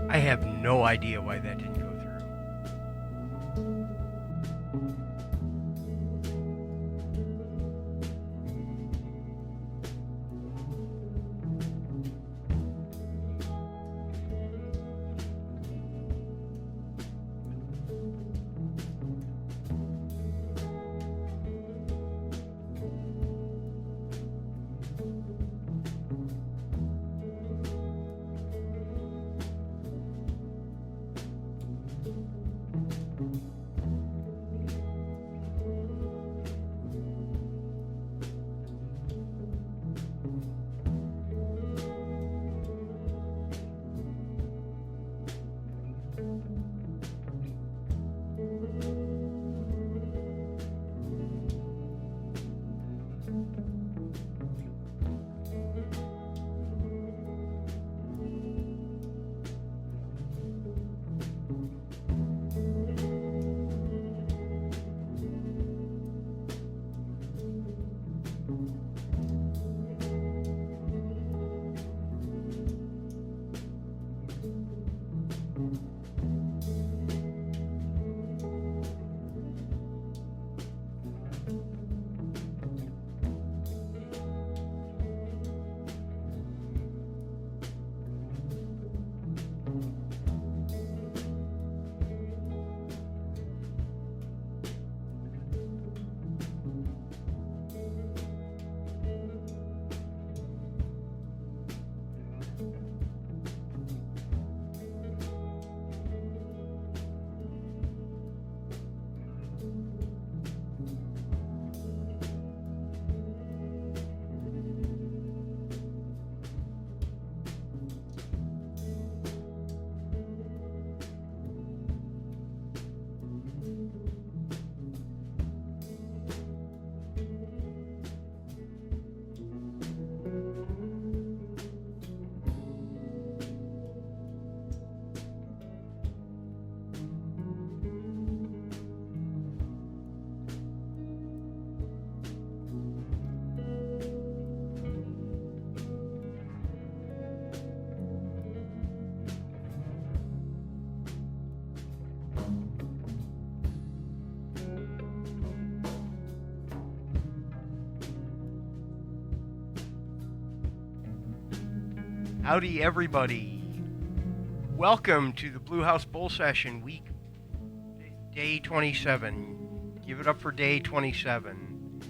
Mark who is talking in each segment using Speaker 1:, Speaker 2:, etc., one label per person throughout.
Speaker 1: I have no idea why that didn't go through. Howdy, everybody. Welcome to the Blue House Bowl Session, day 27. Give it up for day 27.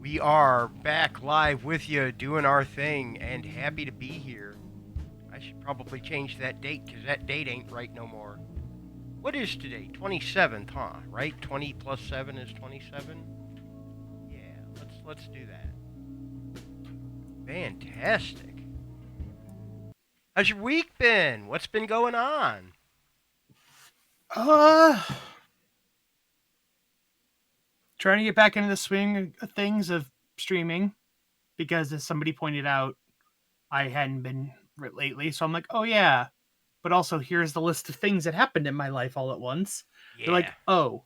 Speaker 1: We are back live with you, doing our thing, and happy to be here. I should probably change that date, because that date ain't right no more. What is today? 27th, huh? Right? 20 plus 7 is 27? Yeah, let's do that. Fantastic. How's your week been? What's been going on?
Speaker 2: Uh, Trying to get back into the swing of things of streaming because, as somebody pointed out, I hadn't been lately. So I'm like, oh yeah. But also, here's the list of things that happened in my life all at once. They're
Speaker 1: Yeah.
Speaker 2: like, oh,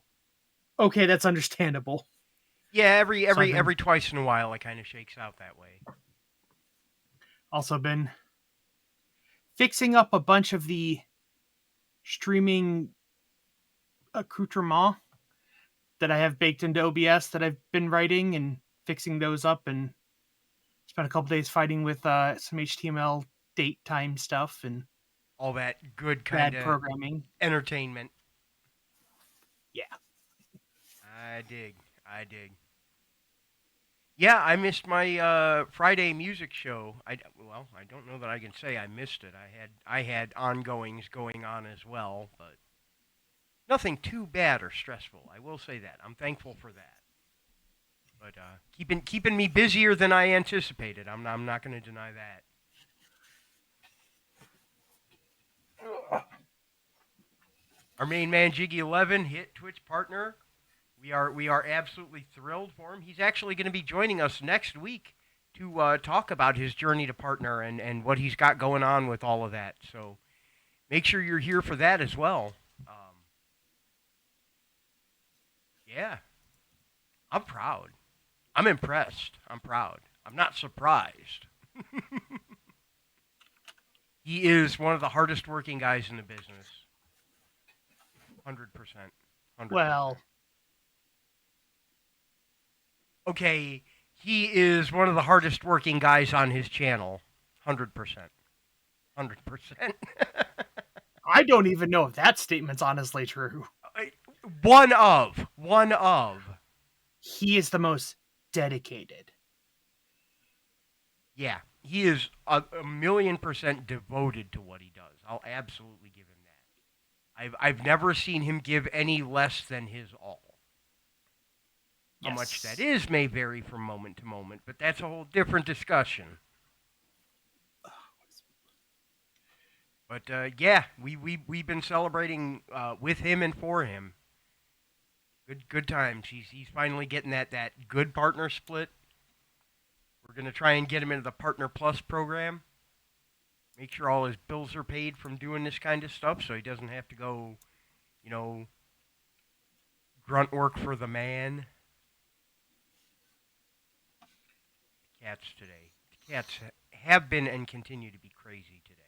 Speaker 2: okay, that's understandable.
Speaker 1: Yeah, every
Speaker 2: So I've
Speaker 1: every
Speaker 2: been
Speaker 1: every twice in a while it kind of shakes out that way.
Speaker 2: also been fixing up a bunch of the streaming accoutrement that I have baked into OBS that I've been writing and fixing those up, and spent a couple days fighting with some HTML date time stuff and
Speaker 1: All that good kind
Speaker 2: bad
Speaker 1: of
Speaker 2: programming.
Speaker 1: entertainment.
Speaker 2: Yeah.
Speaker 1: I dig. I dig. Yeah, I missed my Friday music show. I don't know that I can say I missed it. I had ongoings going on as well, but nothing too bad or stressful. I will say that. I'm thankful for that. But keeping me busier than I anticipated. I'm not going to deny that. Our main man Jiggy 11 hit Twitch partner. We are absolutely thrilled for him. He's actually going to be joining us next week to talk about his journey to partner and what he's got going on with all of that. So make sure you're here for that as well. Yeah, I'm proud. I'm impressed. I'm proud. I'm not surprised. He is one of the hardest working guys in the business. 100%. 100%.
Speaker 2: Well,
Speaker 1: Okay, he is one of the hardest working guys on his channel. 100%. 100%.
Speaker 2: I don't even know if that statement's honestly true.
Speaker 1: One of. One of.
Speaker 2: He is the most dedicated.
Speaker 1: Yeah, he is a million% devoted to what he does. I'll absolutely give him that. I've never seen him give any less than his all. How much that
Speaker 2: Yes.
Speaker 1: is may vary from moment to moment, but that's a whole different discussion. But yeah, we've been celebrating with him and for him. Good times. He's finally getting that good partner split. We're gonna try and get him into the Partner Plus program. Make sure all his bills are paid from doing this kind of stuff, so he doesn't have to go, you know, grunt work for the man. The cats today. The cats have been and continue to be crazy today.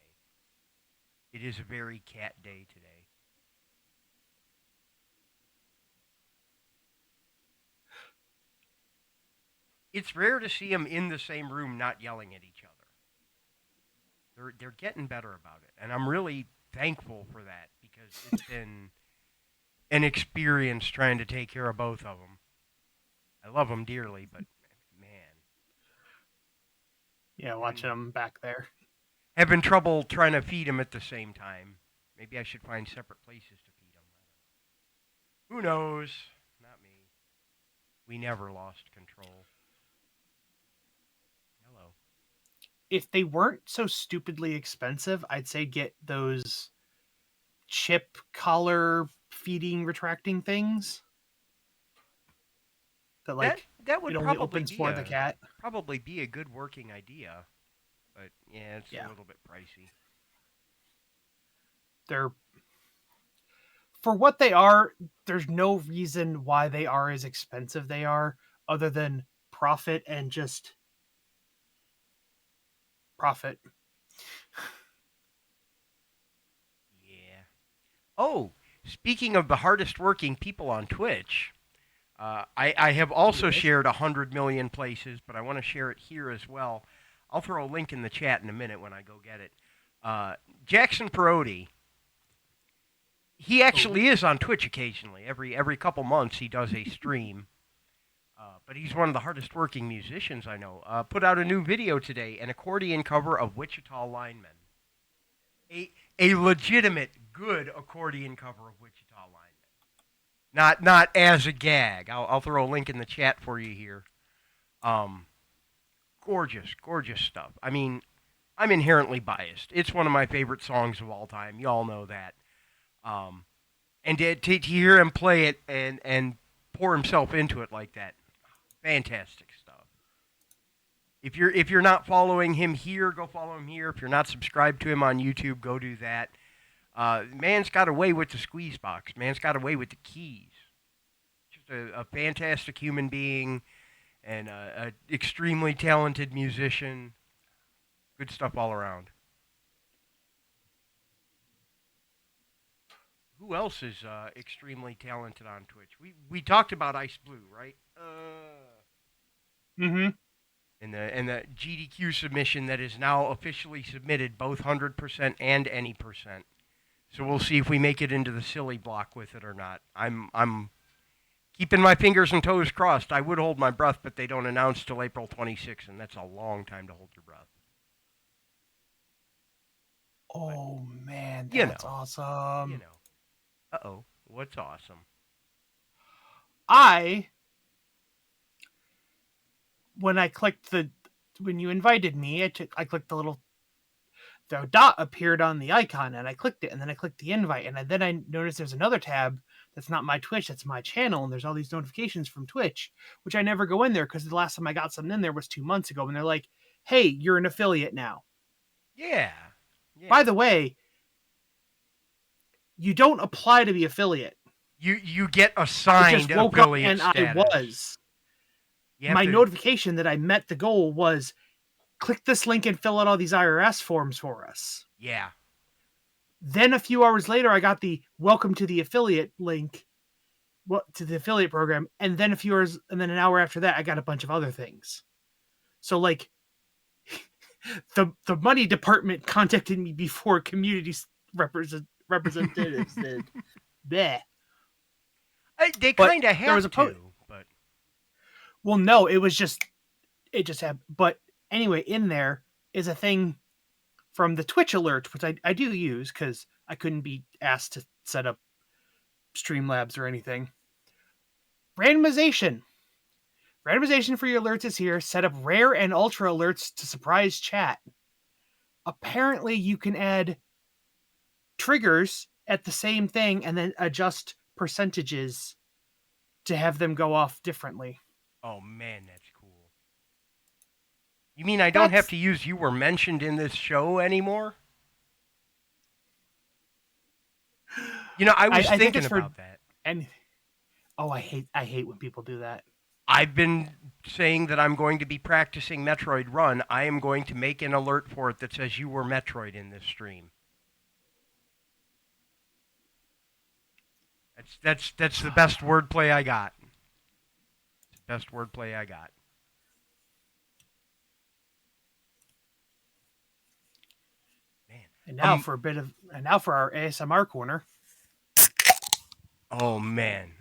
Speaker 1: It is a very cat day today. It's rare to see them in the same room not yelling at each other. They're getting better about it, and I'm really thankful for that because it's been an experience trying to take care of both of them. I love them dearly, but man,
Speaker 2: Yeah, watching
Speaker 1: having
Speaker 2: him back there.
Speaker 1: having trouble trying to feed them at the same time. Maybe I should find separate places to feed them. Who knows? Not me. We never lost control. Hello.
Speaker 2: If they weren't so stupidly expensive, I'd say get those chip collar feeding retracting things that
Speaker 1: That
Speaker 2: like
Speaker 1: that
Speaker 2: it
Speaker 1: would
Speaker 2: only opens for the cat.
Speaker 1: probably be a good working idea, but yeah, it's a
Speaker 2: Yeah.
Speaker 1: little bit pricey.
Speaker 2: They're for what they are, there's no reason why they are as expensive they are other than profit and just profit.
Speaker 1: Yeah. Oh, speaking of the hardest working people on Twitch, I have also
Speaker 2: Yes.
Speaker 1: shared 100 million places, but I want to share it here as well. I'll throw a link in the chat in a minute when I go get it. Jackson Perotti, he
Speaker 2: Oh,
Speaker 1: actually is on Twitch occasionally. Every couple months he does a stream. But he's one of the hardest working musicians I know. Put out a new video today, an accordion cover of Wichita Lineman. A legitimate good accordion cover of Wichita Lineman. Not as a gag. I'll throw a link in the chat for you here. Um, gorgeous, gorgeous stuff. I mean, I'm inherently biased. It's one of my favorite songs of all time. You all know that. Um, and to hear him play it and pour himself into it like that, fantastic stuff. If you're not following him here, go follow him here. If you're not subscribed to him on YouTube, go do that. Man's got away with the squeeze box. Man's got away with the keys. Just a fantastic human being and a extremely talented musician. Good stuff all around. Who else is extremely talented on Twitch? We talked about Ice Blue, right?
Speaker 2: Mm-hmm.
Speaker 1: And the GDQ submission that is now officially submitted, both 100% and any percent. So we'll see if we make it into the silly block with it or not. I'm keeping my fingers and toes crossed. I would hold my breath, but they don't announce till April 26th, and that's a long time to hold your breath.
Speaker 2: Oh man,
Speaker 1: You
Speaker 2: that's
Speaker 1: know.
Speaker 2: awesome.
Speaker 1: You know. Uh-oh. What's awesome?
Speaker 2: When you invited me, I clicked the dot appeared on the icon and I clicked it and then I clicked the invite and then I noticed there's another tab that's not my Twitch, that's my channel, and there's all these notifications from Twitch, which I never go in there because the last time I got something in there was 2 months ago and they're like, hey, you're an affiliate now.
Speaker 1: Yeah.
Speaker 2: By the way, you don't apply to be affiliate.
Speaker 1: You get assigned
Speaker 2: I just woke
Speaker 1: affiliate
Speaker 2: up and
Speaker 1: status.
Speaker 2: I was. My notification that I met the goal was click this link and fill out all these IRS forms for us.
Speaker 1: Yeah.
Speaker 2: Then a few hours later, I got the welcome to the affiliate link, to the affiliate program. And then an hour after that, I got a bunch of other things. So like the money department contacted me before community representatives did. Bleh.
Speaker 1: They kind of have to, but...
Speaker 2: Well, no, it just happened. But anyway, in there is a thing from the Twitch alert, which I do use because I couldn't be asked to set up Streamlabs or anything. Randomization for your alerts is here. Set up rare and ultra alerts to surprise chat. Apparently, you can add triggers at the same thing and then adjust percentages to have them go off differently.
Speaker 1: Oh, man, that's cool. You mean I don't have to use "you were mentioned in this show" anymore? You know, I was thinking about that.
Speaker 2: And I hate when people do that.
Speaker 1: I've been saying that I'm going to be practicing Metroid Run. I am going to make an alert for it that says "you were Metroid" in this stream. That's the best wordplay I got. Best wordplay I got. Man.
Speaker 2: And now for our ASMR corner.
Speaker 1: Oh man.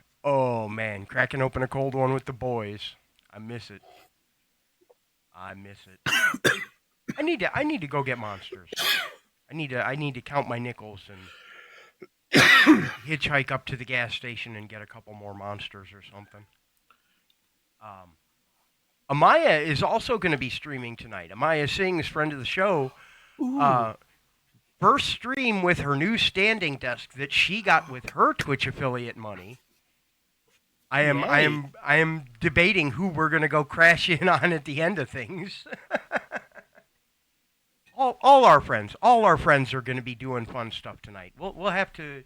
Speaker 1: Cracking open a cold one with the boys. I miss it. I need to go get monsters. I need to count my nickels and hitchhike up to the gas station and get a couple more monsters or something. Amaya is also going to be streaming tonight. Amaya Singh's friend of the show. First stream with her new standing desk that she got with her Twitch affiliate money. I am debating who we're going to go crash in on at the end of things. all our friends are going to be doing fun stuff tonight. We'll have to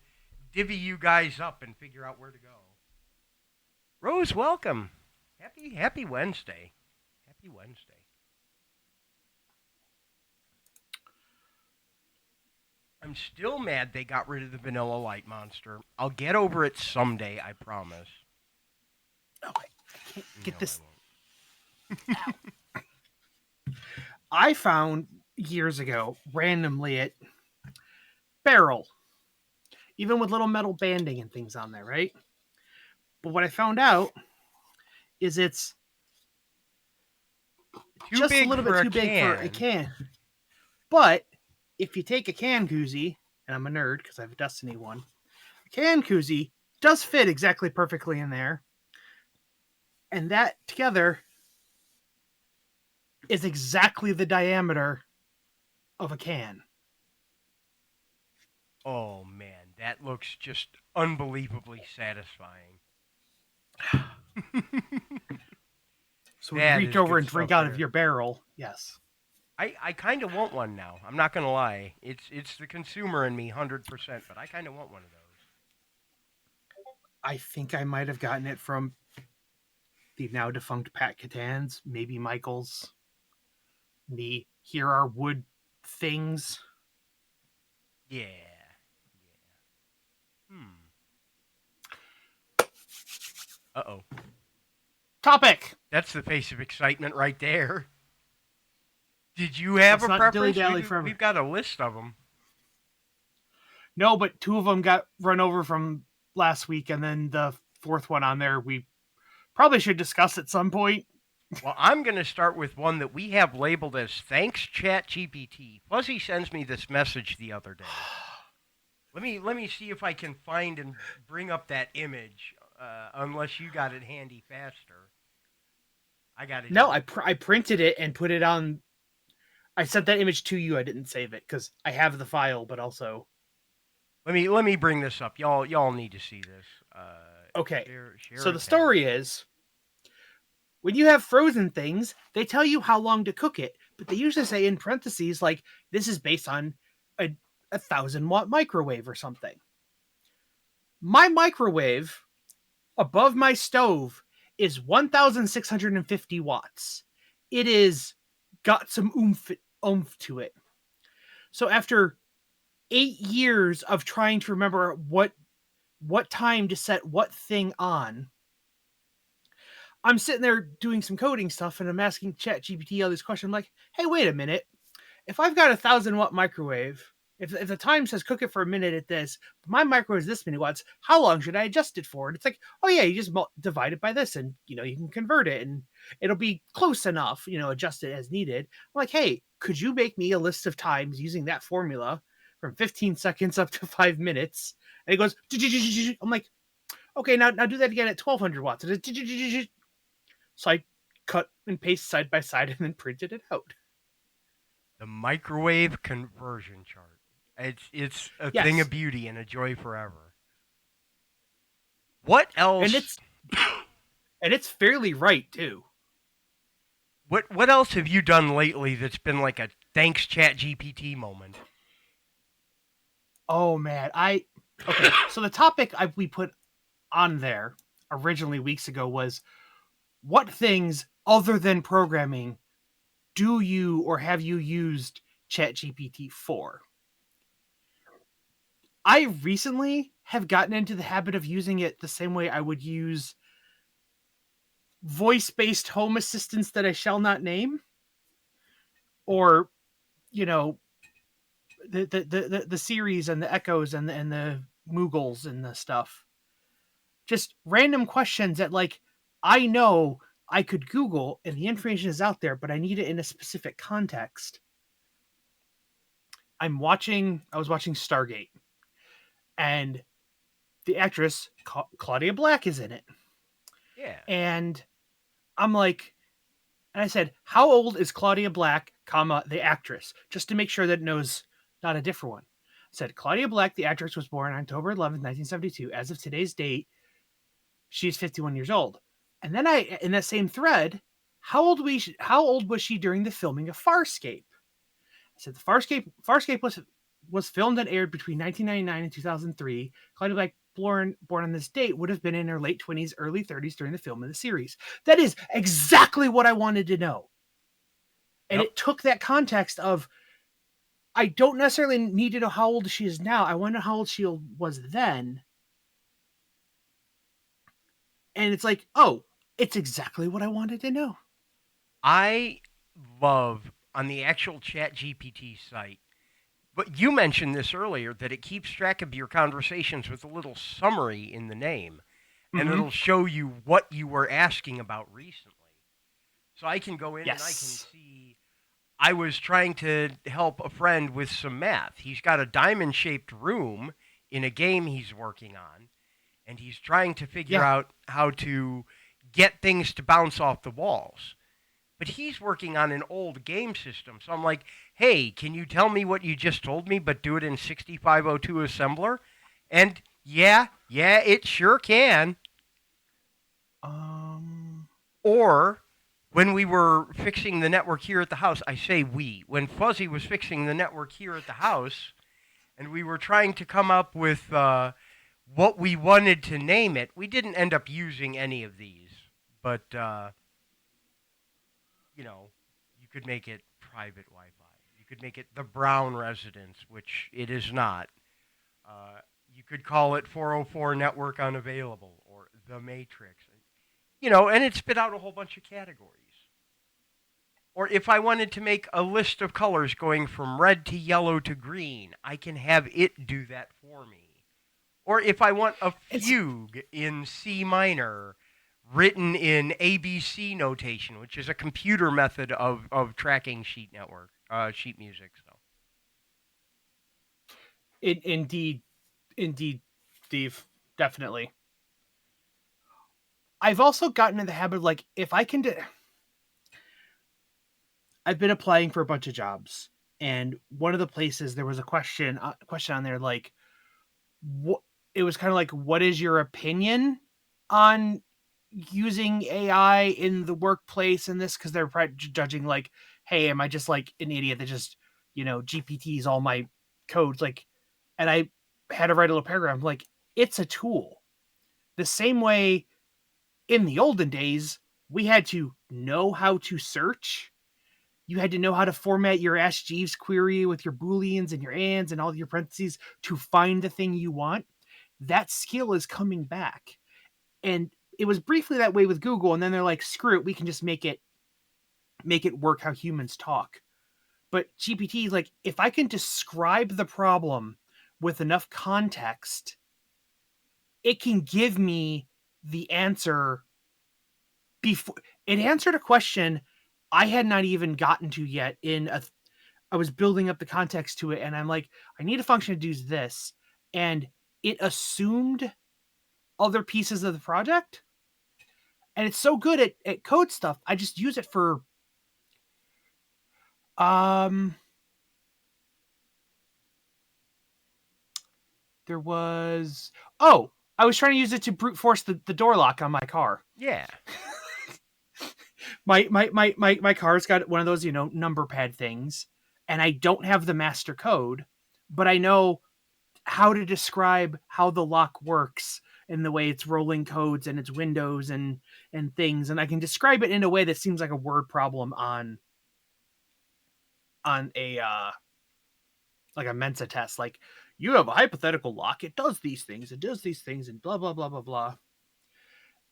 Speaker 1: divvy you guys up and figure out where to go. Rose, welcome. Happy Wednesday. Happy Wednesday. I'm still mad they got rid of the Vanilla Light monster. I'll get over it someday, I promise.
Speaker 2: Oh, I can't get this. I found years ago, randomly at Barrel, even with little metal banding and things on there, right? But what I found out is it's just a little bit too big for a can. But if you take a can koozie, and I'm a nerd because I have a Destiny one, a can koozie does fit exactly perfectly in there. And that together is exactly the diameter of a can.
Speaker 1: Oh man, that looks just unbelievably satisfying.
Speaker 2: So when you
Speaker 1: That
Speaker 2: reach
Speaker 1: is
Speaker 2: over
Speaker 1: good
Speaker 2: and drink
Speaker 1: stuff
Speaker 2: out of
Speaker 1: there.
Speaker 2: your barrel, yes.
Speaker 1: I kind of want one now. I'm not gonna lie. It's the consumer in me, 100%. But I kind of want one of those.
Speaker 2: I think I might have gotten it from the now defunct Pat Catan's, maybe Michael's. The here are wood things.
Speaker 1: Yeah. Yeah. Uh oh.
Speaker 2: Topic.
Speaker 1: That's the face of excitement right there. Did you have
Speaker 2: Let's
Speaker 1: a
Speaker 2: not dilly
Speaker 1: preference?
Speaker 2: dally
Speaker 1: We've
Speaker 2: forever.
Speaker 1: got a list of them.
Speaker 2: No, but two of them got run over from last week, and then the fourth one on there we probably should discuss at some point.
Speaker 1: Well, I'm going to start with one that we have labeled as Thanks ChatGPT. Fuzzy sends me this message the other day. Let me see if I can find and bring up that image. Unless you got it handy faster, I got it
Speaker 2: No,
Speaker 1: here.
Speaker 2: I printed it and put it on. I sent that image to you. I didn't save it because I have the file, but also
Speaker 1: Let me bring this up. Y'all need to see this.
Speaker 2: okay.
Speaker 1: Share
Speaker 2: So
Speaker 1: a
Speaker 2: the
Speaker 1: tab.
Speaker 2: story is when you have frozen things, they tell you how long to cook it, but they usually say in parentheses like this is based on a 1,000 watt microwave or something. My microwave above my stove is 1,650 watts. It is got some oomph to it. So after 8 years of trying to remember what time to set what thing on, I'm sitting there doing some coding stuff and I'm asking ChatGPT all these questions. I'm like, hey, wait a minute. If I've got a 1,000 watt microwave, if the time says cook it for a minute at this, but my microwave is this many watts, how long should I adjust it for? And it's like, oh yeah, you just divide it by this, and you can convert it, and it'll be close enough. Adjust it as needed. I'm like, hey, could you make me a list of times using that formula from 15 seconds up to 5 minutes? And it goes, I'm like, okay, now do that again at 1,200 watts. So I cut and paste side by side and then printed it out.
Speaker 1: The microwave conversion chart. It's a thing of
Speaker 2: Yes,
Speaker 1: beauty and a joy forever. What
Speaker 2: and
Speaker 1: else?
Speaker 2: it's fairly right too.
Speaker 1: What else have you done lately that's been like a thanks Chat GPT moment?
Speaker 2: Oh man, okay. So the topic we put on there originally weeks ago was what things other than programming do you or have you used ChatGPT for? I recently have gotten into the habit of using it the same way I would use voice-based home assistants that I shall not name, or you know the series and the echoes and the Moogles and the stuff. Just random questions that like I know I could Google and the information is out there, but I need it in a specific context. I was watching Stargate, and the actress Claudia Black is in it.
Speaker 1: Yeah.
Speaker 2: And I'm like, and I said, how old is Claudia Black, comma, the actress? Just to make sure that it knows not a different one. I said, Claudia Black, the actress, was born October 11th, 1972. As of today's date, she's 51 years old. And then in that same thread, how old was she during the filming of Farscape? I said the Farscape was filmed and aired between 1999 and 2003. Claudia Black, born on this date, would have been in her late 20s, early 30s during the film of the series. That is exactly what I wanted to know. And
Speaker 1: Yep.
Speaker 2: it took that context of I don't necessarily need to know how old she is now. I want to know how old she was then. And it's like, oh, it's exactly what I wanted to know.
Speaker 1: I love on the actual Chat GPT site. But you mentioned this earlier that it keeps track of your conversations with a little summary in the name, and
Speaker 2: Mm-hmm.
Speaker 1: it'll show you what you were asking about recently. So I can go in and I can
Speaker 2: Yes.
Speaker 1: see I was trying to help a friend with some math. He's got a diamond shaped room in a game he's working on, and he's trying to figure
Speaker 2: Yeah.
Speaker 1: out how to get things to bounce off the walls. but he's working on an old game system. So I'm like, hey, can you tell me what you just told me, but do it in 6502 assembler? And yeah, it sure can.
Speaker 2: Um,
Speaker 1: Or when we were fixing the network here at the house, I say we, when Fuzzy was fixing the network here at the house, and we were trying to come up with what we wanted to name it, we didn't end up using any of these. But, you know, you could make it private Wi Fi. You could make it the Brown Residence, which it is not. You could call it 404 Network Unavailable or The Matrix. And it spit out a whole bunch of categories. Or if I wanted to make a list of colors going from red to yellow to green, I can have it do that for me. Or if I want a
Speaker 2: it's
Speaker 1: fugue in C minor written in ABC notation, which is a computer method of tracking sheet music. So
Speaker 2: indeed, indeed, Steve, definitely. I've also gotten in the habit of like if I can. I've been applying for a bunch of jobs, and one of the places there was a question on there like what it was kind of like what is your opinion on using AI in the workplace and this because they're judging like, hey, am I just like an idiot that just GPTs all my codes like, and I had to write a little paragraph like it's a tool. The same way in the olden days we had to know how to search. You had to know how to format your Ask Jeeves query with your booleans and your ands and all your parentheses to find the thing you want. That skill is coming back. And it was briefly that way with Google, and then they're like, screw it, we can just make it work how humans talk. But GPT is like, if I can describe the problem with enough context, it can give me the answer before it answered a question I had not even gotten to yet I was building up the context to it, and I'm like, I need a function to do this. And it assumed other pieces of the project. And it's so good at code stuff. I just use it for um there was I was trying to use it to brute force the door lock on my car.
Speaker 1: yeah,
Speaker 2: My car's got one of those, number pad things, and I don't have the master code, but I know how to describe how the lock works and the way it's rolling codes and its windows and things, and I can describe it in a way that seems like a word problem on a like a Mensa test. Like, you have a hypothetical lock, it does these things, and blah blah blah blah blah.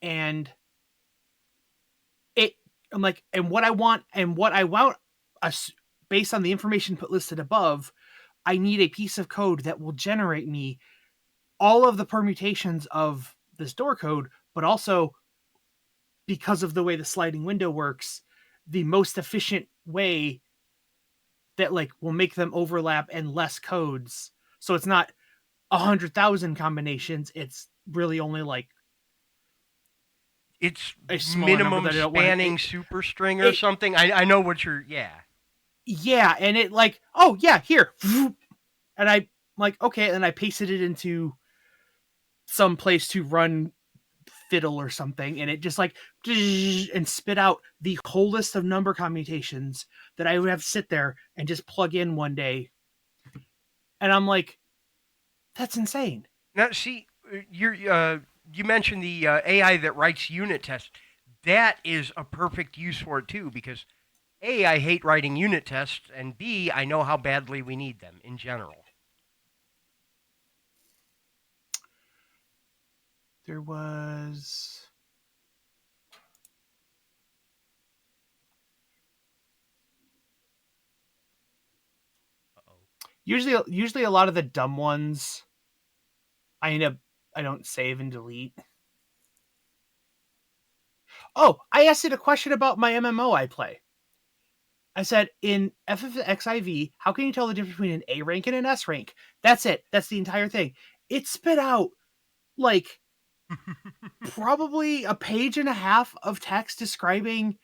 Speaker 2: And it I'm like, and what I want based on the information put listed above, I need a piece of code that will generate me all of the permutations of this door code, but also because of the way the sliding window works, the most efficient way that like will make them overlap and less codes. So it's not 100,000 combinations. It's really only like
Speaker 1: it's
Speaker 2: a smaller number
Speaker 1: minimum
Speaker 2: that I don't want
Speaker 1: spanning superstring or something. I know what you're. Yeah,
Speaker 2: yeah, and it like, oh yeah, here, and I like, okay, and I pasted it into some place to run fiddle or something, and it just like and spit out the whole list of number commutations that I would have to sit there and just plug in one day. And I'm like, that's insane.
Speaker 1: now see, you mentioned the AI that writes unit tests. That is a perfect use for it too, because A, I hate writing unit tests, and B, I know how badly we need them in general.
Speaker 2: There was
Speaker 1: Uh-oh.
Speaker 2: usually a lot of the dumb ones I don't save and delete. Oh, I asked it a question about my MMO I play. I said, in FFXIV, how can you tell the difference between an A rank and an S rank? That's it. That's the entire thing. It spit out like probably a page and a half of text describing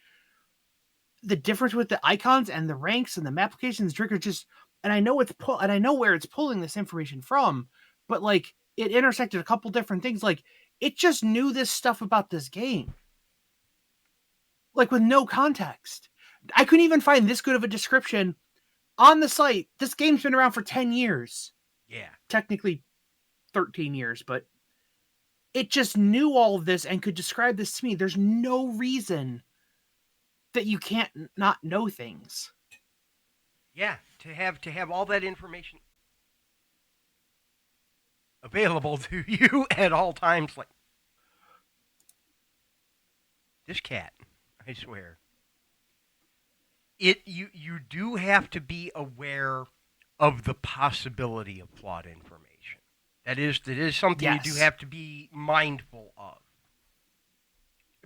Speaker 2: the difference with the icons and the ranks and the map applications, trigger just, and I know and I know where it's pulling this information from, but like it intersected a couple different things. Like it just knew this stuff about this game, like with no context. I couldn't even find this good of a description on the site. This game's been around for 10 years.
Speaker 1: Yeah.
Speaker 2: Technically 13 years, but it just knew all of this and could describe this to me. There's no reason that you can't not know things.
Speaker 1: Yeah, to have all that information available to you at all times, like this cat, I swear. You do have to be aware of the possibility of flawed information. That is something
Speaker 2: Yes.
Speaker 1: you do have to be mindful of.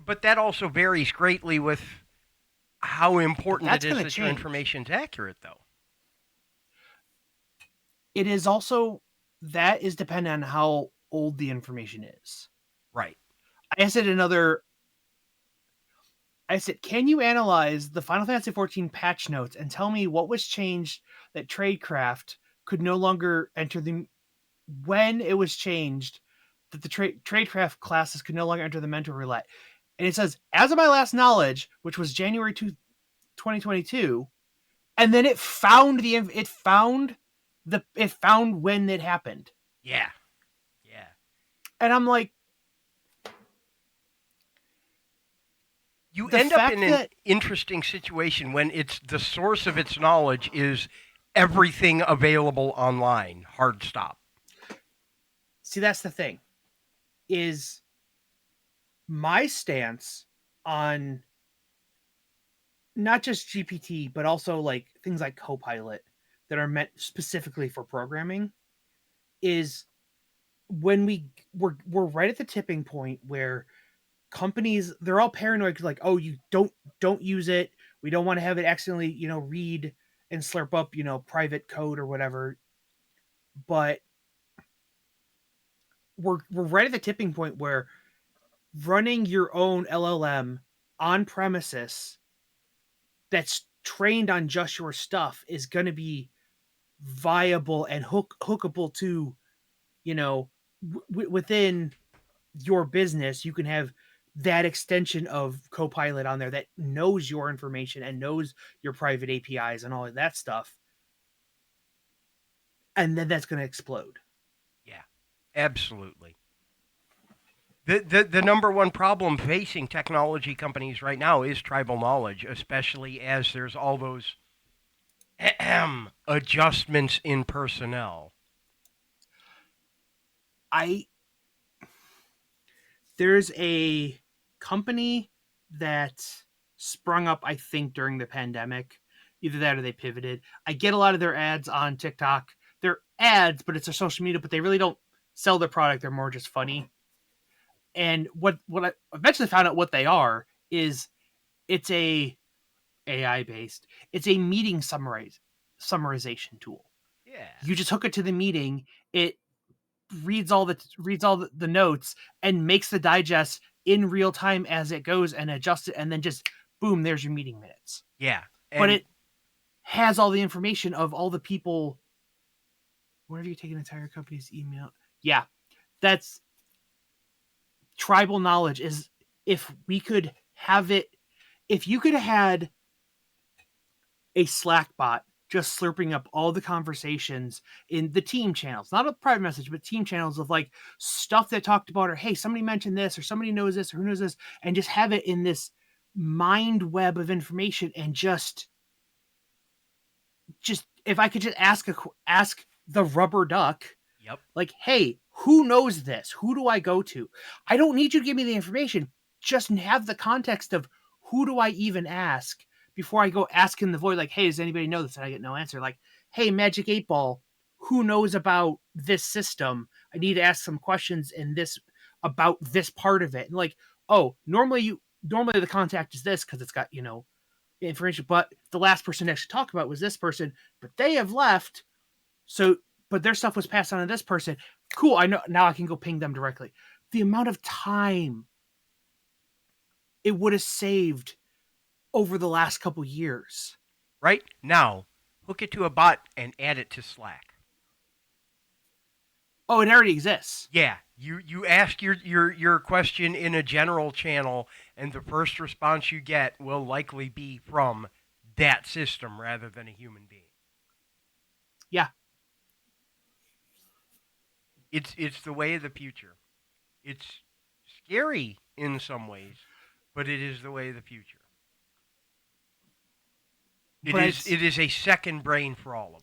Speaker 1: But that also varies greatly with how important it is that your information's accurate, though.
Speaker 2: It is also, that is dependent on how old the information is.
Speaker 1: Right.
Speaker 2: I said, can you analyze the Final Fantasy XIV patch notes and tell me what was changed that Tradecraft could no longer enter when it was changed that the Tradecraft classes could no longer enter the mentor roulette? And it says, as of my last knowledge, which was January 2022, and then it found when it happened.
Speaker 1: Yeah.
Speaker 2: And I'm like,
Speaker 1: you end up in an interesting situation when it's the source of its knowledge is everything available online. Hard stop.
Speaker 2: See, that's the thing. Is my stance on not just GPT, but also like things like Copilot that are meant specifically for programming, is when we're right at the tipping point where companies, they're all paranoid, like, oh, you don't use it. We don't want to have it accidentally, read and slurp up, private code or whatever. But we're right at the tipping point where running your own LLM on premises that's trained on just your stuff is going to be viable and hookable to, within your business. You can have that extension of Copilot on there that knows your information and knows your private APIs and all of that stuff. And then that's going to explode.
Speaker 1: Yeah, absolutely. The number one problem facing technology companies right now is tribal knowledge, especially as there's all those adjustments in personnel.
Speaker 2: There's a company that sprung up, I think, during the pandemic. Either that or they pivoted. I get a lot of their ads on TikTok. They're ads, but it's their social media, but they really don't sell their product. They're more just funny. And what I eventually found out what they are is it's a AI based. It's a meeting summarization tool.
Speaker 1: Yeah.
Speaker 2: You just hook it to the meeting. It reads all the notes and makes the digest in real time as it goes and adjusts it, and then just boom, there's your meeting minutes.
Speaker 1: Yeah.
Speaker 2: But it has all the information of all the people. Whenever you take an entire company's email, yeah, that's tribal knowledge. Is if we could have it, if you could have had a Slack bot just slurping up all the conversations in the team channels, not a private message, but team channels of like stuff that talked about, or hey, somebody mentioned this, or somebody knows this, or who knows this, and just have it in this mind web of information, and just if I could just ask the rubber duck,
Speaker 1: yep,
Speaker 2: like, hey, who knows this? Who do I go to? I don't need you to give me the information. Just have the context of who do I even ask before I go ask in the void, like, hey, does anybody know this? And I get no answer. Like, hey, Magic 8 Ball, who knows about this system? I need to ask some questions about this part of it. And like, oh, normally the contact is this because it's got, information, but the last person to actually talk about was this person, but they have left. So, but their stuff was passed on to this person. Cool. I know now I can go ping them directly. The amount of time it would have saved over the last couple years.
Speaker 1: Right now, hook it to a bot and add it to Slack.
Speaker 2: Oh, it already exists.
Speaker 1: Yeah, you ask your question in a general channel, and the first response you get will likely be from that system rather than a human being.
Speaker 2: Yeah.
Speaker 1: It's the way of the future. It's scary in some ways, but it is the way of the future. It is a second brain for all of us.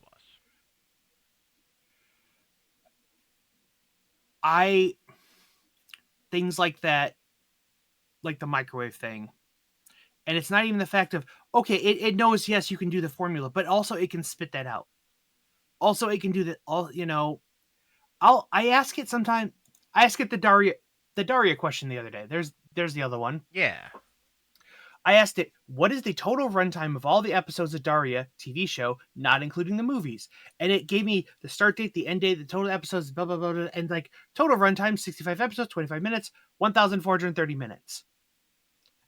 Speaker 2: Things like that, like the microwave thing. And it's not even the fact of, okay, it knows, yes, you can do the formula, but also it can spit that out. Also, it can do that. I ask it sometimes. I ask it the Daria question the other day. There's the other one.
Speaker 1: Yeah.
Speaker 2: I asked it, what is the total runtime of all the episodes of Daria TV show, not including the movies? And it gave me the start date, the end date, the total episodes, blah, blah, blah, blah, and like total runtime, 65 episodes, 25 minutes, 1,430 minutes.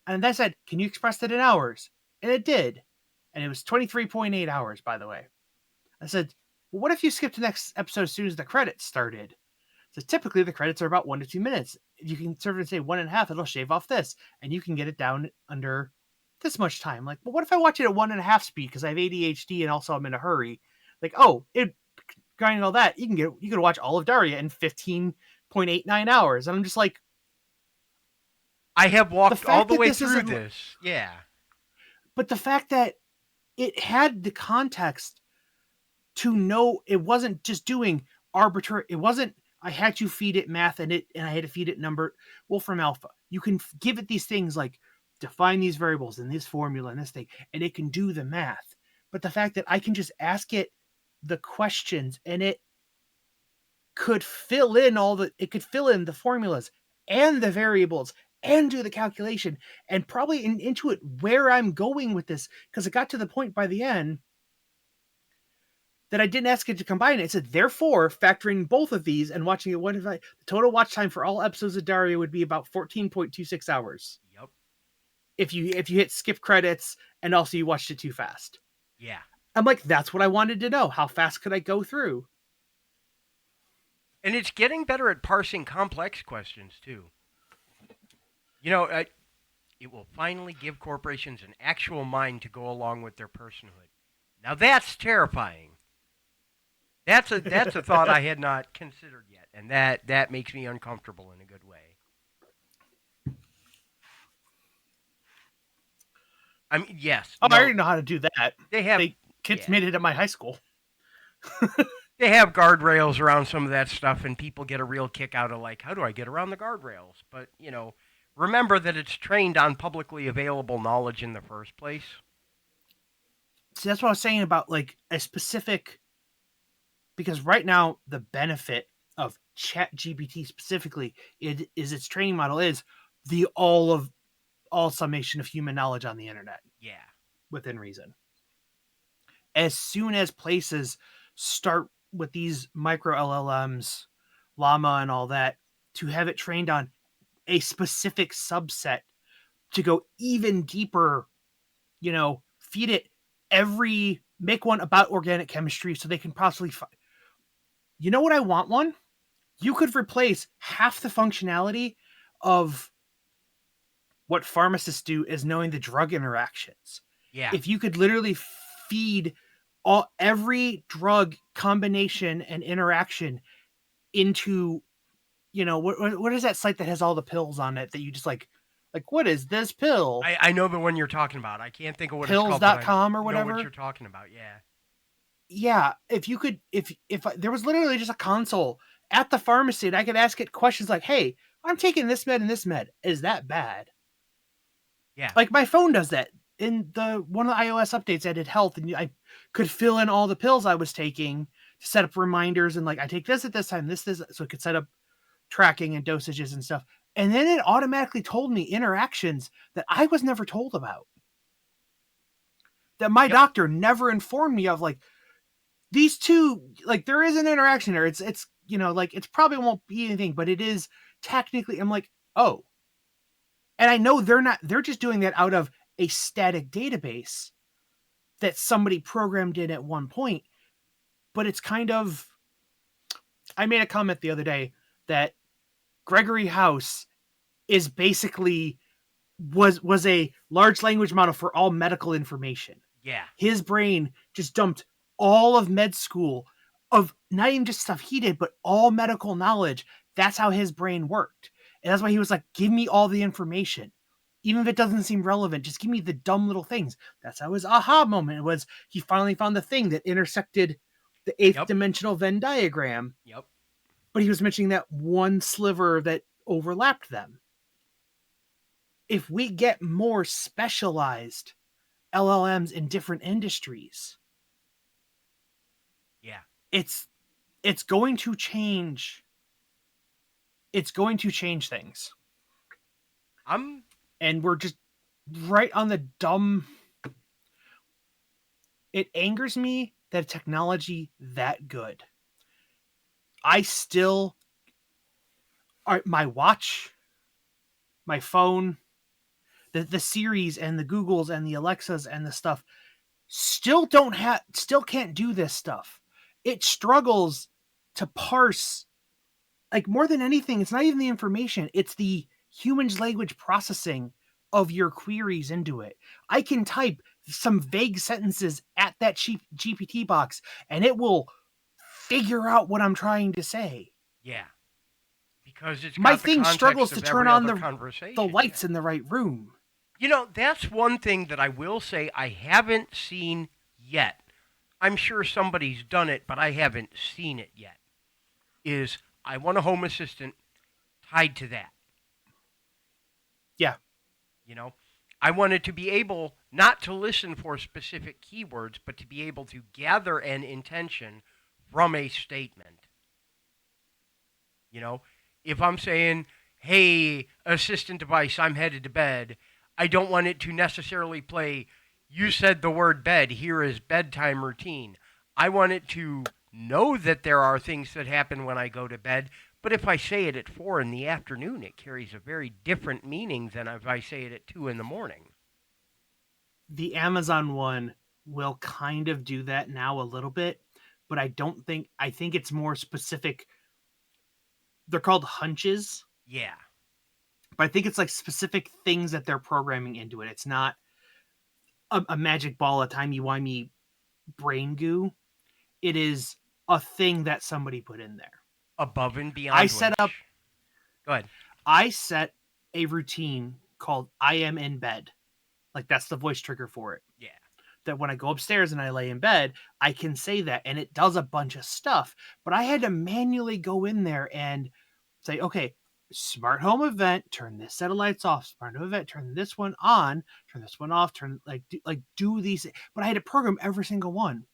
Speaker 2: And I said, can you express that in hours? And it did. And it was 23.8 hours, by the way. I said, well, what if you skip to the next episode as soon as the credits started? So typically the credits are about 1 to 2 minutes. You can sort of say 1.5, it'll shave off this, and you can get it down under this much time. Like, well, what if I watch it at 1.5 speed because I have ADHD and also I'm in a hurry? Like, oh, it grinding all that, you can watch all of Daria in 15.89 hours. And I'm just like,
Speaker 1: I have walked all the way through this. Yeah.
Speaker 2: But the fact that it had the context to know it wasn't just doing arbitrary, it wasn't, I had to feed it math and I had to feed it number. Wolfram Alpha. You can give it these things like define these variables and this formula and this thing, and it can do the math. But the fact that I can just ask it the questions and it could fill in the formulas and the variables and do the calculation and probably intuit where I'm going with this, because it got to the point by the end that I didn't ask it to combine it. It said, therefore, factoring both of these and watching it the total watch time for all episodes of Daria would be about 14.26 hours.
Speaker 1: Yep.
Speaker 2: If you hit skip credits and also you watched it too fast.
Speaker 1: Yeah.
Speaker 2: I'm like, that's what I wanted to know. How fast could I go through?
Speaker 1: And it's getting better at parsing complex questions, too. You know, it will finally give corporations an actual mind to go along with their personhood. Now that's terrifying. That's a thought I had not considered yet, and that makes me uncomfortable in a good way. I mean, yes.
Speaker 2: Oh, no, I already know how to do that. Kids made it at my high school.
Speaker 1: They have guardrails around some of that stuff, and people get a real kick out of like, how do I get around the guardrails? But remember that it's trained on publicly available knowledge in the first place.
Speaker 2: See, that's what I was saying about like a specific. Because right now, the benefit of ChatGPT specifically is its training model is the all summation of human knowledge on the internet.
Speaker 1: Yeah.
Speaker 2: Within reason. As soon as places start with these micro LLMs, Llama and all that, to have it trained on a specific subset to go even deeper, feed it make one about organic chemistry so they can possibly you know what I want one? You could replace half the functionality of what pharmacists do is knowing the drug interactions.
Speaker 1: Yeah.
Speaker 2: If you could literally feed every drug combination and interaction into, what is that site that has all the pills on it that you just like what is this pill?
Speaker 1: I know the one you're talking about. I can't think of what
Speaker 2: Pills.
Speaker 1: it's called.
Speaker 2: Pills.com or whatever.
Speaker 1: I know what you're talking about, yeah.
Speaker 2: Yeah, if you could, if there was literally just a console at the pharmacy and I could ask it questions like, hey, I'm taking this med and this med. Is that bad?
Speaker 1: Yeah.
Speaker 2: Like my phone does that. In one of the iOS updates, I did health and I could fill in all the pills I was taking to set up reminders and like, I take this at this time, this, so it could set up tracking and dosages and stuff. And then it automatically told me interactions that I was never told about. That my doctor never informed me of, like, these two, like, there is an interaction there. It's like, it's probably won't be anything, but it is technically, I'm like, oh. And I know they're just doing that out of a static database that somebody programmed in at one point, but it's kind of, I made a comment the other day that Gregory House is basically was a large language model for all medical information.
Speaker 1: Yeah.
Speaker 2: His brain just dumped all of med school of not even just stuff he did, but all medical knowledge. That's how his brain worked. And that's why he was like, give me all the information. Even if it doesn't seem relevant, just give me the dumb little things. That's how his aha moment was. He finally found the thing that intersected the eighth
Speaker 1: Yep.
Speaker 2: dimensional Venn diagram,
Speaker 1: Yep.
Speaker 2: but he was mentioning that one sliver that overlapped them. If we get more specialized LLMs in different industries,
Speaker 1: Yeah.
Speaker 2: it's going to change. It's going to change things.
Speaker 1: I'm
Speaker 2: And we're just right on the dumb. It angers me that technology that good. I still my watch, my phone, the Siris and the Googles and the Alexas and the stuff still can't do this stuff. It struggles to parse, like, more than anything, it's not even the information, it's the human's language processing of your queries into it. I can type some vague sentences at that GPT box and it will figure out what I'm trying to say.
Speaker 1: Yeah. Because it's
Speaker 2: My
Speaker 1: got the
Speaker 2: thing struggles
Speaker 1: context
Speaker 2: to
Speaker 1: of
Speaker 2: turn
Speaker 1: every
Speaker 2: on
Speaker 1: other
Speaker 2: the
Speaker 1: conversation.
Speaker 2: lights
Speaker 1: Yeah.
Speaker 2: in the right room.
Speaker 1: You know, that's one thing that I will say I haven't seen yet. I'm sure somebody's done it, but I haven't seen it yet. Is I want a home assistant tied to that.
Speaker 2: Yeah.
Speaker 1: You know, I wanted to be able not to listen for specific keywords, but to be able to gather an intention from a statement. You know, if I'm saying, hey, assistant device, I'm headed to bed, I don't want it to necessarily play, you said the word bed, here is bedtime routine. I want it to know that there are things that happen when I go to bed, but if I say it at 4 in the afternoon, it carries a very different meaning than if I say it at 2 in the morning.
Speaker 2: The Amazon one will kind of do that now a little bit, but I think it's more specific. They're called hunches,
Speaker 1: Yeah.
Speaker 2: but I think it's like specific things that they're programming into it. It's not a magic ball of timey-wimey brain goo. It is a thing that somebody put in there.
Speaker 1: Above and
Speaker 2: I
Speaker 1: beyond
Speaker 2: set up
Speaker 1: which. Go ahead.
Speaker 2: I set a routine called I am in bed. Like, that's the voice trigger for it.
Speaker 1: Yeah.
Speaker 2: That when I go upstairs and I lay in bed, I can say that and it does a bunch of stuff. But I had to manually go in there and say, okay, smart home event, turn this set of lights off. Smart home event, turn this one on, turn this one off, turn do these. But I had to program every single one.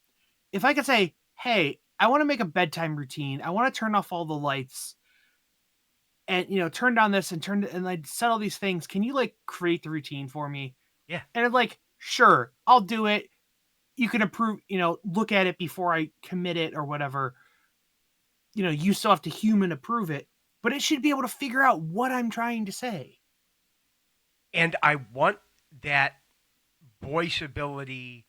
Speaker 2: If I could say, hey, I want to make a bedtime routine, I want to turn off all the lights and turn down this and like set all these things. Can you like create the routine for me?
Speaker 1: Yeah.
Speaker 2: And I'm like, sure, I'll do it. You can approve, look at it before I commit it or whatever. You still have to human approve it, but it should be able to figure out what I'm trying to say.
Speaker 1: And I want that voice ability.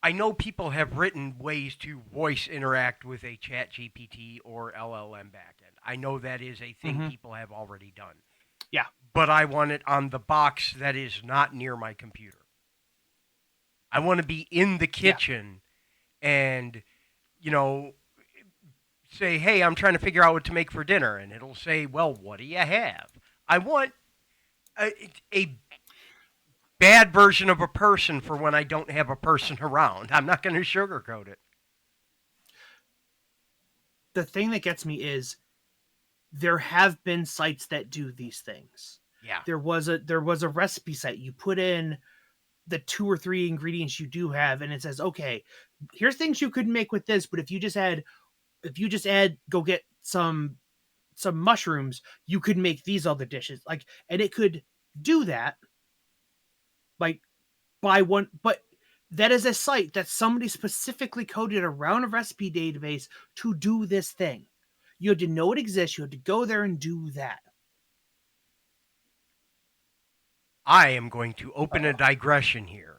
Speaker 1: I know people have written ways to voice interact with a chat GPT or LLM backend. I know that is a thing people have already done.
Speaker 2: Yeah.
Speaker 1: But I want it on the box that is not near my computer. I want to be in the kitchen and, say, hey, I'm trying to figure out what to make for dinner. And it'll say, well, what do you have? I want a bad version of a person for when I don't have a person around. I'm not going to sugarcoat it.
Speaker 2: The thing that gets me is there have been sites that do these things.
Speaker 1: Yeah.
Speaker 2: There was a recipe site. You put in the 2 or 3 ingredients you do have and it says, okay, here's things you could make with this, but if you just add go get some mushrooms, you could make these other dishes. Like, and it could do that like by one, but that is a site that somebody specifically coded around a recipe database to do this thing. You had to know it exists. You had to go there and do that.
Speaker 1: I am going to open a digression here.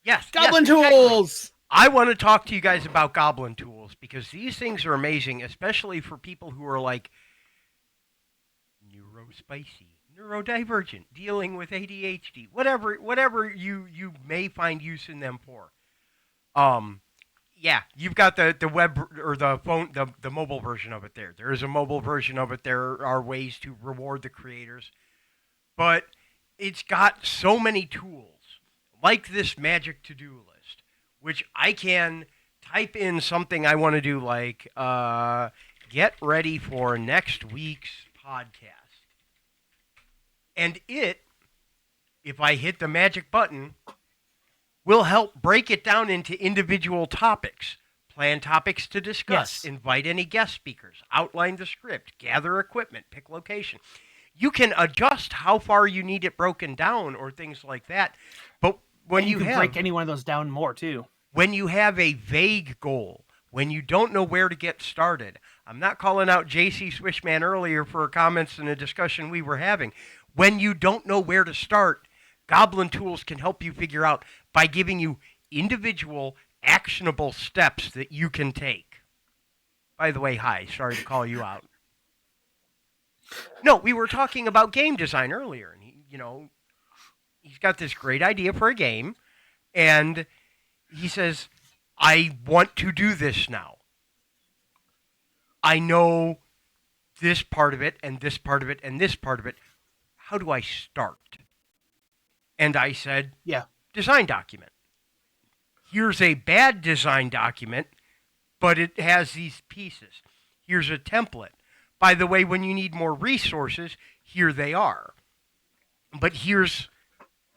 Speaker 1: Yes,
Speaker 2: Goblin
Speaker 1: exactly.
Speaker 2: tools!
Speaker 1: I want to talk to you guys about goblin tools because these things are amazing, especially for people who are like neurospicy, neurodivergent, dealing with ADHD, whatever you may find use in them for. Um, yeah, you've got the web or the phone, the mobile version of it there. There is a mobile version of it. There are ways to reward the creators, but it's got so many tools like this magic to-do list, which I can type in something I want to do, like get ready for next week's podcast, and if I hit the magic button, will help break it down into individual topics. Plan topics to discuss,
Speaker 2: Yes.
Speaker 1: invite any guest speakers, outline the script, gather equipment, pick location. You can adjust how far you need it broken down or things like that. But when
Speaker 2: And you can break any one of those down more, too.
Speaker 1: when you have a vague goal, when you don't know where to get started, I'm not calling out JC Swishman earlier for comments in a discussion we were having. When you don't know where to start, Goblin Tools can help you figure out by giving you individual, actionable steps that you can take. By the way, hi, sorry to call you out. No, we were talking about game design earlier, and he's got this great idea for a game, and he says, I want to do this now. I know this part of it, and this part of it, and this part of it. How do I start? And I said,
Speaker 2: Yeah.
Speaker 1: design document. Here's a bad design document, but it has these pieces. Here's a template. By the way, when you need more resources, here they are. But here's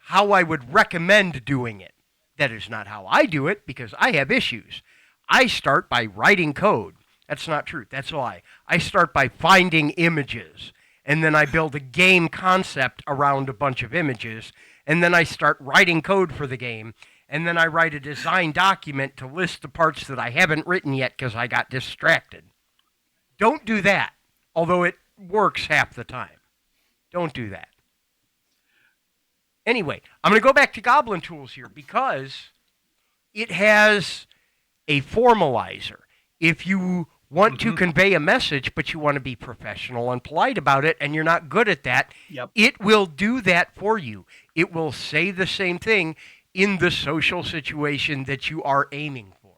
Speaker 1: how I would recommend doing it. That is not how I do it because I have issues. I start by writing code. That's not true. That's a lie. I start by finding images, and then I build a game concept around a bunch of images, and then I start writing code for the game, and then I write a design document to list the parts that I haven't written yet because I got distracted. Don't do that, although it works half the time. Don't do that. Anyway, I'm going to go back to Goblin Tools here because it has a formalizer. If you want to convey a message, but you want to be professional and polite about it, and you're not good at that,
Speaker 2: Yep.
Speaker 1: it will do that for you. It will say the same thing in the social situation that you are aiming for.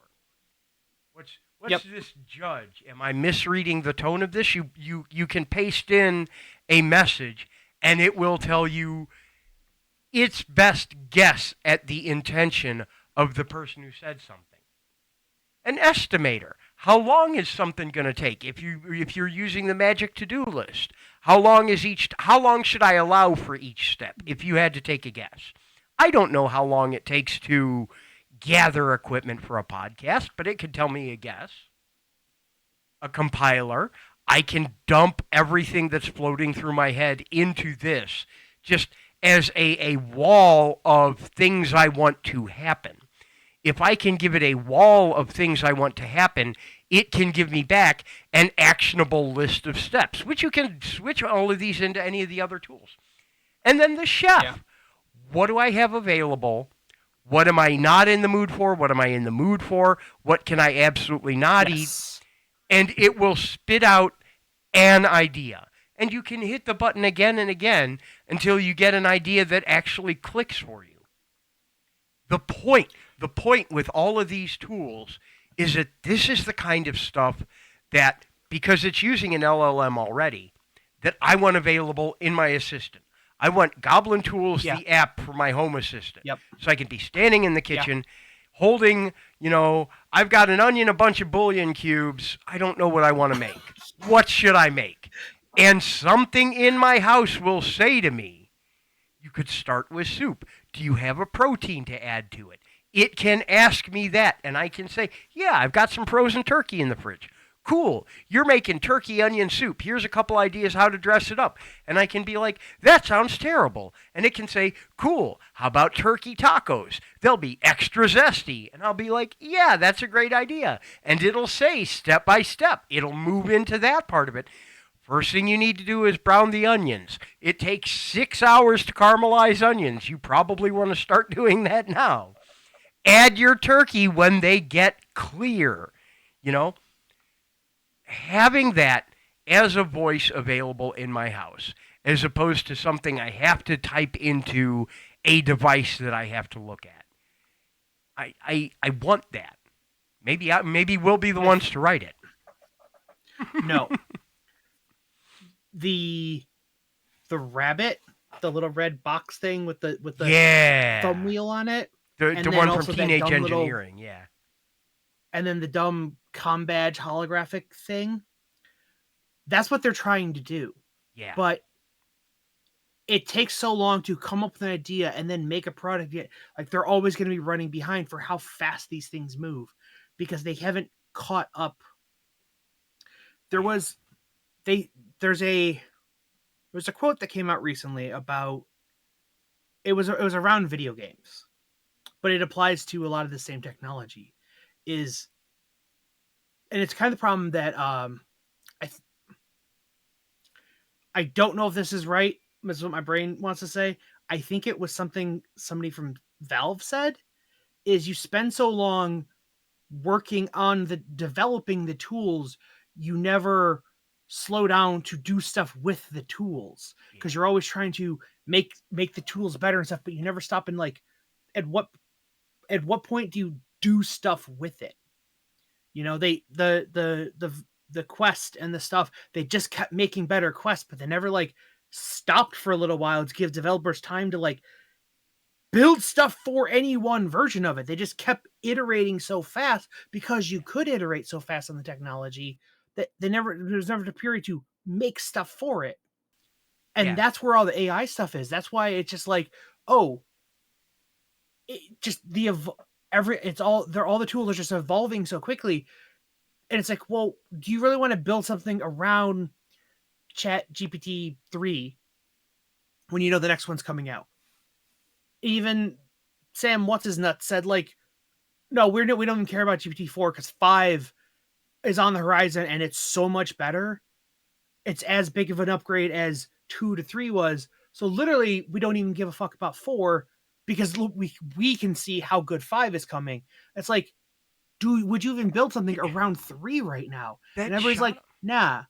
Speaker 1: What's this judge? Am I misreading the tone of this? You can paste in a message, and it will tell you its best guess at the intention of the person who said something. An estimator. How long is something going to take? If you're using the magic to-do list, how long should I allow for each step if you had to take a guess? I don't know how long it takes to gather equipment for a podcast, but it could tell me a guess. A compiler. I can dump everything that's floating through my head into this just as a wall of things I want to happen. If I can give it a wall of things I want to happen, it can give me back an actionable list of steps, which you can switch all of these into any of the other tools. And then the chef.
Speaker 2: Yeah.
Speaker 1: What do I have available? What am I not in the mood for? What am I in the mood for? What can I absolutely not eat? And it will spit out an idea. And you can hit the button again and again until you get an idea that actually clicks for you. The point with all of these tools is that this is the kind of stuff that, because it's using an LLM already, that I want available in my assistant. I want Goblin Tools, the app for my home assistant.
Speaker 2: Yep.
Speaker 1: So I can be standing in the kitchen, holding, I've got an onion, a bunch of bouillon cubes. I don't know what I want to make. What should I make? And something in my house will say to me, you could start with soup. Do you have a protein to add to it? It can ask me that, and I can say, yeah, I've got some frozen turkey in the fridge. Cool, you're making turkey onion soup. Here's a couple ideas how to dress it up. And I can be like, that sounds terrible. And it can say, cool, how about turkey tacos? They'll be extra zesty. And I'll be like, yeah, that's a great idea. And it'll say step by step. It'll move into that part of it. First thing you need to do is brown the onions. It takes 6 hours to caramelize onions. You probably want to start doing that now. Add your turkey when they get clear. You know, having that as a voice available in my house, as opposed to something I have to type into a device that I have to look at. I want that. Maybe we'll be the ones to write it.
Speaker 2: No. the rabbit, the little red box thing with the
Speaker 1: Yeah.
Speaker 2: thumb wheel on it,
Speaker 1: The
Speaker 2: and then
Speaker 1: one
Speaker 2: also
Speaker 1: from
Speaker 2: that
Speaker 1: Teenage
Speaker 2: dumb little-
Speaker 1: Engineering, yeah.
Speaker 2: and then the dumb com badge holographic thing. That's what they're trying to do.
Speaker 1: Yeah.
Speaker 2: But it takes so long to come up with an idea and then make a product. Like they're always going to be running behind for how fast these things move because they haven't caught up. There's a quote that came out recently about it was around video games, but it applies to a lot of the same technology. And it's kind of the problem that I don't know if this is right. This is what my brain wants to say. I think it was something somebody from Valve said, is you spend so long working on developing the tools, you never slow down to do stuff with the tools because you're always trying to make the tools better and stuff, but you never stop and like, at what point do you do stuff with it? You know, the quest and the stuff, they just kept making better quests, but they never like stopped for a little while to give developers time to like build stuff for any one version of it. They just kept iterating so fast because you could iterate so fast on the technology that there was never a period to make stuff for it. And that's where all the AI stuff is. That's why it's just like, oh, all the tools are just evolving so quickly. And it's like, well, do you really want to build something around Chat GPT 3 when you know the next one's coming out? Even Sam What's-His-Nuts said, like, no, we don't even care about GPT-4 because 5 is on the horizon and it's so much better. It's as big of an upgrade as 2 to 3 was. So literally, we don't even give a fuck about 4 because we can see how good 5 is coming. It's like, would you even build something around 3 right now? And everybody's like, nah.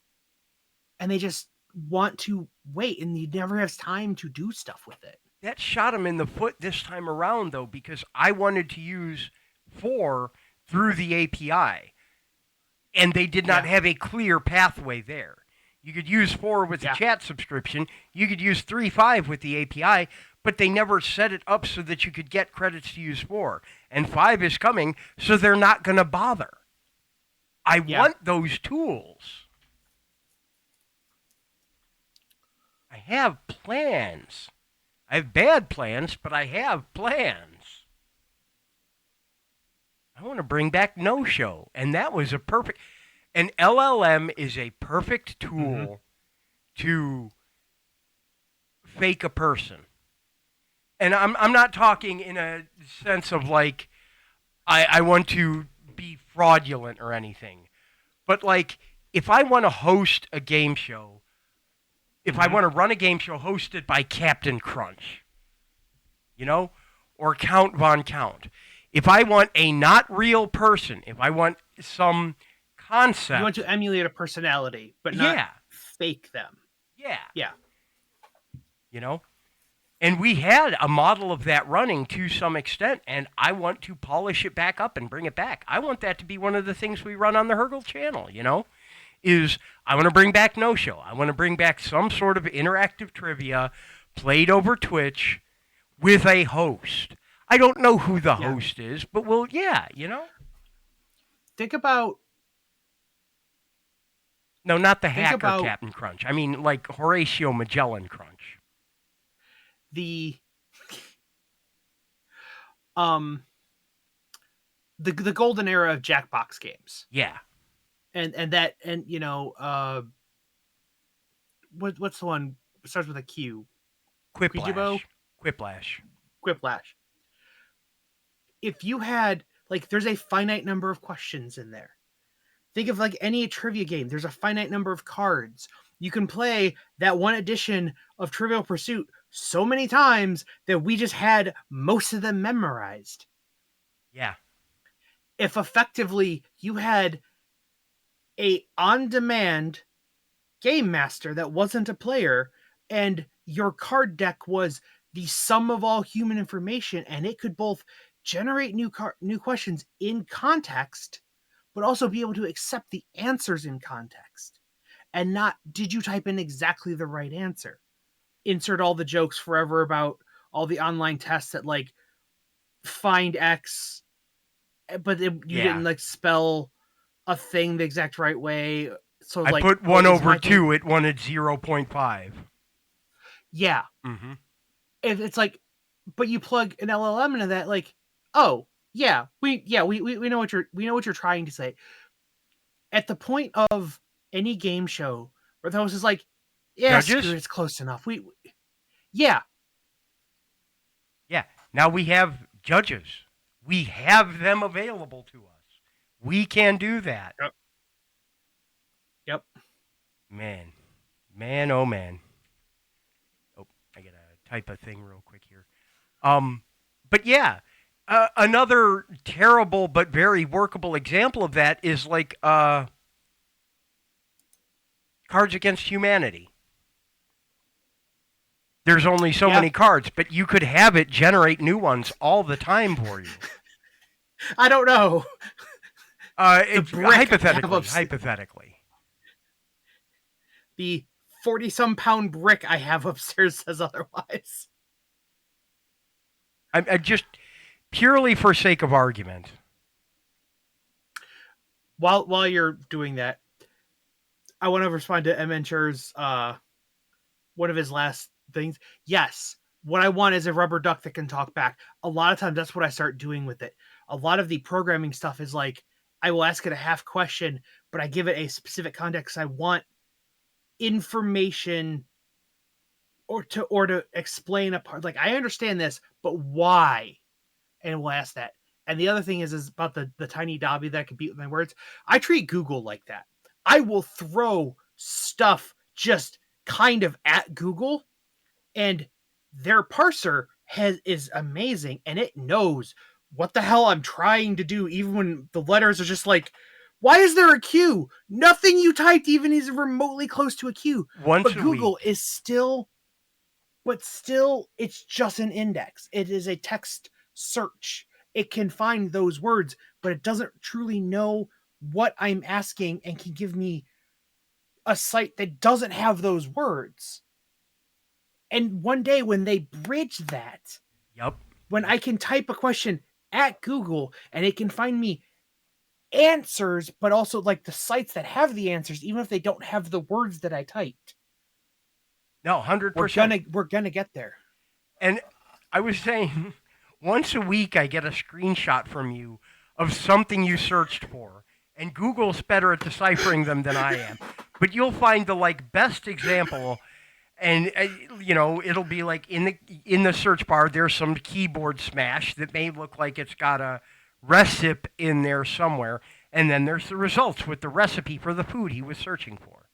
Speaker 2: And they just want to wait, and he never has time to do stuff with it.
Speaker 1: That shot him in the foot this time around, though, because I wanted to use 4 through the API, and they did not have a clear pathway there. You could use 4 with the chat subscription. You could use 3.5 with the API, but they never set it up so that you could get credits to use 4. And 5 is coming, so they're not going to bother. I want those tools. I have plans. I have bad plans, but I have plans. I want to bring back No-Show, and that was a perfect... An LLM is a perfect tool to fake a person. And I'm not talking in a sense of like, I want to be fraudulent or anything. But like, if I want to host a game show, if I want to run a game show hosted by Captain Crunch, you know, or Count Von Count, if I want a not real person, if I want some concept.
Speaker 2: You want to emulate a personality, but not fake them.
Speaker 1: Yeah. You know? And we had a model of that running to some extent, and I want to polish it back up and bring it back. I want that to be one of the things we run on the Hergel channel, you know? Is I want to bring back No-Show. I want to bring back some sort of interactive trivia played over Twitch with a host. I don't know who the host is, but you know?
Speaker 2: Think about...
Speaker 1: No, not the hacker Captain Crunch. I mean, like Horatio Magellan Crunch.
Speaker 2: The golden era of Jackbox games.
Speaker 1: Yeah.
Speaker 2: And you know, what's the one that starts with a Q?
Speaker 1: Quiplash.
Speaker 2: If you had, like, there's a finite number of questions in there. Think of like any trivia game. There's a finite number of cards. You can play that one edition of Trivial Pursuit so many times that we just had most of them memorized.
Speaker 1: Yeah.
Speaker 2: If effectively you had a on-demand game master that wasn't a player and your card deck was the sum of all human information and it could both generate new questions in context but also be able to accept the answers in context and not did you type in exactly the right answer, insert all the jokes forever about all the online tests that like find x but you
Speaker 1: Yeah.
Speaker 2: didn't like spell a thing the exact right way, so
Speaker 1: I
Speaker 2: like
Speaker 1: put
Speaker 2: oh
Speaker 1: 1
Speaker 2: is
Speaker 1: over
Speaker 2: my thing
Speaker 1: 2, it wanted 0.5.
Speaker 2: yeah.
Speaker 1: Mm-hmm.
Speaker 2: It's like, but you plug an LLM into that, like, oh we know what you're trying to say. At the point of any game show where the host is like, yeah, screw
Speaker 1: Judges?
Speaker 2: it, it's close enough. Yeah,
Speaker 1: Yeah. Now we have judges. We have them available to us. We can do that.
Speaker 2: yep, yep,
Speaker 1: Man. Man, oh man. Oh, I gotta type a thing real quick here. Um, but yeah, another terrible but very workable example of that is like Cards Against Humanity. There's only so
Speaker 2: yeah.
Speaker 1: many cards, but you could have it generate new ones all the time for you.
Speaker 2: I don't know. The brick I have
Speaker 1: Hypothetically.
Speaker 2: the 40 some pound brick I have upstairs says otherwise.
Speaker 1: I'm just purely for sake of argument.
Speaker 2: While you're doing that, I want to respond to Emencher's one of his last things. Yes, what I want is a rubber duck that can talk back. A lot of times that's what I start doing with it. A lot of the programming stuff is like I will ask it a half question, but I give it a specific context. I want information or to explain a part. Like I understand this, but why? And we'll ask that. And the other thing is about the tiny Dobby that can beat with my words. I treat Google like that. I will throw stuff just kind of at Google, and their parser is amazing, and it knows what the hell I'm trying to do, even when the letters are just like, why is there a Q? Nothing you typed even is remotely close to a Q.
Speaker 1: Once
Speaker 2: But
Speaker 1: a
Speaker 2: Google
Speaker 1: week.
Speaker 2: is still, but still, it's just an index. It is a text search. It can find those words, but it doesn't truly know what I'm asking and can give me a site that doesn't have those words. And one day when they bridge that,
Speaker 1: Yep.
Speaker 2: when
Speaker 1: Yep.
Speaker 2: I can type a question at Google and it can find me answers, but also like the sites that have the answers, even if they don't have the words that I typed.
Speaker 1: No, 100%.
Speaker 2: We're gonna get there.
Speaker 1: And I was saying, once a week I get a screenshot from you of something you searched for, and Google's better at deciphering them than I am. But you'll find the like best example, and it'll be like in the search bar there's some keyboard smash that may look like it's got a recipe in there somewhere, and then there's the results with the recipe for the food he was searching for.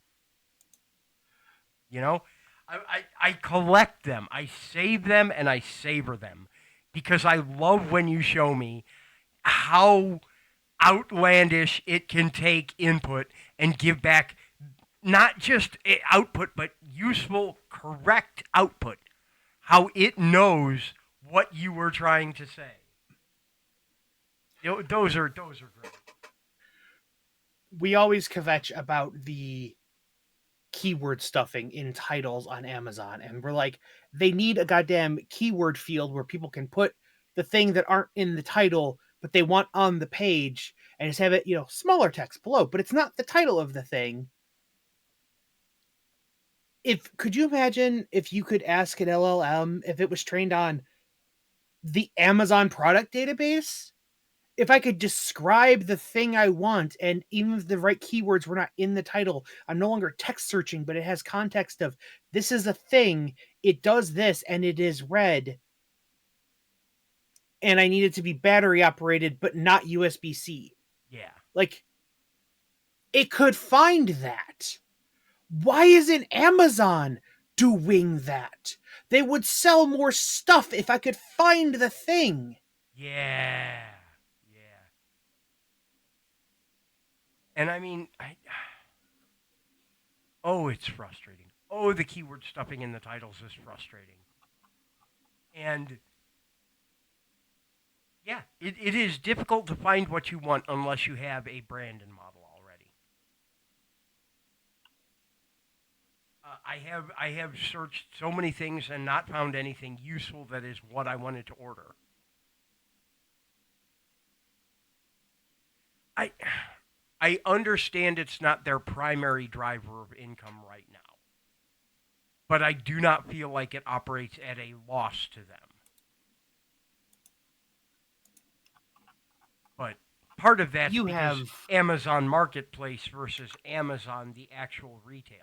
Speaker 1: You know, I collect them, I save them, and I savor them because I love when you show me how outlandish it can take input and give back not just output, but useful, correct output. How it knows what you were trying to say. Those are great.
Speaker 2: We always kvetch about the keyword stuffing in titles on Amazon, and we're like, they need a goddamn keyword field where people can put the thing that aren't in the title but they want on the page and just have it, smaller text below, but it's not the title of the thing. If could you imagine if you could ask an LLM if it was trained on the Amazon product database? If I could describe the thing I want, and even if the right keywords were not in the title, I'm no longer text searching, but it has context of this is a thing, it does this, and it is red, and I need it to be battery operated, but not USB-C.
Speaker 1: Yeah.
Speaker 2: Like, it could find that. Why isn't Amazon doing that? They would sell more stuff if I could find the thing.
Speaker 1: Yeah. Yeah. And I mean, oh, it's frustrating. Oh, the keyword stuffing in the titles is frustrating. And yeah, it is difficult to find what you want unless you have a brand and model already. I have searched so many things and not found anything useful that is what I wanted to order. I I understand it's not their primary driver of income right now, but I do not feel like it operates at a loss to them. But part of that's
Speaker 2: You
Speaker 1: because
Speaker 2: have
Speaker 1: Amazon Marketplace versus Amazon, the actual retailer.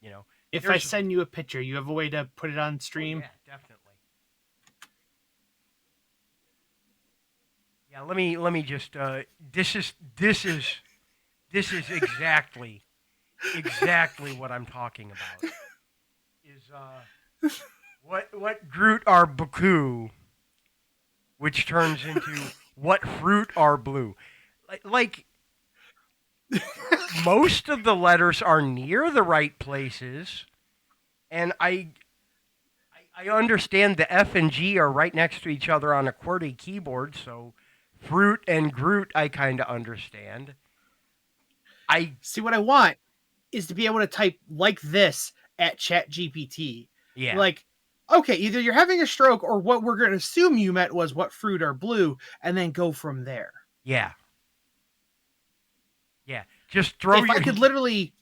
Speaker 1: You know,
Speaker 2: if I
Speaker 1: there's
Speaker 2: send you a picture, you have a way to put it on
Speaker 1: oh
Speaker 2: stream?
Speaker 1: yeah, definitely. Yeah, let me just this is exactly what I'm talking about. Is what Groot are Baku, which turns into what fruit are blue. Like most of the letters are near the right places, and I understand the F and G are right next to each other on a QWERTY keyboard, so fruit and Groot I kind of understand. I
Speaker 2: See, what I want is to be able to type like this at Chat GPT.
Speaker 1: yeah
Speaker 2: Like, okay, either you're having a stroke or what we're going to assume you meant was what fruit are blue, and then go from there.
Speaker 1: yeah yeah. Just throw
Speaker 2: If
Speaker 1: your
Speaker 2: I could literally.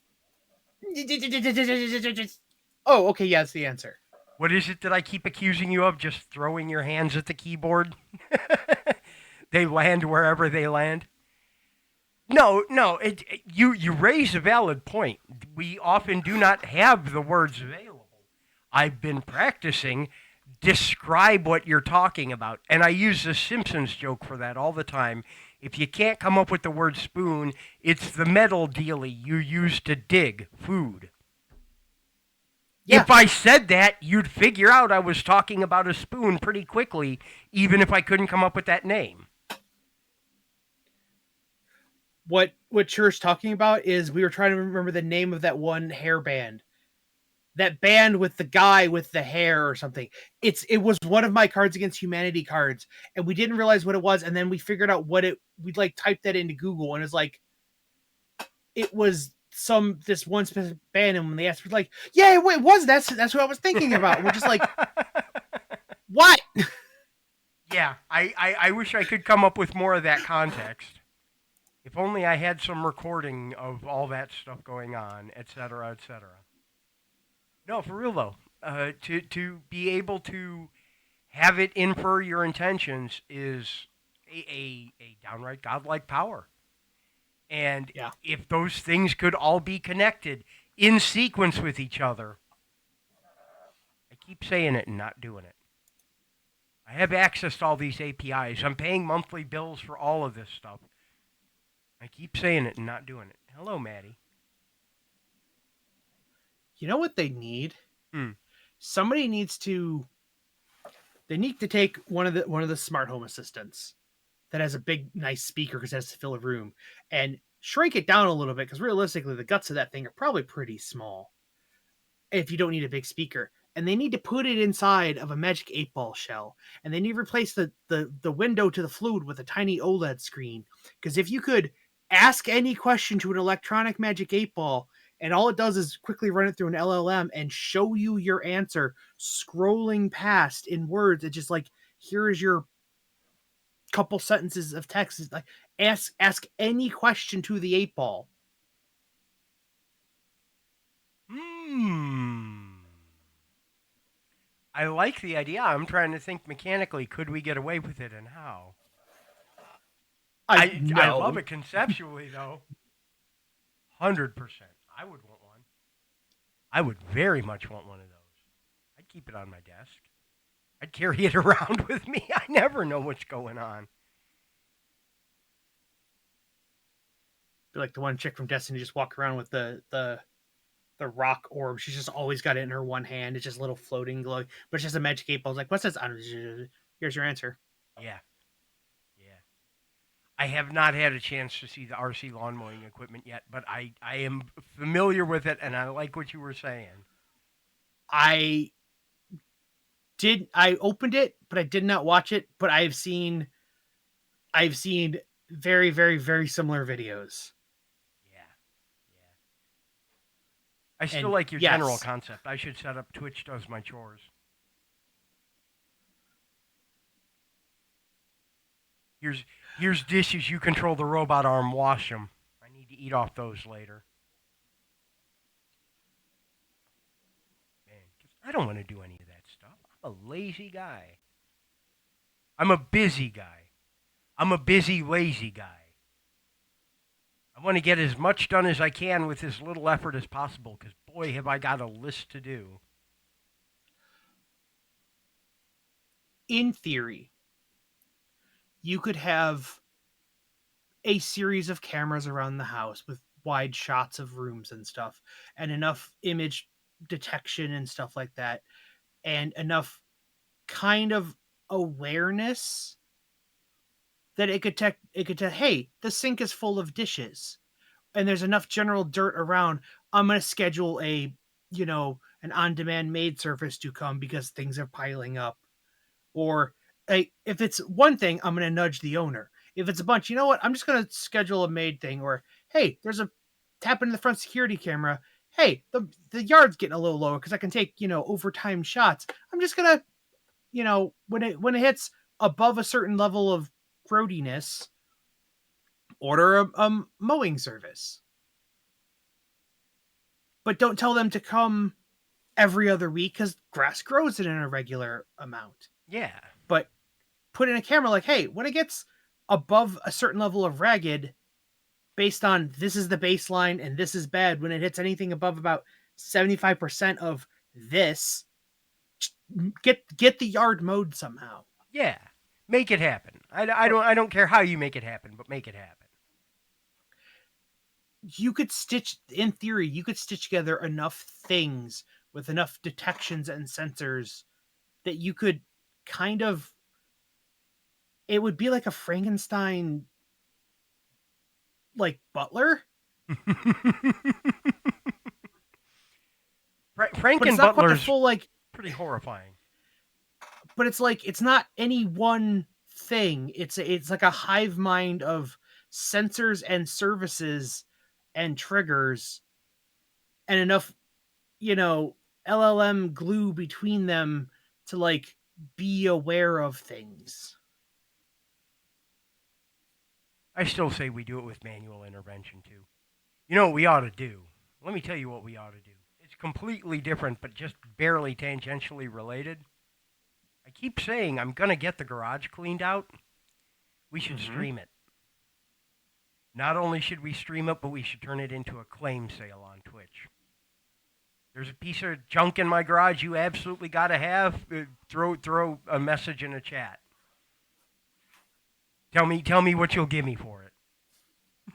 Speaker 2: Oh, okay, yeah, that's the answer.
Speaker 1: what is it that I keep accusing you of? Just throwing your hands at the keyboard. They land wherever they land. No, no. You raise a valid point. We often do not have the words available. I've been practicing. Describe what you're talking about, and I use the Simpsons joke for that all the time. If you can't come up with the word spoon, it's the metal dealie you use to dig food.
Speaker 2: Yeah,
Speaker 1: If I said that, you'd figure out I was talking about a spoon pretty quickly, even if I couldn't come up with that name.
Speaker 2: what Chur's talking about is we were trying to remember the name of that one hair band. That band with the guy with the hair or something. It was one of my Cards Against Humanity cards, and we didn't realize what it was, and then we figured out what it. We'd like typed that into Google, and it's like it was this one specific band, and when they asked, we're like, yeah, it was that's what I was thinking about. We're just like, what?
Speaker 1: Yeah, I wish I could come up with more of that context. If only I had some recording of all that stuff going on, etc., etc. No, for real though. To be able to have it infer your intentions is a downright godlike power. And
Speaker 2: Yeah.
Speaker 1: if those things could all be connected in sequence with each other, I keep saying it and not doing it. I have access to all these APIs. I'm paying monthly bills for all of this stuff. I keep saying it and not doing it. Hello, Maddie.
Speaker 2: You know what they need?
Speaker 1: Hmm.
Speaker 2: Somebody needs to. They need to take one of the smart home assistants that has a big, nice speaker because it has to fill a room, and shrink it down a little bit because realistically, the guts of that thing are probably pretty small if you don't need a big speaker. And they need to put it inside of a Magic 8 Ball shell, and they need to replace the window to the fluid with a tiny OLED screen. Because if you could ask any question to an electronic Magic 8 Ball, and all it does is quickly run it through an LLM and show you your answer, scrolling past in words, it's just like, here is your couple sentences of text. It's like, ask any question to the 8 Ball.
Speaker 1: Hmm. I like the idea. I'm trying to think mechanically. Could we get away with it, and how?
Speaker 2: I
Speaker 1: I love
Speaker 2: know.
Speaker 1: it conceptually, though. 100%. I would want one. I would very much want one of those. I'd keep it on my desk. I'd carry it around with me. I never know what's going on.
Speaker 2: Like the one chick from Destiny just walk around with the rock orb. She's just always got it in her one hand. It's just a little floating glow, but it's just a magic 8 ball. I was like, what's this? Here's your answer.
Speaker 1: Yeah, yeah. I have not had a chance to see the RC lawn mowing equipment yet, but I am familiar with it, and I like what you were saying.
Speaker 2: I I opened it, but I did not watch it. But I've seen very, very, very similar videos.
Speaker 1: Yeah, yeah. I still
Speaker 2: And
Speaker 1: like your general
Speaker 2: yes,
Speaker 1: concept. I should set up Twitch does my chores. Here's dishes. You control the robot arm. Wash them. I need to eat off those later. Man, 'cause I don't want to do any of that stuff. I'm a lazy guy. I'm a busy guy. I'm a busy, lazy guy. I want to get as much done as I can with as little effort as possible, because boy, have I got a list to do.
Speaker 2: in theory, you could have a series of cameras around the house with wide shots of rooms and stuff, and enough image detection and stuff like that, and enough kind of awareness that it could tell, hey, the sink is full of dishes and there's enough general dirt around. I'm going to schedule an on-demand maid service to come because things are piling up. Or hey, if it's one thing, I'm going to nudge the owner. If it's a bunch, you know what? I'm just going to schedule a maid thing. Or hey, there's a tap into the front security camera. Hey, the yard's getting a little lower because I can take overtime shots. I'm just gonna when it hits above a certain level of grody-ness, order a mowing service. But don't tell them to come every other week because grass grows in an irregular amount.
Speaker 1: Yeah.
Speaker 2: But put in a camera like, hey, when it gets above a certain level of ragged, based on this is the baseline and this is bad, when it hits anything above about 75% of this, get the yard mowed somehow.
Speaker 1: Yeah. Make it happen. I don't care how you make it happen, but make it happen.
Speaker 2: You could in theory, you could stitch together enough things with enough detections and sensors that you could kind of, it would be like a Frankenstein, like butler.
Speaker 1: Frank
Speaker 2: But it's
Speaker 1: and
Speaker 2: not quite the
Speaker 1: Butler's
Speaker 2: full, like,
Speaker 1: pretty horrifying.
Speaker 2: but it's like, it's not any one thing. It's like a hive mind of sensors and services and triggers and enough, LLM glue between them to like be aware of things.
Speaker 1: I still say we do it with manual intervention too. You know what we ought to do? Let me tell you what we ought to do. It's completely different, but just barely tangentially related. I keep saying I'm going to get the garage cleaned out. We should stream it. Not only should we stream it, but we should turn it into a claim sale on Twitch. There's a piece of junk in my garage you absolutely got to have. Throw a message in a chat. Tell me what you'll give me for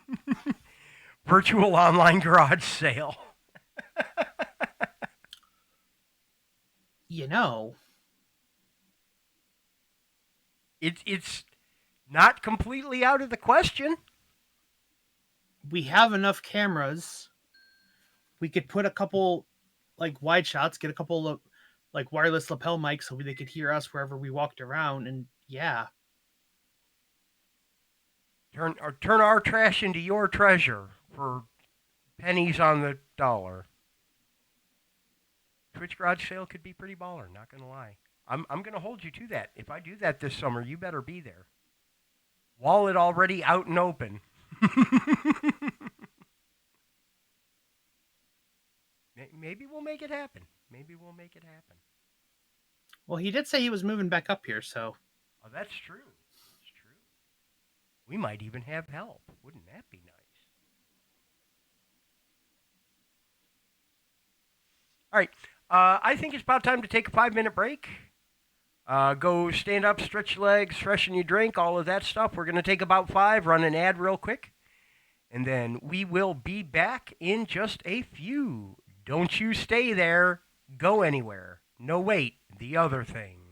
Speaker 1: it. Virtual online garage sale.
Speaker 2: You know,
Speaker 1: It's not completely out of the question.
Speaker 2: we have enough cameras. We could put a couple like wide shots, get a couple of like wireless lapel mics so they could hear us wherever we walked around, and yeah.
Speaker 1: Turn our trash into your treasure for pennies on the dollar. Twitch garage sale could be pretty baller, not gonna lie. I'm gonna hold you to that. If I do that this summer, you better be there. Wallet already out and open. Maybe we'll make it happen. Maybe we'll make it happen.
Speaker 2: Well, he did say he was moving back up here, so.
Speaker 1: Oh, that's true. That's true. We might even have help. Wouldn't that be nice? All right. I think it's about time to take a 5-minute break. Go stand up, stretch your legs, freshen your drink, all of that stuff. We're going to take about 5, run an ad real quick. And then we will be back in just a few. Don't you stay there. Go anywhere. No, wait, the other thing.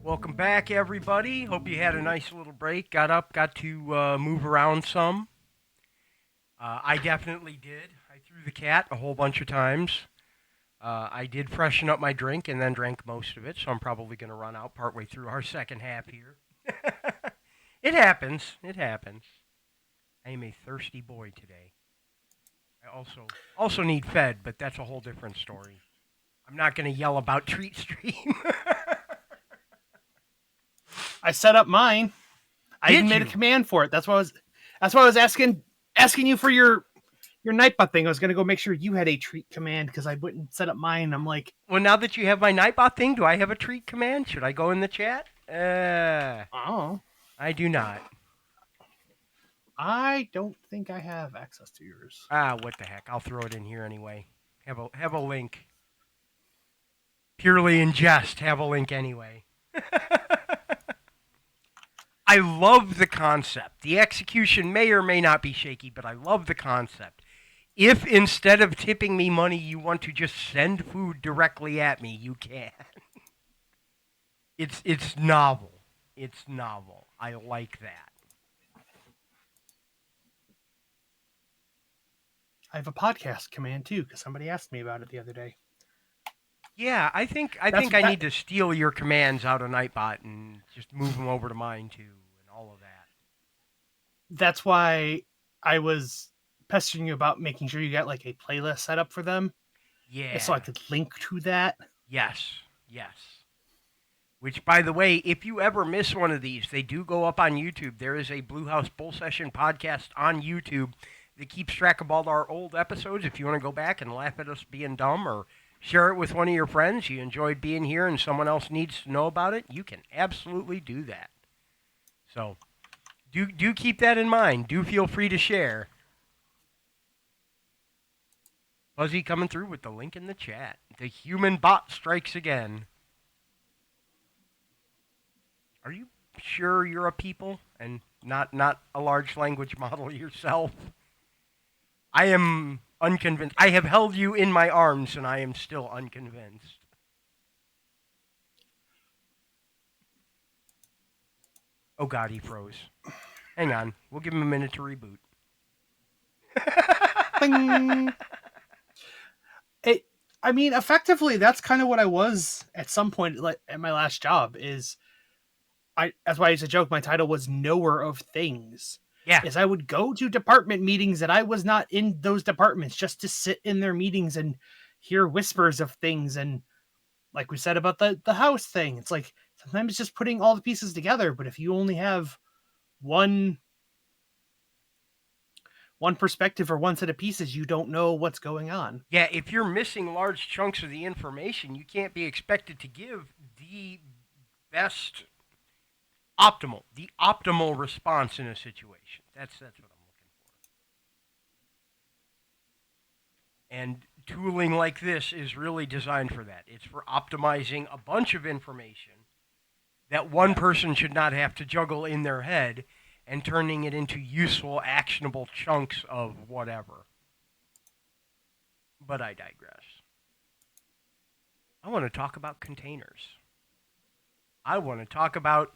Speaker 1: Welcome back, everybody. Hope you had a nice little break. Got up, got to move around some. I definitely did. I threw the cat a whole bunch of times. I did freshen up my drink and then drank most of it, so I'm probably going to run out partway through our second half here. It happens. It happens. I am a thirsty boy today. I also need fed, but that's a whole different story. I'm not going to yell about Treat Stream.
Speaker 2: I set up mine. I
Speaker 1: Did
Speaker 2: even made a
Speaker 1: you?
Speaker 2: command for it. That's why I was asking you for your Nightbot thing. I was gonna go make sure you had a treat command because I wouldn't set up mine. I'm like,
Speaker 1: Well, now that you have my Nightbot thing, do I have a treat command? Should I go in the chat?
Speaker 2: oh,
Speaker 1: I do not.
Speaker 2: I don't think I have access to yours.
Speaker 1: What the heck? I'll throw it in here anyway. Have a link. Purely in jest, have a link anyway. I love the concept. The execution may or may not be shaky, but I love the concept. If instead of tipping me money, you want to just send food directly at me, you can. It's novel. It's novel. I like that.
Speaker 2: I have a podcast command too because somebody asked me about it the other day.
Speaker 1: Yeah, I
Speaker 2: That's
Speaker 1: think I
Speaker 2: that.
Speaker 1: need to steal your commands out of Nightbot and just move them over to mine too, and all of that.
Speaker 2: That's why I was pestering you about making sure you got like a playlist set up for them, so I
Speaker 1: Yeah.
Speaker 2: could link to that.
Speaker 1: Yes. Yes. Which, by the way, if you ever miss one of these, they do go up on YouTube. There is a Blue House Bull Session podcast on YouTube that keeps track of all our old episodes. If you want to go back and laugh at us being dumb or share it with one of your friends, you enjoyed being here and someone else needs to know about it, you can absolutely do that. So do keep that in mind. Do feel free to share. Fuzzy coming through with the link in the chat. The human bot strikes again. Are you sure you're a people and not a large language model yourself? I am unconvinced. I have held you in my arms and I am still unconvinced. Oh god, he froze. Hang on. We'll give him a minute to reboot.
Speaker 2: Bing. It. I mean, effectively, that's kind of what I was at some point like, at my last job. Is that's why I used to joke my title was knower of things.
Speaker 1: Yeah.
Speaker 2: Is I would go to department meetings that I was not in those departments just to sit in their meetings and hear whispers of things. And like we said about the house thing, it's like sometimes it's just putting all the pieces together. But if you only have one one perspective or one set of pieces, you don't know what's going on.
Speaker 1: Yeah, if you're missing large chunks of the information, you can't be expected to give the best the optimal response in a situation. That's what I'm looking for. And tooling like this is really designed for that. It's for optimizing a bunch of information that one person should not have to juggle in their head and turning it into useful, actionable chunks of whatever. But I digress. I want to talk about containers. I want to talk about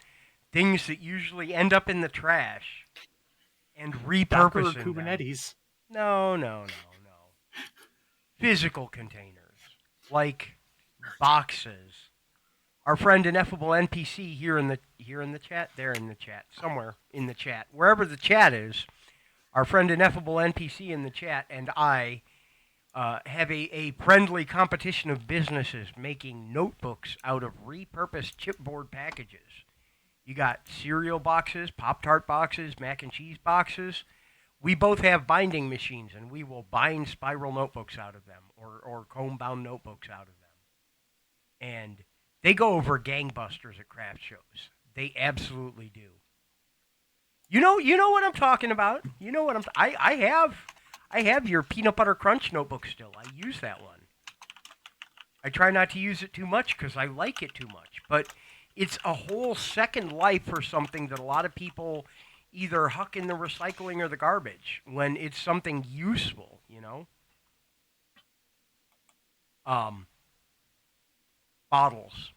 Speaker 1: things that usually end up in the trash and
Speaker 2: Docker or
Speaker 1: repurposing them.
Speaker 2: Kubernetes.
Speaker 1: No. Physical containers, like boxes. Our friend Ineffable NPC here in the chat, there in the chat, somewhere in the chat, wherever the chat is. Our friend Ineffable NPC in the chat and I have a friendly competition of businesses making notebooks out of repurposed chipboard packages. You got cereal boxes, Pop-Tart boxes, mac and cheese boxes. We both have binding machines, and we will bind spiral notebooks out of them or comb-bound notebooks out of them. And they go over gangbusters at craft shows. They absolutely do. You know what I'm talking about. You know what I have your peanut butter crunch notebook still. I use that one. I try not to use it too much because I like it too much, but it's a whole second life for something that a lot of people either huck in the recycling or the garbage when it's something useful, you know? Bottles.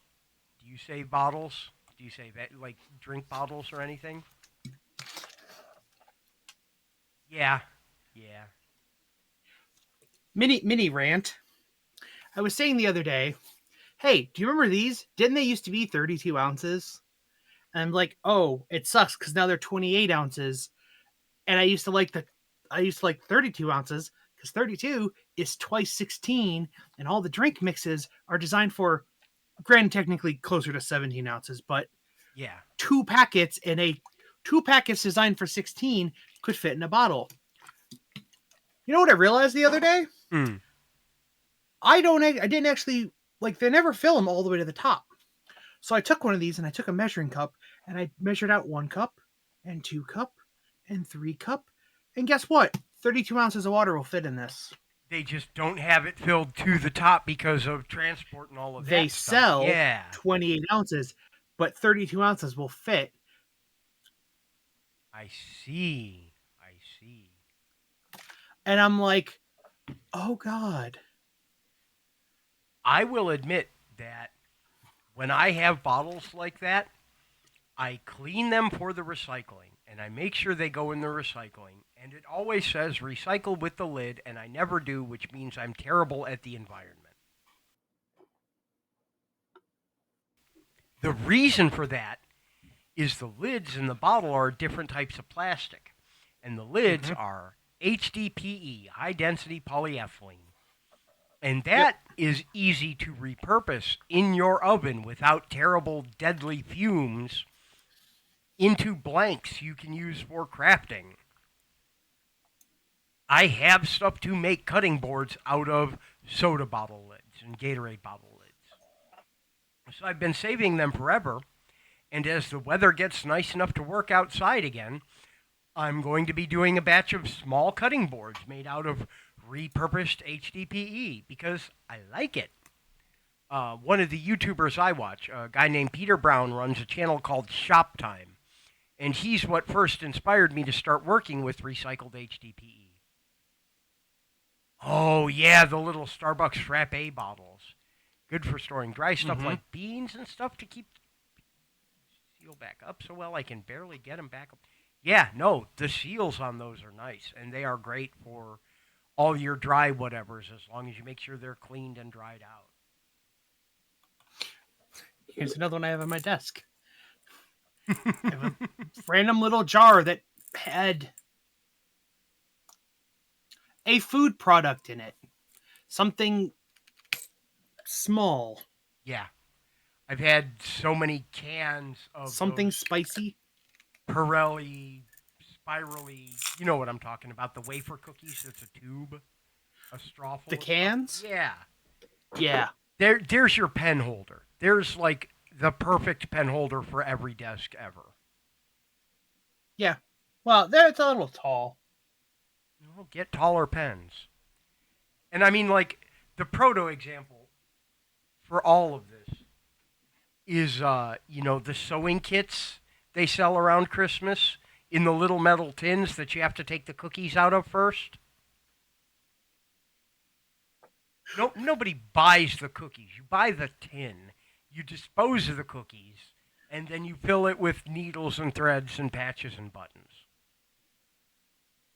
Speaker 1: Do you save bottles? Do you say that like drink bottles or anything? Yeah, yeah.
Speaker 2: Mini rant. I was saying the other day, hey, do you remember these? Didn't they used to be 32 ounces? And I'm like, oh, it sucks because now they're 28 ounces. And I used to like 32 ounces because 32 is twice 16, and all the drink mixes are designed for, granted, technically closer to 17 ounces, but
Speaker 1: Yeah.
Speaker 2: two packets in a two packets designed for 16 could fit in a bottle. You know what I realized the other day?
Speaker 1: Mm.
Speaker 2: I didn't actually like they never fill them all the way to the top. So I took one of these and I took a measuring cup and I measured out 1 cup and 2 cup and 3 cup. And guess what? 32 ounces of water will fit in this.
Speaker 1: They just don't have it filled to the top because of transport and all of
Speaker 2: They
Speaker 1: that stuff.
Speaker 2: sell
Speaker 1: Yeah.
Speaker 2: 28 ounces, but 32 ounces will fit.
Speaker 1: I see. I see.
Speaker 2: And I'm like, oh God.
Speaker 1: I will admit that when I have bottles like that, I clean them for the recycling and I make sure they go in the recycling. And it always says recycle with the lid, and I never do, which means I'm terrible at the environment. The reason for that is the lids in the bottle are different types of plastic, and the lids are HDPE, high density polyethylene. And that is easy to repurpose in your oven without terrible deadly fumes into blanks you can use for crafting. I have stuff to make cutting boards out of soda bottle lids and Gatorade bottle lids. So I've been saving them forever. And as the weather gets nice enough to work outside again, I'm going to be doing a batch of small cutting boards made out of repurposed HDPE because I like it. One of the YouTubers I watch, a guy named Peter Brown, runs a channel called Shop Time. And he's what first inspired me to start working with recycled HDPE. Oh, yeah, the little Starbucks frappe bottles. Good for storing dry stuff like beans and stuff to keep seal back up so well I can barely get them back up. Yeah, no, the seals on those are nice, and they are great for all your dry whatevers as long as you make sure they're cleaned and dried out.
Speaker 2: Here's another one I have on my desk. I have a random little jar that had a food product in it. Something small.
Speaker 1: Yeah. I've had so many cans of
Speaker 2: something
Speaker 1: those
Speaker 2: spicy.
Speaker 1: Pirelli, spirally, you know what I'm talking about, the wafer cookies that's a tube, a straw full
Speaker 2: The
Speaker 1: of
Speaker 2: cans?
Speaker 1: stuff. Yeah.
Speaker 2: Yeah.
Speaker 1: There's your pen holder. There's like the perfect pen holder for every desk ever.
Speaker 2: Yeah. Well, it's a little tall.
Speaker 1: Well, get taller pens. And I mean, like, the proto example for all of this is, the sewing kits they sell around Christmas in the little metal tins that you have to take the cookies out of first. No, nobody buys the cookies. You buy the tin, you dispose of the cookies, and then you fill it with needles and threads and patches and buttons.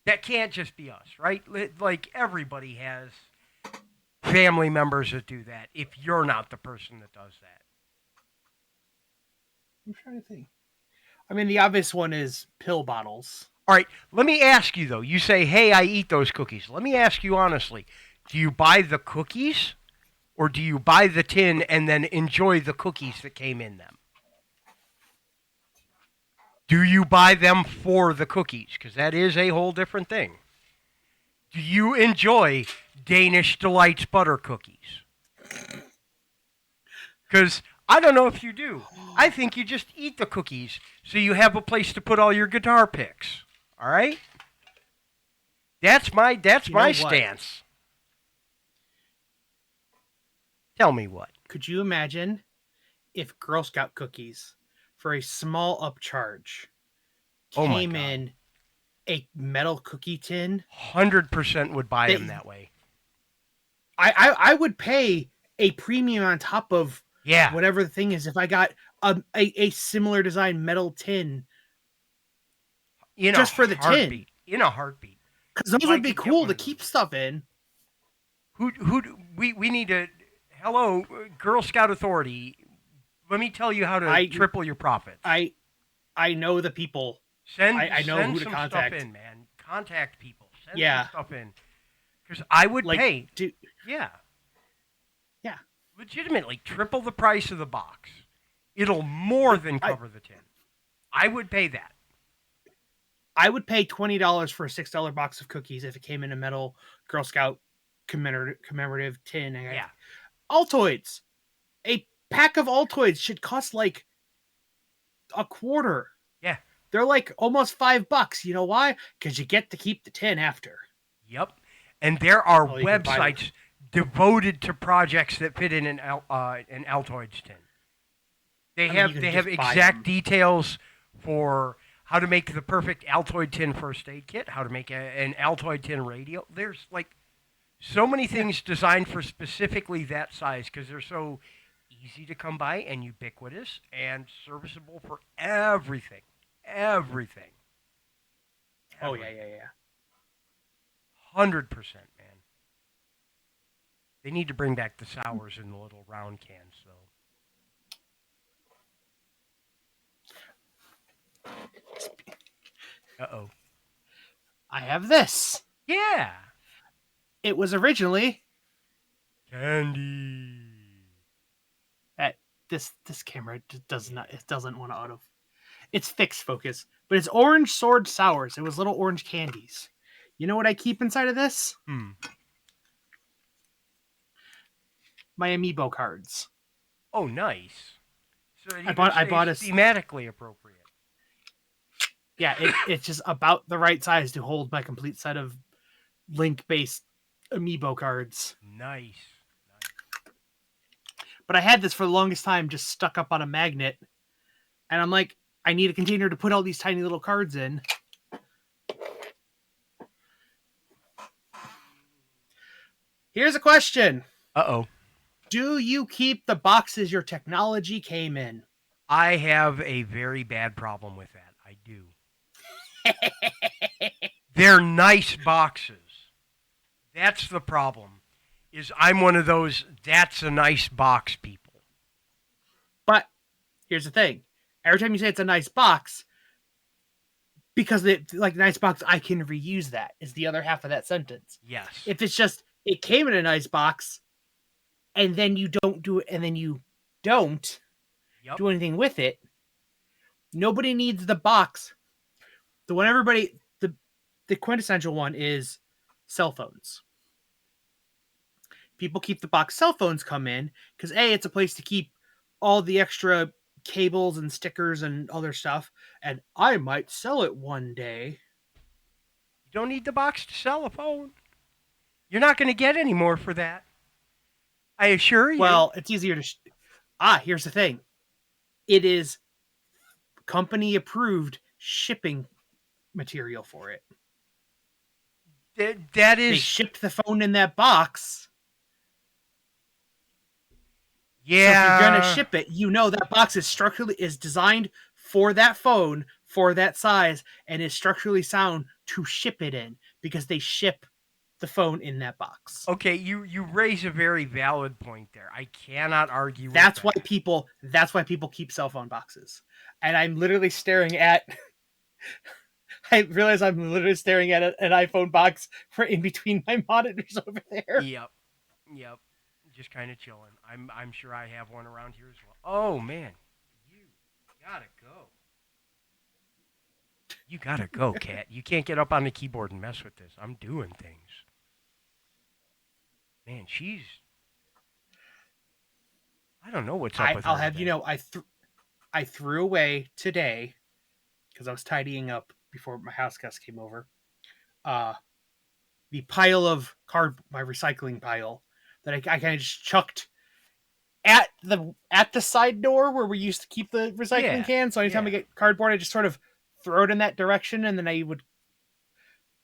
Speaker 1: That can't just be us, right? Like, everybody has family members that do that if you're not the person that does that.
Speaker 2: I'm trying to think. I mean, the obvious one is pill bottles.
Speaker 1: All right, let me ask you, though. You say, hey, I eat those cookies. Let me ask you honestly. Do you buy the cookies, or do you buy the tin and then enjoy the cookies that came in them? Do you buy them for the cookies? Because that is a whole different thing. Do you enjoy Danish Delights butter cookies? Because I don't know if you do. I think you just eat the cookies so you have a place to put all your guitar picks. All right? That's my stance. Tell me what.
Speaker 2: Could you imagine if Girl Scout cookies, for a small upcharge, came in a metal cookie tin?
Speaker 1: 100% would buy them that way.
Speaker 2: I would pay a premium on top of
Speaker 1: Yeah.
Speaker 2: whatever the thing is if I got a similar design metal tin
Speaker 1: In a
Speaker 2: just for the tin,
Speaker 1: heartbeat. In a heartbeat.
Speaker 2: because those
Speaker 1: If I
Speaker 2: would be
Speaker 1: could get
Speaker 2: cool
Speaker 1: one
Speaker 2: to
Speaker 1: of those.
Speaker 2: keep stuff in.
Speaker 1: We need to. Hello, Girl Scout Authority. Let me tell you how to
Speaker 2: I
Speaker 1: triple your profits.
Speaker 2: I know the people. I know
Speaker 1: Send
Speaker 2: who to
Speaker 1: some stuff
Speaker 2: contact.
Speaker 1: in, man. Contact people. Send some
Speaker 2: Yeah,
Speaker 1: stuff in. Because I would
Speaker 2: like
Speaker 1: pay.
Speaker 2: do
Speaker 1: Yeah.
Speaker 2: yeah.
Speaker 1: Legitimately, triple the price of the box. It'll more
Speaker 2: Like
Speaker 1: than cover the tin. I would pay that.
Speaker 2: I would pay $20 for a $6 box of cookies if it came in a metal Girl Scout commemorative tin.
Speaker 1: Yeah.
Speaker 2: Altoids. A pack of Altoids should cost like a quarter.
Speaker 1: Yeah.
Speaker 2: They're like almost $5. You know why? Because you get to keep the tin after.
Speaker 1: Yep. And there are
Speaker 2: Oh, you can buy them.
Speaker 1: websites devoted to projects that fit in an Altoids tin. They
Speaker 2: I mean, you
Speaker 1: have
Speaker 2: can
Speaker 1: they have
Speaker 2: just buy
Speaker 1: exact
Speaker 2: them.
Speaker 1: details for how to make the perfect Altoid tin first aid kit, how to make an Altoid tin radio. There's like so many
Speaker 2: Yeah.
Speaker 1: things designed for specifically that size because they're so easy to come by and ubiquitous and serviceable for everything. Everything.
Speaker 2: Oh yeah,
Speaker 1: Everything.
Speaker 2: yeah, yeah.
Speaker 1: 100%, man. They need to bring back the sours in the little round cans, though. Uh oh.
Speaker 2: I have this.
Speaker 1: Yeah.
Speaker 2: It was originally
Speaker 1: Candy.
Speaker 2: at this camera does not, it doesn't want to auto. It's fixed focus, but it's orange sword sours. It was little orange candies. You know what I keep inside of this?
Speaker 1: Hmm.
Speaker 2: My amiibo cards.
Speaker 1: Oh, nice. So it
Speaker 2: I
Speaker 1: even
Speaker 2: bought
Speaker 1: stays
Speaker 2: a
Speaker 1: thematically appropriate.
Speaker 2: yeah. It's just about the right size to hold my complete set of Link based amiibo cards.
Speaker 1: Nice.
Speaker 2: But I had this for the longest time just stuck up on a magnet, and I'm like, I need a container to put all these tiny little cards in. Here's a question.
Speaker 1: Uh oh.
Speaker 2: Do you keep the boxes your technology came in?
Speaker 1: I have a very bad problem with that. I do. They're nice boxes. That's the problem. Is I'm one of those that's a nice box people.
Speaker 2: But here's the thing. Every time you say it's a nice box, because it like nice box, I can reuse that is the other half of that sentence.
Speaker 1: Yes.
Speaker 2: If it's just it came in a nice box and then you don't do it and then you don't
Speaker 1: Yep.
Speaker 2: do anything with it, nobody needs the box. The one everybody the quintessential one is cell phones. People keep the box cell phones come in because A, it's a place to keep all the extra cables and stickers and other stuff, and I might sell it one day.
Speaker 1: You don't need the box to sell a phone. You're not going to get any more for that. I assure you.
Speaker 2: Well, it's easier to. Here's the thing. It is company approved shipping material for it.
Speaker 1: That
Speaker 2: They
Speaker 1: is.
Speaker 2: shipped the phone in that box. So if you're gonna
Speaker 1: Yeah.
Speaker 2: ship it, you know that box is structurally is designed for that phone for that size and is structurally sound to ship it in because they ship the phone in that box.
Speaker 1: Okay, you raise a very valid point there. I cannot argue with that.
Speaker 2: That's why people keep cell phone boxes. And I'm literally staring at I realize I'm literally staring at an iPhone box for in between my monitors over there.
Speaker 1: Yep. Yep. Just kind of chilling. I'm sure I have one around here as well. Oh man, you gotta go. You gotta go, cat. You can't get up on the keyboard and mess with this. I'm doing things. Man, she's. I don't know what's up with
Speaker 2: I'll
Speaker 1: her
Speaker 2: have you
Speaker 1: today.
Speaker 2: know I threw away today because I was tidying up before my house guest came over. Uh, the pile of my recycling pile that I kind of just chucked at the side door where we used to keep the recycling
Speaker 1: Yeah.
Speaker 2: cans. So anytime I
Speaker 1: Yeah.
Speaker 2: get cardboard, I just sort of throw it in that direction, and then I would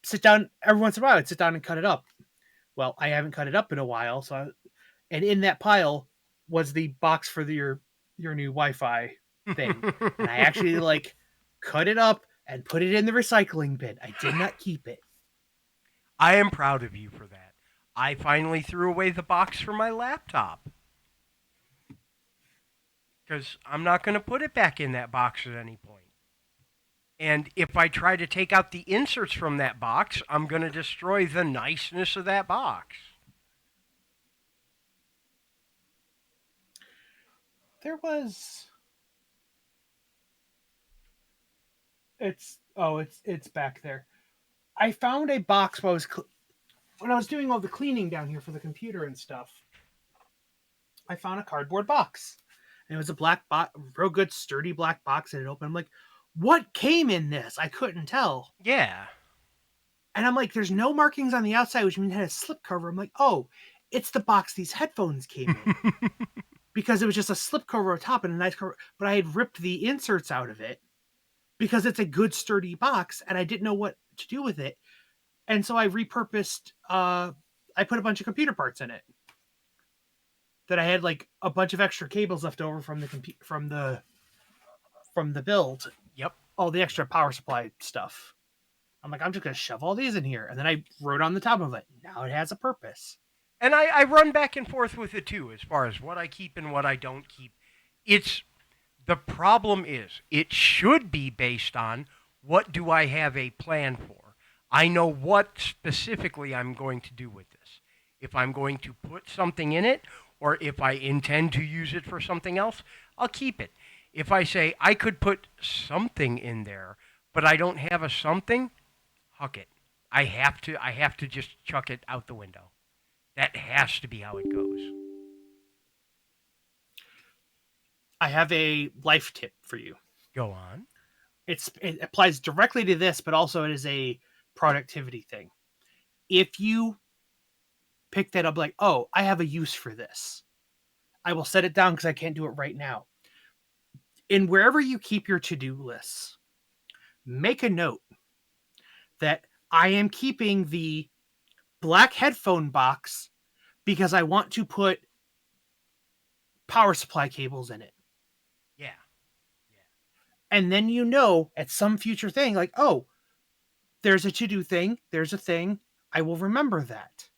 Speaker 2: sit down every once in a while. I'd sit down and cut it up. Well, I haven't cut it up in a while, and in that pile was the box for your new Wi-Fi. thing, and I actually like cut it up and put it in the recycling bin. I did not keep it.
Speaker 1: I am proud of you for that. I finally threw away the box for my laptop. Because I'm not going to put it back in that box at any point. And if I try to take out the inserts from that box, I'm going to destroy the niceness of that box.
Speaker 2: There was. It's back there. I found a box while when I was doing all the cleaning down here for the computer and stuff. I found a cardboard box. And it was a black box, real good, sturdy black box. And it opened. I'm like, what came in this? I couldn't tell.
Speaker 1: Yeah.
Speaker 2: And I'm like, there's no markings on the outside, which means it had a slip cover. I'm like, oh, it's the box these headphones came in. Because it was just a slip cover on top and a nice cover. But I had ripped the inserts out of it because it's a good, sturdy box. And I didn't know what to do with it. And so I repurposed, I put a bunch of computer parts in it. That I had like a bunch of extra cables left over from the build.
Speaker 1: Yep.
Speaker 2: All the extra power supply stuff. I'm like, I'm just gonna shove all these in here, and then I wrote on the top of it. Now it has a purpose.
Speaker 1: And I run back and forth with it too, as far as what I keep and what I don't keep. The problem is, it should be based on what do I have a plan for. I know what specifically I'm going to do with this. If I'm going to put something in it, or if I intend to use it for something else, I'll keep it. If I say I could put something in there, but I don't have a something, huck it. I have to just chuck it out the window. That has to be how it goes.
Speaker 2: I have a life tip for you.
Speaker 1: Go on.
Speaker 2: It applies directly to this, but also it is a productivity thing. If you pick that up like, oh, I have a use for this, I will set it down because I can't do it right now. In wherever you keep your to-do lists, make a note that I am keeping the black headphone box because I want to put power supply cables in it.
Speaker 1: Yeah.
Speaker 2: And then you know at some future thing, like, oh, there's a to-do thing, there's a thing, I will remember that.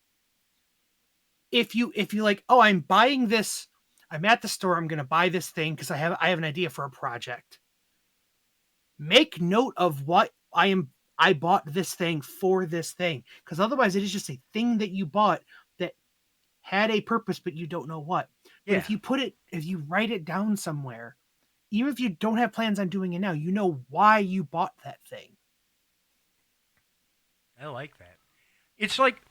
Speaker 2: If you like, oh, I'm buying this, I'm at the store, I'm gonna buy this thing because I have an idea for a project. Make note of what I bought this thing for this thing. Because otherwise it is just a thing that you bought that had a purpose, but you don't know what. But
Speaker 1: Yeah.
Speaker 2: if you write it down somewhere, even if you don't have plans on doing it now, you know why you bought that thing.
Speaker 1: I like that. It's like,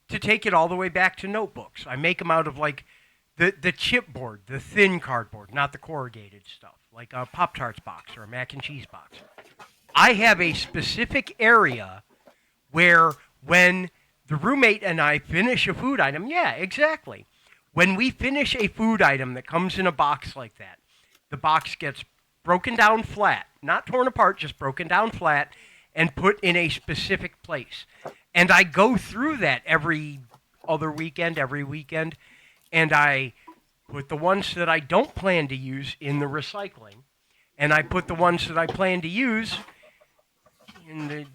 Speaker 1: to take it all the way back to notebooks. I make them out of like the chipboard, the thin cardboard, not the corrugated stuff, like a Pop-Tarts box or a mac and cheese box. I have a specific area where when the roommate and I finish a food item, yeah, exactly. When we finish a food item that comes in a box like that, the box gets broken down flat, not torn apart, just broken down flat, and put in a specific place. And I go through that every weekend, and I put the ones that I don't plan to use in the recycling, and I put the ones that I plan to use in the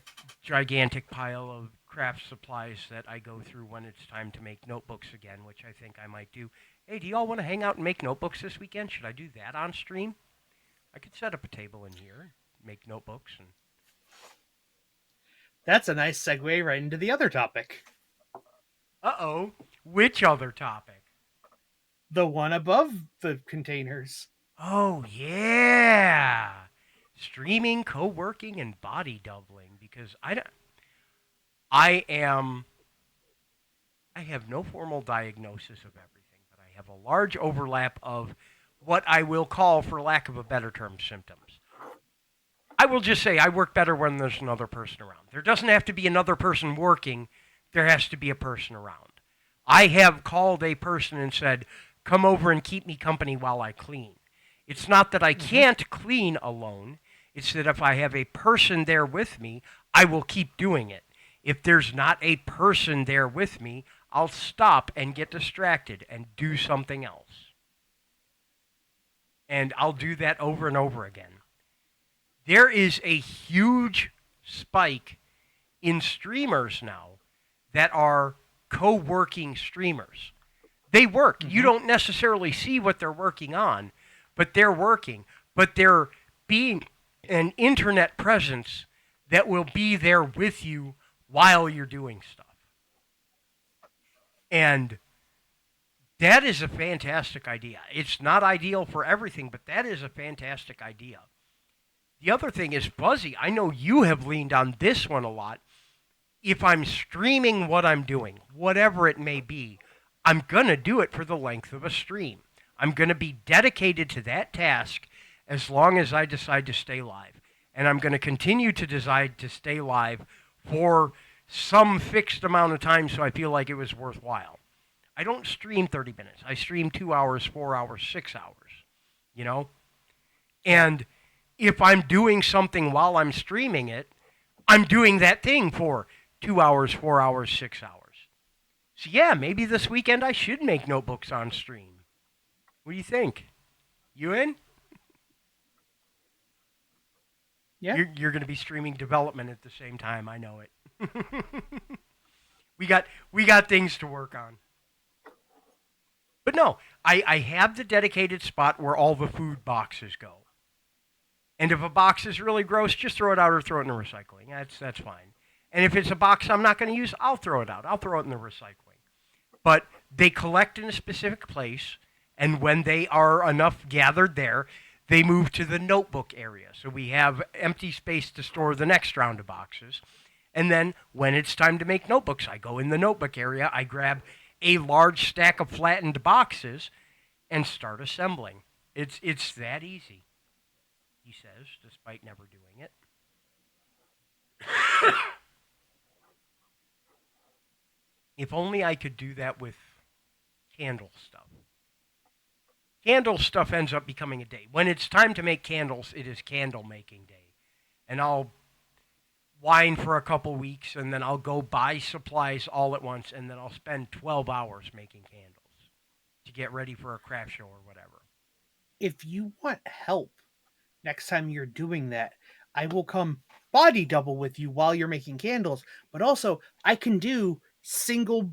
Speaker 1: gigantic pile of craft supplies that I go through when it's time to make notebooks again, which I think I might do. Hey, do y'all want to hang out and make notebooks this weekend? Should I do that on stream? I could set up a table in here, make notebooks, and
Speaker 2: That's a nice segue right into the other topic.
Speaker 1: uh-oh, which other topic?
Speaker 2: The one above the containers.
Speaker 1: Oh, yeah. Streaming, co-working, and body doubling. Because I have no formal diagnosis of everything, but I have a large overlap of what I will call, for lack of a better term, symptoms. I will just say I work better when there's another person around. There doesn't have to be another person working. There has to be a person around. I have called a person and said, come over and keep me company while I clean. It's not that I can't clean alone. It's that if I have a person there with me, I will keep doing it. If there's not a person there with me, I'll stop and get distracted and do something else. And I'll do that over and over again. There is a huge spike in streamers now that are co-working streamers. They work. You
Speaker 2: Mm-hmm.
Speaker 1: don't necessarily see what they're working on, but they're working. But they're being an internet presence that will be there with you while you're doing stuff. And that is a fantastic idea. It's not ideal for everything, but that is a fantastic idea. The other thing is Fuzzy. I know you have leaned on this one a lot. If I'm streaming what I'm doing, whatever it may be, I'm going to do it for the length of a stream. I'm going to be dedicated to that task as long as I decide to stay live. And I'm going to continue to decide to stay live for some fixed amount of time so I feel like it was worthwhile. I don't stream 30 minutes. I stream 2 hours, 4 hours, 6 hours, you know?
Speaker 2: Yeah.
Speaker 1: And if I'm doing something while I'm streaming it, I'm doing that thing for 2 hours, 4 hours, 6 hours. So, yeah, maybe this weekend I should make notebooks on stream. What do you think? You in?
Speaker 2: Yeah.
Speaker 1: You're going to be streaming development at the same time. I know it. we got things to work on. But no, I have the dedicated spot where all the food boxes go. And if a box is really gross, just throw it out or throw it in the recycling. That's fine. And if it's a box I'm not going to use, I'll throw it out. I'll throw it in the recycling. But they collect in a specific place, and when they are enough gathered there, they move to the notebook area. So we have empty space to store the next round of boxes. And then when it's time to make notebooks, I go in the notebook area, I grab a large stack of flattened boxes and start assembling. It's that easy, he says, despite never doing it. If only I could do that with candle stuff. Candle stuff ends up becoming a day. When it's time to make candles, it is candle making day. And I'll whine for a couple weeks, and then I'll go buy supplies all at once, and then I'll spend 12 hours making candles to get ready for a craft show or whatever.
Speaker 2: If you want help next time you're doing that, I will come body double with you while you're making candles, but also I can do single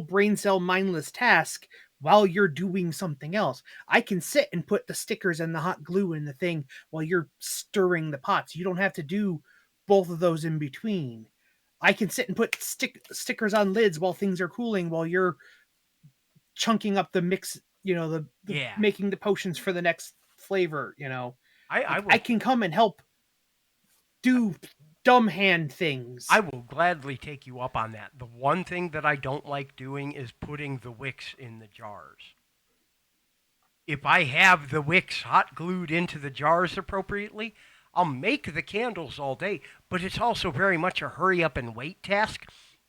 Speaker 2: brain cell mindless task while you're doing something else. I can sit and put the stickers and the hot glue in the thing while you're stirring the pots. You don't have to do both of those in between. I can sit and put stickers on lids while things are cooling while you're chunking up the mix, the
Speaker 1: Yeah,
Speaker 2: making the potions for the next flavor.
Speaker 1: I
Speaker 2: Like I
Speaker 1: will.
Speaker 2: can come and help do dumb hand
Speaker 1: I
Speaker 2: things.
Speaker 1: will gladly take you up on that. The one thing that I don't like doing is putting the wicks in the jars. If I have the wicks hot glued into the jars appropriately, I'll make the candles all day, but it's also very much a hurry up and wait task.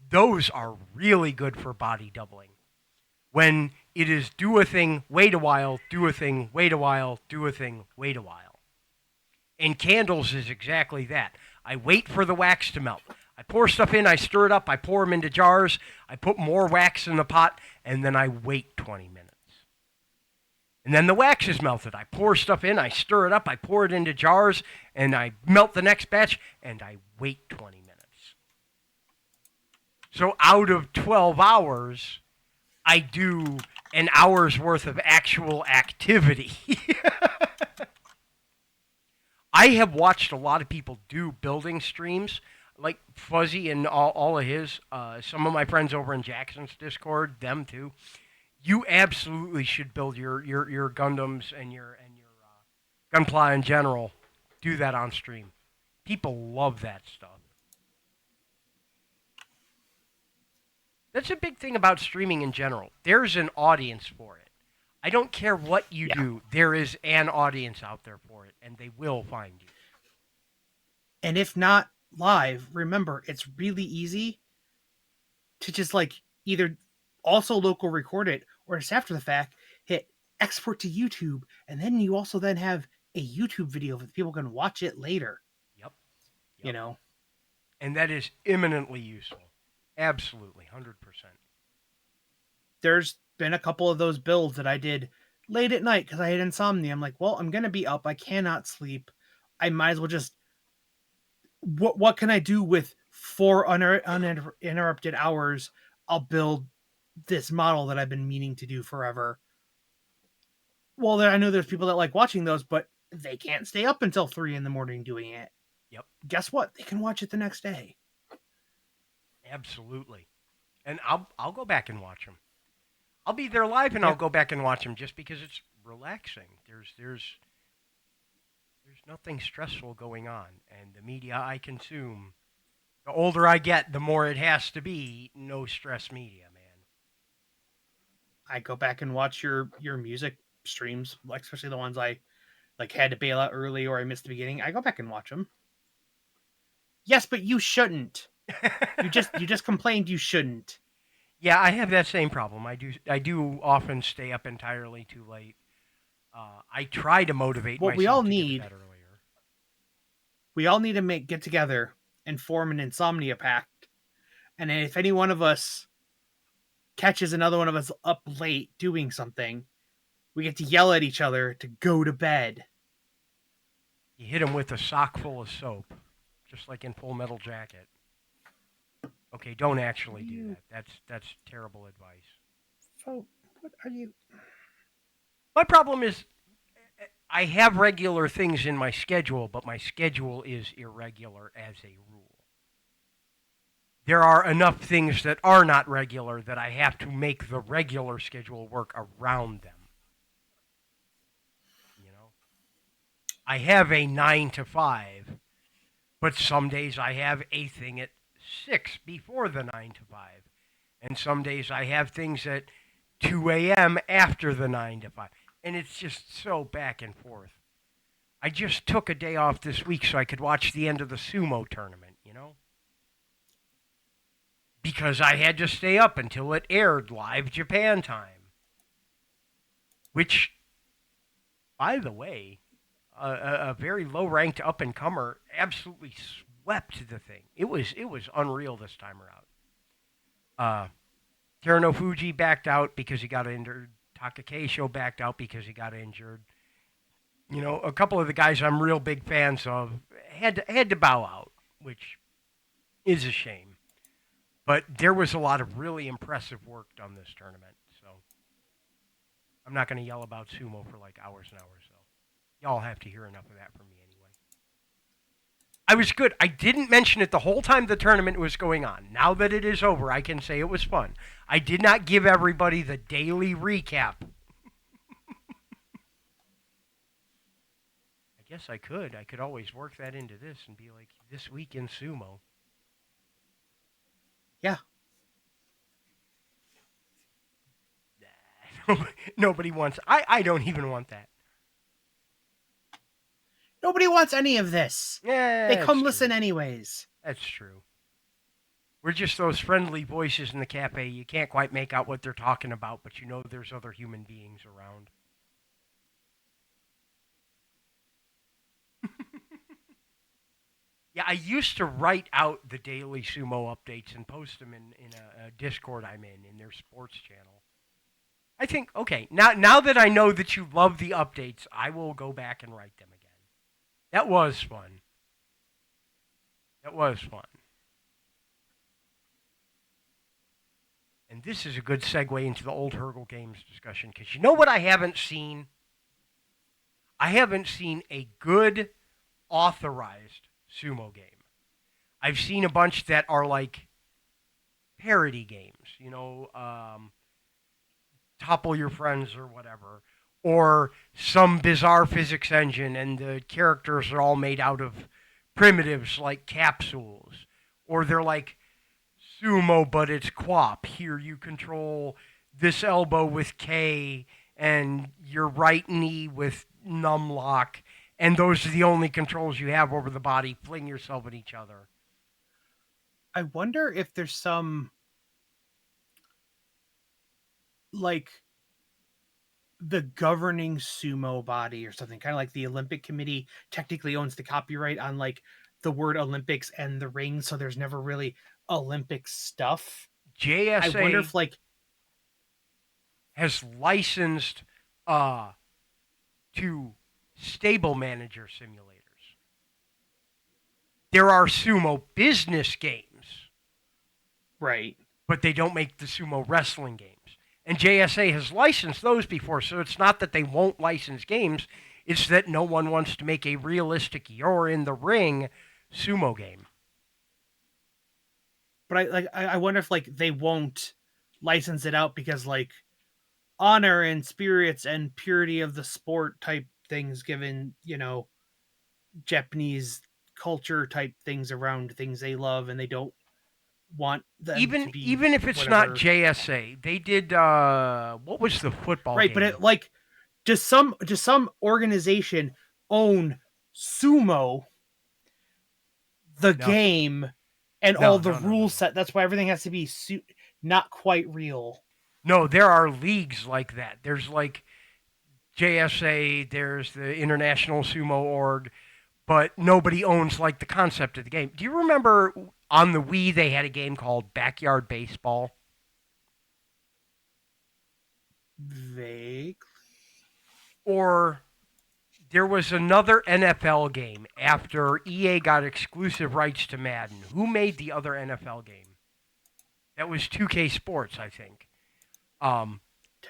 Speaker 1: Those are really good for body doubling. When it is do a thing, wait a while, do a thing, wait a while, do a thing, wait a while. And candles is exactly that. I wait for the wax to melt. I pour stuff in, I stir it up, I pour them into jars, I put more wax in the pot, and then I wait 20 minutes. And then the wax is melted. I pour stuff in, I stir it up, I pour it into jars, and I melt the next batch, and I wait 20 minutes. So out of 12 hours, I do an hour's worth of actual activity. I have watched a lot of people do building streams, like Fuzzy and all of his. Some of my friends over in Jackson's Discord, them too. You absolutely should build your Gundams and your Gunpla in general. Do that on stream. People love that stuff. That's a big thing about streaming in general. There's an audience for it. I don't care what you
Speaker 2: Yeah.
Speaker 1: do. There is an audience out there for it, and they will find you.
Speaker 2: And if not live, remember it's really easy to just like either also local record it or just after the fact hit export to YouTube, and then you also then have a YouTube video that people can watch it later.
Speaker 1: Yep,
Speaker 2: You
Speaker 1: yep.
Speaker 2: know,
Speaker 1: And that is eminently useful. Absolutely, 100%.
Speaker 2: there's been a couple of those builds that I did late at night because I had insomnia. I'm like, well, I'm gonna be up. I cannot sleep. I might as well just what can I do with four uninterrupted hours? I'll build this model that I've been meaning to do forever. Well, I know there's people that like watching those, but they can't stay up until 3 in the morning doing it.
Speaker 1: Yep,
Speaker 2: Guess what? They can watch it the next day.
Speaker 1: absolutely. And I'll go back and watch them. I'll be there live, and I'll
Speaker 2: Yeah,
Speaker 1: go back and watch them just because it's relaxing. There's nothing stressful going on, and the media I consume, the older I get, the more it has to be no stress media, man.
Speaker 2: I go back and watch your music streams, like especially the ones I like had to bail out early or I missed the beginning. I go back and watch them. Yes, but you shouldn't. You just complained you shouldn't.
Speaker 1: Yeah, I have that same problem. I do often stay up entirely too late. I try to motivate
Speaker 2: What we all
Speaker 1: myself to get to
Speaker 2: need,
Speaker 1: bed earlier.
Speaker 2: we all need to get together and form an insomnia pact. And if any one of us catches another one of us up late doing something, we get to yell at each other to go to bed.
Speaker 1: You hit him with a sock full of soap, just like in Full Metal Jacket. Okay, don't actually do
Speaker 2: You
Speaker 1: that. That's terrible advice.
Speaker 2: folk, what are you?
Speaker 1: My problem is I have regular things in my schedule, but my schedule is irregular as a rule. There are enough things that are not regular that I have to make the regular schedule work around them. You know, I have a 9 to 5, but some days I have a thing at 6 before the 9 to 5, and some days I have things at 2 a.m. after the 9 to 5, and it's just so back and forth. I just took a day off this week so I could watch the end of the sumo tournament, because I had to stay up until it aired live Japan time. Which, by the way, a very low ranked up and comer absolutely swept the thing. It was unreal this time around. Terano Fuji backed out because he got injured. Taka Keisho backed out because he got injured. A couple of the guys I'm real big fans of had to bow out, which is a shame. But there was a lot of really impressive work done this tournament, so I'm not going to yell about sumo for like hours and hours, though. Y'all have to hear enough of that from me anyway. I was good. I didn't mention it the whole time the tournament was going on. Now that it is over, I can say it was fun. I did not give everybody the daily recap. I guess I could. I could always work that into this and be like, this week in sumo.
Speaker 2: Yeah,
Speaker 1: Nobody wants. I don't even want that.
Speaker 2: nobody wants any of this.
Speaker 1: Yeah,
Speaker 2: They
Speaker 1: that's
Speaker 2: come
Speaker 1: true.
Speaker 2: listen anyways.
Speaker 1: That's true. We're just those friendly voices in the cafe. You can't quite make out what they're talking about, but you know there's other human beings around. Yeah, I used to write out the daily sumo updates and post them in a Discord I'm in their sports channel. I think, okay, now that I know that you love the updates, I will go back and write them again. That was fun. That was fun. And this is a good segue into the old Hurgle Games discussion, because you know what I haven't seen? I haven't seen a good authorized sumo game. I've seen a bunch that are like parody games, topple your friends or whatever, or some bizarre physics engine and the characters are all made out of primitives like capsules, or they're like sumo but it's quap. Here you control this elbow with K and your right knee with numlock, and those are the only controls you have over the body. Fling yourself at each other.
Speaker 2: I wonder if there's some like the governing sumo body or something, kind of like the Olympic Committee technically owns the copyright on like the word Olympics and the ring, so there's never really Olympic stuff. I wonder
Speaker 1: JSA
Speaker 2: if like
Speaker 1: has licensed uh, to stable manager simulators. There are sumo business games,
Speaker 2: Right.
Speaker 1: but they don't make the sumo wrestling games. And JSA has licensed those before, so it's not that they won't license games, it's that no one wants to make a realistic you're in the ring sumo game.
Speaker 2: But I wonder if like they won't license it out because like honor and spirits and purity of the sport type things, given Japanese culture type things around things they love, and they don't want them to be
Speaker 1: Even if it's not
Speaker 2: whatever.
Speaker 1: JSA, they did what was the football
Speaker 2: Right, but
Speaker 1: game?
Speaker 2: it like does some organization own sumo the
Speaker 1: No,
Speaker 2: game and all
Speaker 1: no,
Speaker 2: the
Speaker 1: no, no, no,
Speaker 2: rules
Speaker 1: no.
Speaker 2: set? That's why everything has to be not quite real.
Speaker 1: No, there are leagues like that. There's like JSA, there's the International Sumo Org, but nobody owns like the concept of the game. Do you remember on the Wii they had a game called Backyard Baseball?
Speaker 2: Vague.
Speaker 1: Or there was another NFL game after EA got exclusive rights to Madden. Who made the other NFL game? That was 2K Sports, I think. Um,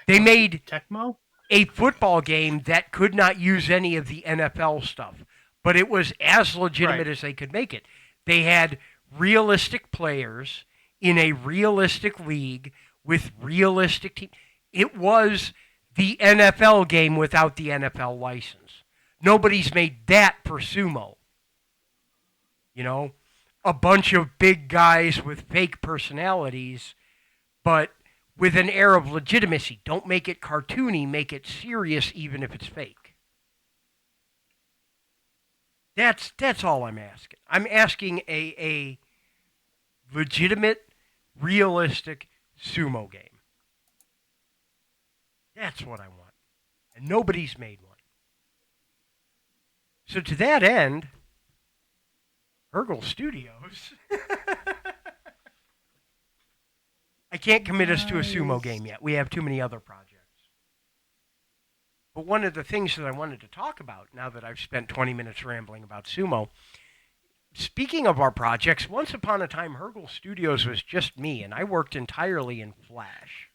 Speaker 1: they made
Speaker 2: Tecmo?
Speaker 1: a football game that could not use any of the NFL stuff, but it was as legitimate
Speaker 2: Right.
Speaker 1: as they could make it. They had realistic players in a realistic league with realistic teams. It was the NFL game without the NFL license. Nobody's made that for sumo. You know, a bunch of big guys with fake personalities, but with an air of legitimacy. Don't make it cartoony, make it serious even if it's fake. That's all I'm asking. I'm asking a legitimate, realistic sumo game. That's what I want. And nobody's made one. So to that end, Hergel Studios. I can't commit us to a sumo game yet. We have too many other projects. But one of the things that I wanted to talk about now that I've spent 20 minutes rambling about sumo, speaking of our projects, once upon a time, Hergel Studios was just me, and I worked entirely in Flash.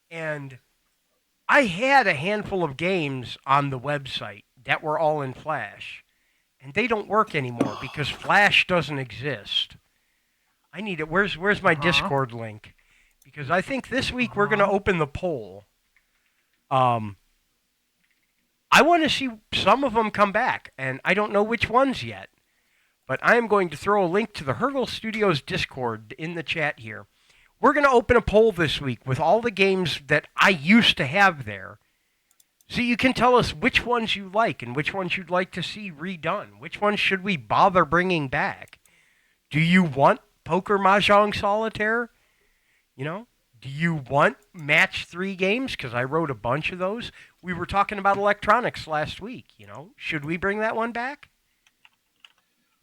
Speaker 1: And I had a handful of games on the website that were all in Flash, and they don't work anymore because Flash doesn't exist. I need it. Where's my Discord link? Because I think this week we're going to open the poll. I want to see some of them come back, and I don't know which ones yet. But I am going to throw a link to the Hergel Studios Discord in the chat here. We're going to open a poll this week with all the games that I used to have there. So you can tell us which ones you like and which ones you'd like to see redone. Which ones should we bother bringing back? Do you want Poker Mahjong Solitaire? You know? Do you want Match 3 games? Because I wrote a bunch of those. We were talking about electronics last week, you know? Should we bring that one back?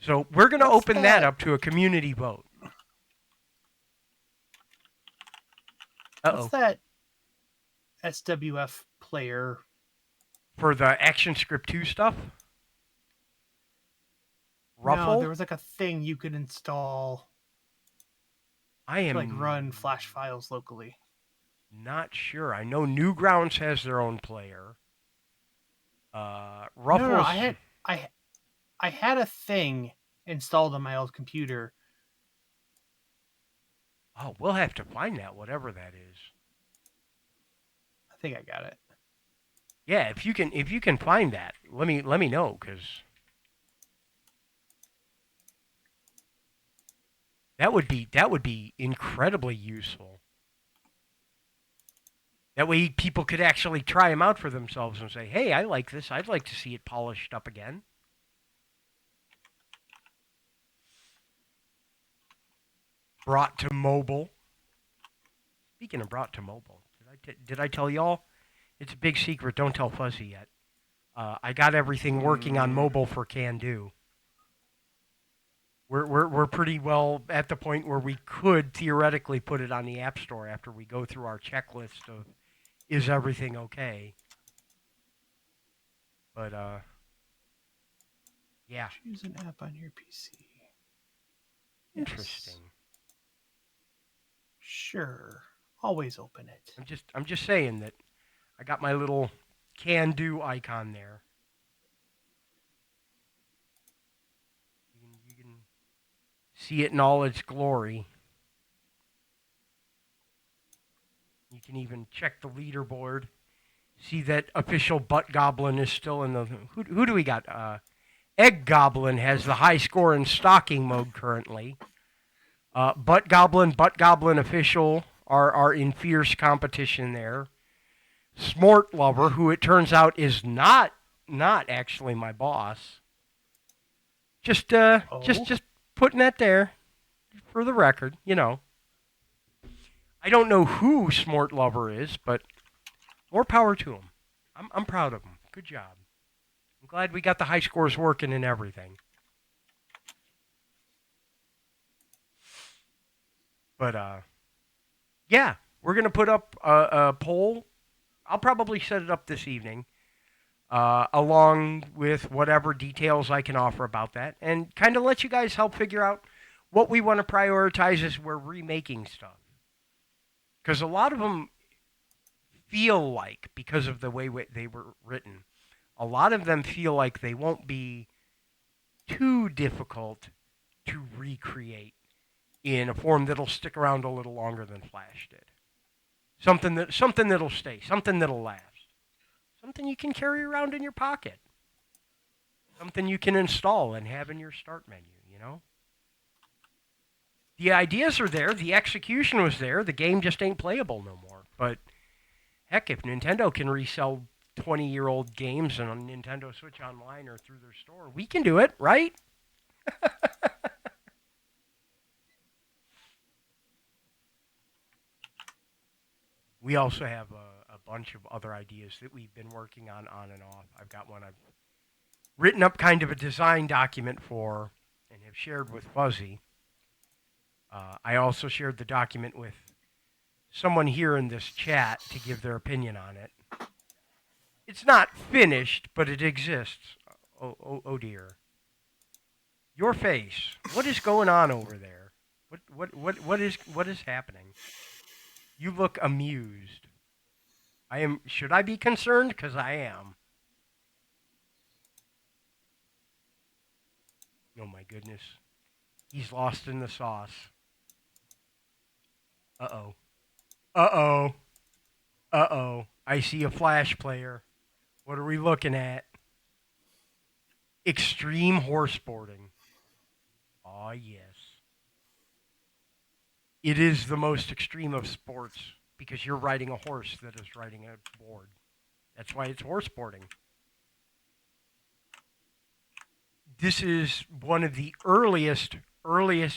Speaker 1: So we're going to open that up to a community vote.
Speaker 2: What's that SWF player?
Speaker 1: For the Action Script 2 stuff? Ruffle?
Speaker 2: No, there was like a thing you could install
Speaker 1: I am
Speaker 2: to like run Flash files locally.
Speaker 1: Not sure. I know Newgrounds has their own player. Ruffles.
Speaker 2: No, I had a thing installed on my old computer.
Speaker 1: Oh, we'll have to find that, whatever that is.
Speaker 2: I think I got it.
Speaker 1: Yeah, if you can find that, let me know, because that would be incredibly useful. That way people could actually try them out for themselves and say, hey, I like this. I'd like to see it polished up again. Brought to mobile. Speaking of brought to mobile, did I tell y'all? It's a big secret. Don't tell Fuzzy yet. I got everything working on mobile for Can Do. We're pretty well at the point where we could theoretically put it on the App Store after we go through our checklist of is everything okay. But yeah,
Speaker 2: Choose an app on your PC.
Speaker 1: interesting.
Speaker 2: Yes. Sure. Always open it.
Speaker 1: I'm just saying that I got my little can do icon there. You can see it in all its glory. You can even check the leaderboard. See that official Butt Goblin is still in the. Who do we got? Egg Goblin has the high score in stalking mode currently. Butt Goblin official are in fierce competition there. Smort Lover, who it turns out is not actually my boss. Just putting that there for the record, you know. I don't know who Smort Lover is, but more power to him. I'm proud of him. Good job. I'm glad we got the high scores working and everything. But yeah, we're gonna put up a poll. I'll probably set it up this evening, along with whatever details I can offer about that, and kind of let you guys help figure out what we want to prioritize as we're remaking stuff. Because a lot of them feel like, because of the way they were written, a lot of them feel like they won't be too difficult to recreate in a form that'll stick around a little longer than Flash did. Something that'll stay, something that'll last, something you can carry around in your pocket, something you can install and have in your start menu. You know, the ideas are there, the execution was there, the game just ain't playable no more. But heck, if Nintendo can resell 20-year-old games on Nintendo Switch Online or through their store, we can do it, right? We also have a bunch of other ideas that we've been working on and off. I've got one I've written up kind of a design document for and have shared with Fuzzy. I also shared the document with someone here in this chat to give their opinion on it. It's not finished, but it exists. Oh dear. Your face. What is going on over there? What is happening? You look amused. I am. Should I be concerned? Because I am. Oh my goodness. He's lost in the sauce. Uh-oh. Uh-oh. Uh-oh. I see a Flash player. What are we looking at? Extreme horseboarding. Aw, yes. It is the most extreme of sports because you're riding a horse that is riding a board. That's why it's horseboarding. This is one of the earliest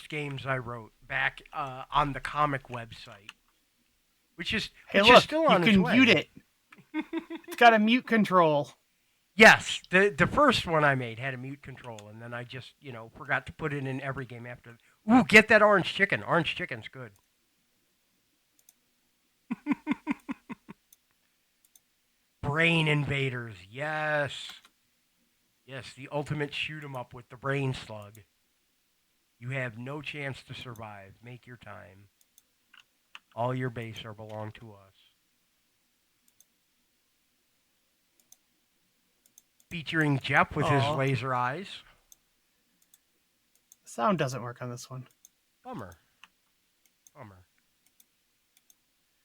Speaker 1: games I wrote back on the comic website, which is still on its way.
Speaker 2: You can mute it. It's got a mute control.
Speaker 1: Yes, the first one I made had a mute control, and then I just forgot to put it in every game after. Ooh, get that orange chicken. Orange chicken's good. Brain invaders, yes. Yes, the ultimate shoot 'em up with the brain slug. You have no chance to survive. Make your time. All your base are belong to us. Featuring Jeff with his laser eyes.
Speaker 2: Sound doesn't work on this one.
Speaker 1: Bummer.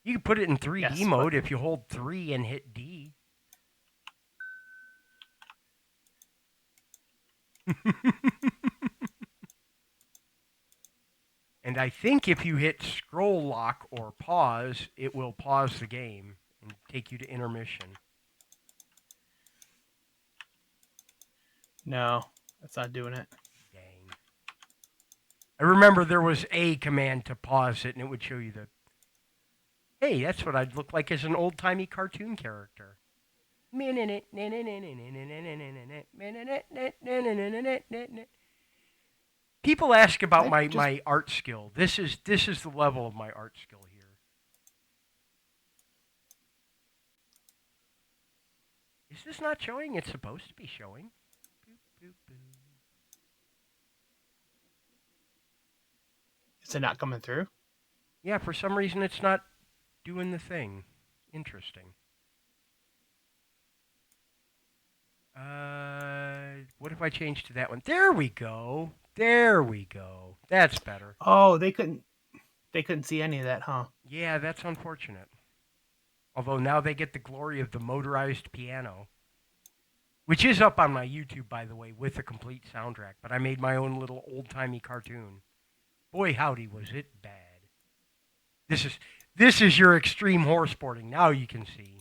Speaker 1: You can put it in 3D mode if you hold 3 and hit D. And I think if you hit scroll lock or pause, it will pause the game and take you to intermission.
Speaker 2: No, that's not doing it.
Speaker 1: Dang. I remember there was a command to pause it, and it would show you the... Hey, that's what I'd look like as an old-timey cartoon character. People ask about my art skill. This is the level of my art skill here. Is this not showing? It's supposed to be showing. Boop, boop, boop.
Speaker 2: Is it not coming through?
Speaker 1: Yeah, for some reason it's not doing the thing. Interesting. What if I change to that one? There we go. There we go. That's better.
Speaker 2: Oh, they couldn't see any of that, huh?
Speaker 1: Yeah, that's unfortunate. Although now they get the glory of the motorized piano, which is up on my YouTube, by the way, with a complete soundtrack. But I made my own little old-timey cartoon. Boy, howdy, was it bad. This is your extreme horse boarding. Now you can see.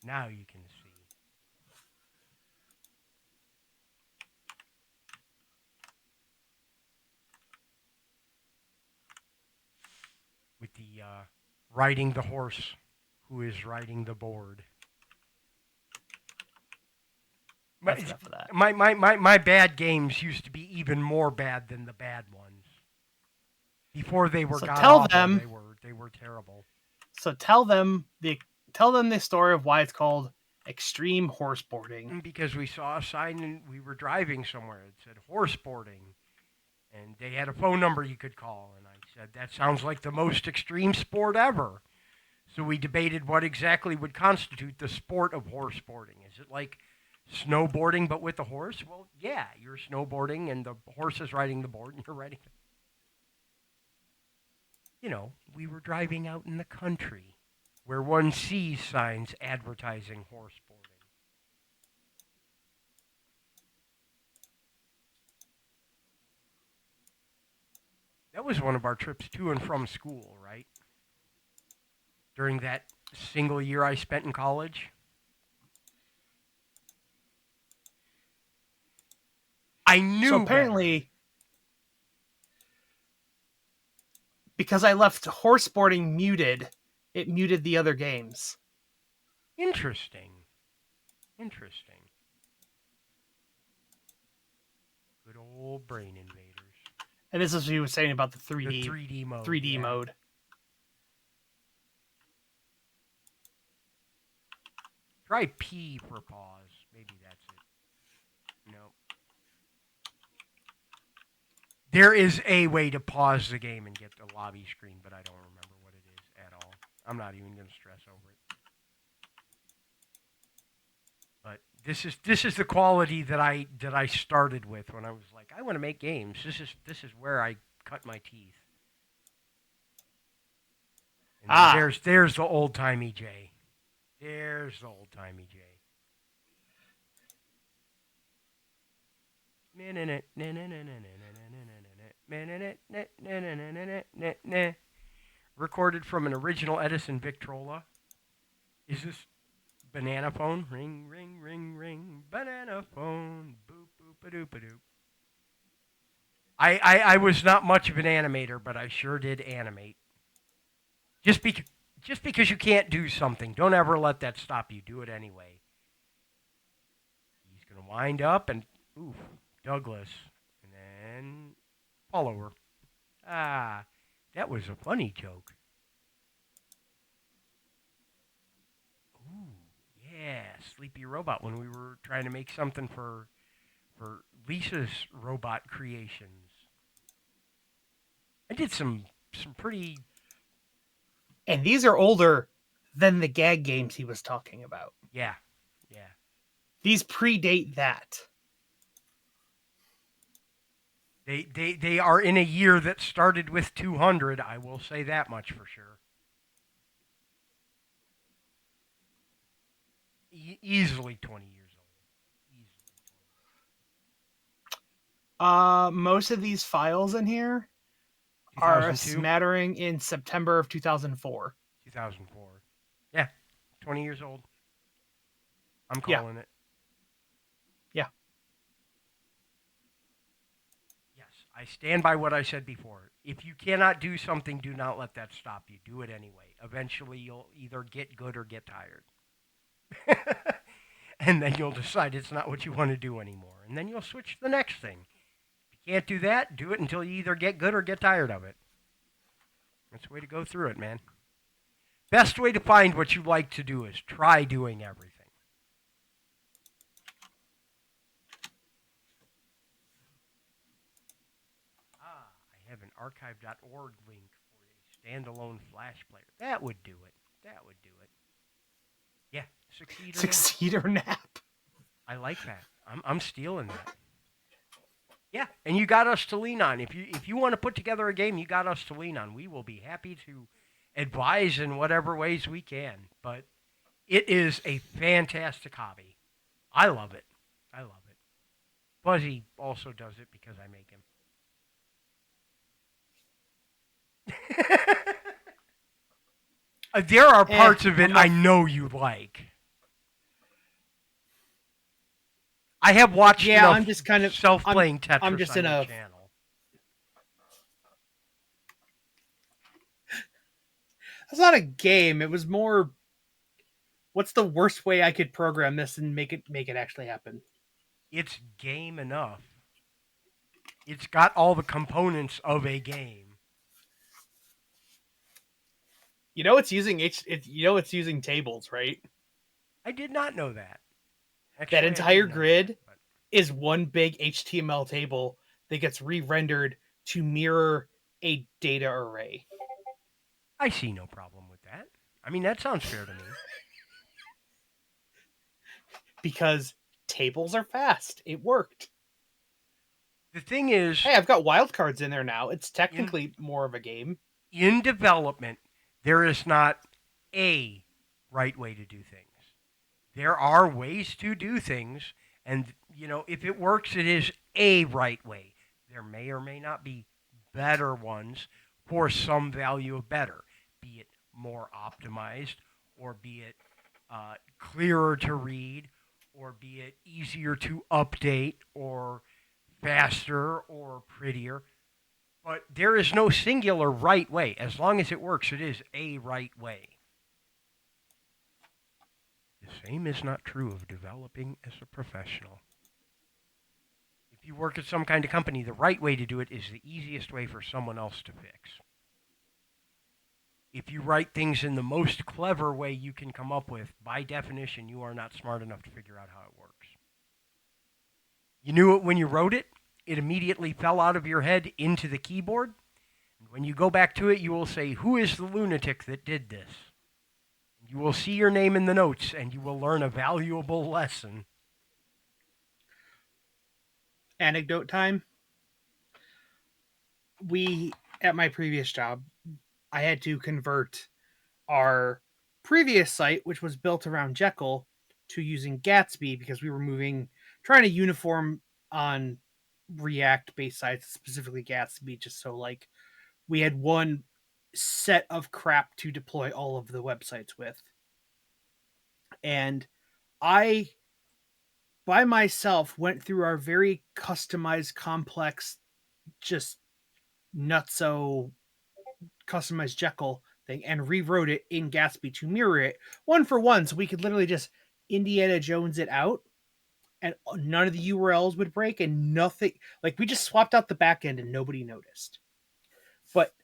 Speaker 1: Now you can see. With the riding the horse who is riding the board.
Speaker 2: That's enough of that.
Speaker 1: My bad games used to be even more bad than the bad ones. Before they were
Speaker 2: So
Speaker 1: god
Speaker 2: tell
Speaker 1: awful,
Speaker 2: them-
Speaker 1: they were terrible.
Speaker 2: So tell them the story of why it's called extreme horse boarding.
Speaker 1: Because we saw a sign and we were driving somewhere that said horse boarding, and they had a phone number you could call, and I said that sounds like the most extreme sport ever. So we debated what exactly would constitute the sport of horse boarding. Is it like snowboarding but with a horse? Well, yeah, you're snowboarding and the horse is riding the board and you're riding. You know, we were driving out in the country where one sees signs advertising horse boarding. That was one of our trips to and from school, right? During that single year I spent in college. I knew.
Speaker 2: So apparently, because I left horse boarding muted, it muted the other games.
Speaker 1: Interesting. Interesting. Good old brain invaders.
Speaker 2: And this is what he was saying about the 3D,
Speaker 1: The 3D mode.
Speaker 2: 3D
Speaker 1: yeah.
Speaker 2: mode.
Speaker 1: Try P for pause. Maybe that's it. No. There is a way to pause the game and get the lobby screen, but I don't remember what it is at all. I'm not even going to stress over it. But this is the quality that I started with when I was like, I want to make games. This is where I cut my teeth. And there's the old timey J. There's the old timey J. Recorded from an original Edison Victrola. Is this banana phone? Ring, ring, ring, ring. Banana phone. Boop, boop, a doop, a doop. I was not much of an animator, but I sure did animate. Just because you can't do something, don't ever let that stop you. Do it anyway. He's going to wind up and, oof, Douglas. And then fall over. Ah, that was a funny joke. Ooh, yeah, Sleepy Robot when we were trying to make something for Lisa's robot creations. I did some pretty...
Speaker 2: And these are older than the gag games he was talking about.
Speaker 1: Yeah.
Speaker 2: These predate that.
Speaker 1: They are in a year that started with 200, I will say that much for sure. Easily 20 years old.
Speaker 2: Most of these files in here are a
Speaker 1: 2002?
Speaker 2: smattering in September of 2004.
Speaker 1: 2004. Yeah, 20 years old. I'm calling it.
Speaker 2: Yeah.
Speaker 1: Yes, I stand by what I said before. If you cannot do something, do not let that stop you. Do it anyway. Eventually, you'll either get good or get tired. And then you'll decide it's not what you want to do anymore. And then you'll switch to the next thing. If you can't do that, do it until you either get good or get tired of it. That's the way to go through it, man. Best way to find what you like to do is try doing everything. archive.org link for a standalone Flash player. That would do it. That would do it. Yeah, succeed or not.
Speaker 2: Succeed or nap.
Speaker 1: I like that. I'm stealing that. Yeah, and you got us to lean on. If you want to put together a game, you got us to lean on. We will be happy to advise in whatever ways we can. But it is a fantastic hobby. I love it. I love it. Buzzy also does it because I make him. There are parts of it I know you like. I have watched enough
Speaker 2: I'm just kind of
Speaker 1: self-playing Tetris
Speaker 2: I'm just
Speaker 1: on
Speaker 2: in
Speaker 1: your
Speaker 2: a
Speaker 1: channel.
Speaker 2: It's not a game. It was more what's the worst way I could program this and make it actually happen?
Speaker 1: It's game enough. It's got all the components of a game.
Speaker 2: It's using it's using tables, right?
Speaker 1: I did not know that. Actually,
Speaker 2: That
Speaker 1: I
Speaker 2: entire
Speaker 1: did know
Speaker 2: grid
Speaker 1: that, but
Speaker 2: is one big HTML table that gets re-rendered to mirror a data array.
Speaker 1: I see no problem with that. I mean, that sounds fair to me.
Speaker 2: Because tables are fast. It worked.
Speaker 1: The thing is,
Speaker 2: Hey, I've got wildcards in there now. It's
Speaker 1: in
Speaker 2: technically more of a game.
Speaker 1: in development, there is not a right way to do things. There are ways to do things, and if it works, it is a right way. There may or may not be better ones for some value of better, be it more optimized, or be it clearer to read, or be it easier to update, or faster, or prettier. But there is no singular right way. As long as it works, it is a right way. The same is not true of developing as a professional. If you work at some kind of company, the right way to do it is the easiest way for someone else to fix. If you write things in the most clever way you can come up with, by definition, you are not smart enough to figure out how it works. You knew it when you wrote it, it immediately fell out of your head into the keyboard. And when you go back to it, you will say, "Who is the lunatic that did this?" You will see your name in the notes, and you will learn a valuable lesson.
Speaker 2: Anecdote time. At my previous job, I had to convert our previous site, which was built around Jekyll, to using Gatsby because we were trying to uniform on React based sites, specifically Gatsby, just so like we had one set of crap to deploy all of the websites with. And I, by myself, went through our very customized, complex, just nutso customized Jekyll thing and rewrote it in Gatsby to mirror it one for one, so we could literally just Indiana Jones it out, and none of the URLs would break, and nothing. Like we just swapped out the back end and nobody noticed. But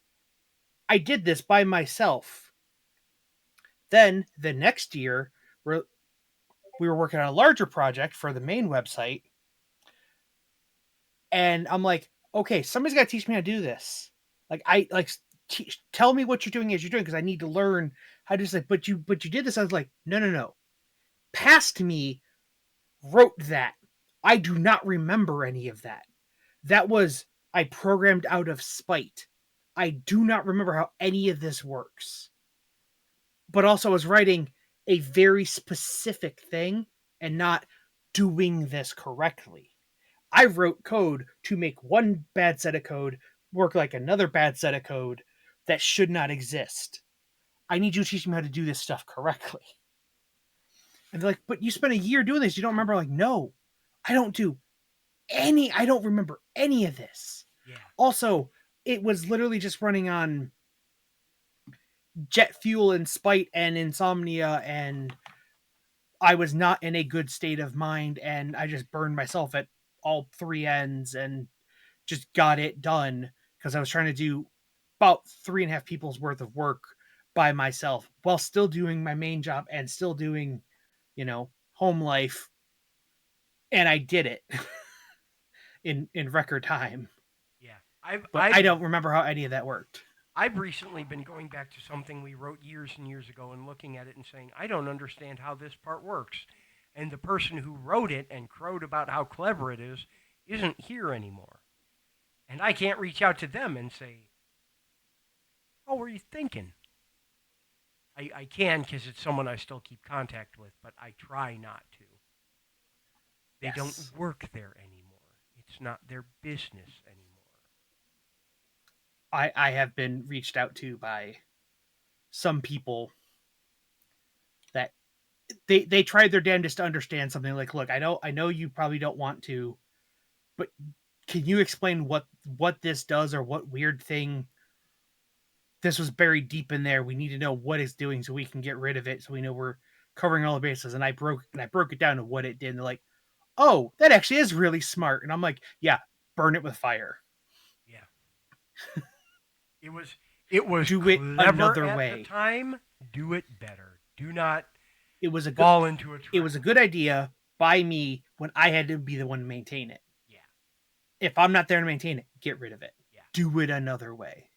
Speaker 2: I did this by myself. Then the next year, we were working on a larger project for the main website, and I'm like, okay, somebody's got to teach me how to do this. Like tell me what you're doing as you're doing because I need to learn how to say. But you did this. I was like, no. Past me wrote that. I do not remember any of that. That was I programmed out of spite. I do not remember how any of this works. But also, I was writing a very specific thing and not doing this correctly. I wrote code to make one bad set of code work like another bad set of code that should not exist. I need you to teach me how to do this stuff correctly. And they're like, but you spent a year doing this. You don't remember? Like, no, I don't remember any of this.
Speaker 1: Yeah.
Speaker 2: Also, it was literally just running on jet fuel and spite and insomnia, and I was not in a good state of mind, and I just burned myself at all three ends and just got it done because I was trying to do about 3.5 people's worth of work by myself while still doing my main job and still doing, home life. And I did it in record time.
Speaker 1: Yeah.
Speaker 2: but I don't remember how any of that worked.
Speaker 1: I've recently been going back to something we wrote years and years ago and looking at it and saying, I don't understand how this part works. And the person who wrote it and crowed about how clever it is isn't here anymore. And I can't reach out to them and say, "Oh, what were you thinking?" I can because it's someone I still keep contact with, but I try not to. They don't
Speaker 2: Yes.
Speaker 1: work there anymore. It's not their business anymore.
Speaker 2: I have been reached out to by some people that they tried their damnedest to understand something. Like, look, I know you probably don't want to, but can you explain what this does, or what weird thing this was buried deep in there? We need to know what it's doing so we can get rid of it, so we know we're covering all the bases. And I broke it down to what it did, and they're like, oh, that actually is really smart. And I'm like, yeah, burn it with fire.
Speaker 1: Yeah. It was it was
Speaker 2: Do it
Speaker 1: clever
Speaker 2: another
Speaker 1: at the
Speaker 2: way.
Speaker 1: time. Do it better. Do not
Speaker 2: It was a good
Speaker 1: fall into a trap.
Speaker 2: it was a good idea by me when I had to be the one to maintain it.
Speaker 1: Yeah.
Speaker 2: If I'm not there to maintain it, get rid of it.
Speaker 1: Yeah.
Speaker 2: Do it another way.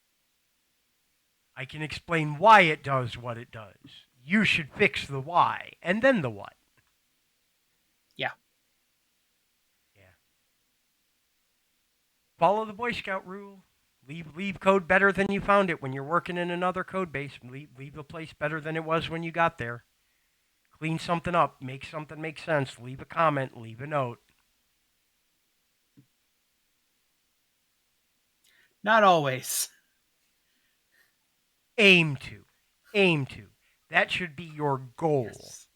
Speaker 1: I can explain why it does what it does. You should fix the why and then the what.
Speaker 2: Yeah.
Speaker 1: Yeah. Follow the Boy Scout rule. Leave code better than you found it when you're working in another code base. Leave the place better than it was when you got there. Clean something up. Make something make sense. Leave a comment. Leave a note.
Speaker 2: Not always.
Speaker 1: Aim to. Aim to. That should be your goal.
Speaker 2: Yes.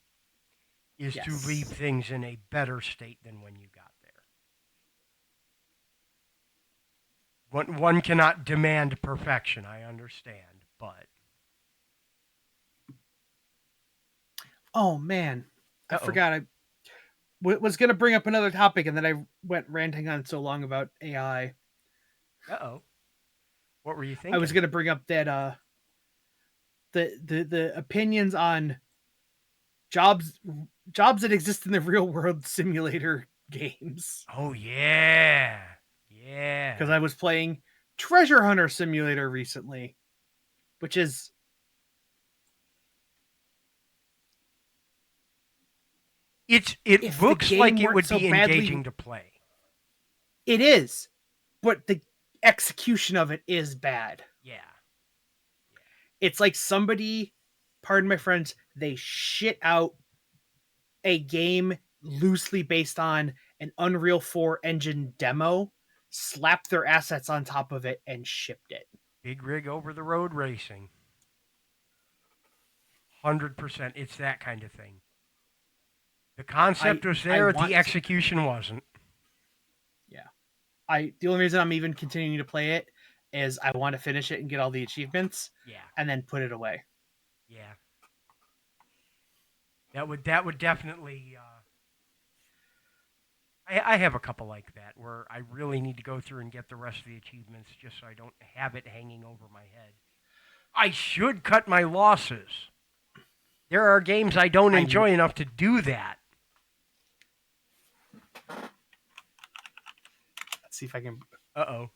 Speaker 1: Is
Speaker 2: Yes.
Speaker 1: to leave things in a better state than when you got there. One cannot demand perfection, I understand, but
Speaker 2: Oh man, I
Speaker 1: Uh-oh.
Speaker 2: forgot. I was going to bring up another topic, and then I went ranting on so long about AI.
Speaker 1: Uh-oh. What were you thinking?
Speaker 2: I was going to bring up that the opinions on jobs that exist in the real world simulator games.
Speaker 1: Oh yeah. Yeah.
Speaker 2: Because I was playing Treasure Hunter Simulator recently, which is
Speaker 1: it
Speaker 2: if the
Speaker 1: looks
Speaker 2: game
Speaker 1: like it
Speaker 2: weren't
Speaker 1: would
Speaker 2: so
Speaker 1: be
Speaker 2: badly-
Speaker 1: engaging to play.
Speaker 2: it is, but the execution of it is bad.
Speaker 1: Yeah.
Speaker 2: It's like somebody, pardon my friends, they shit out a game loosely based on an Unreal 4 engine demo, slapped their assets on top of it, and shipped it.
Speaker 1: Big rig over the road racing. 100%. It's that kind of thing. The concept was there, the execution wasn't.
Speaker 2: Yeah. The only reason I'm even continuing to play it is I want to finish it and get all the achievements.
Speaker 1: Yeah.
Speaker 2: And then put it away.
Speaker 1: Yeah. That would definitely. I have a couple like that where I really need to go through and get the rest of the achievements just so I don't have it hanging over my head. I should cut my losses. There are games I don't enjoy enough to do that.
Speaker 2: Let's see if I can.
Speaker 1: Uh-oh.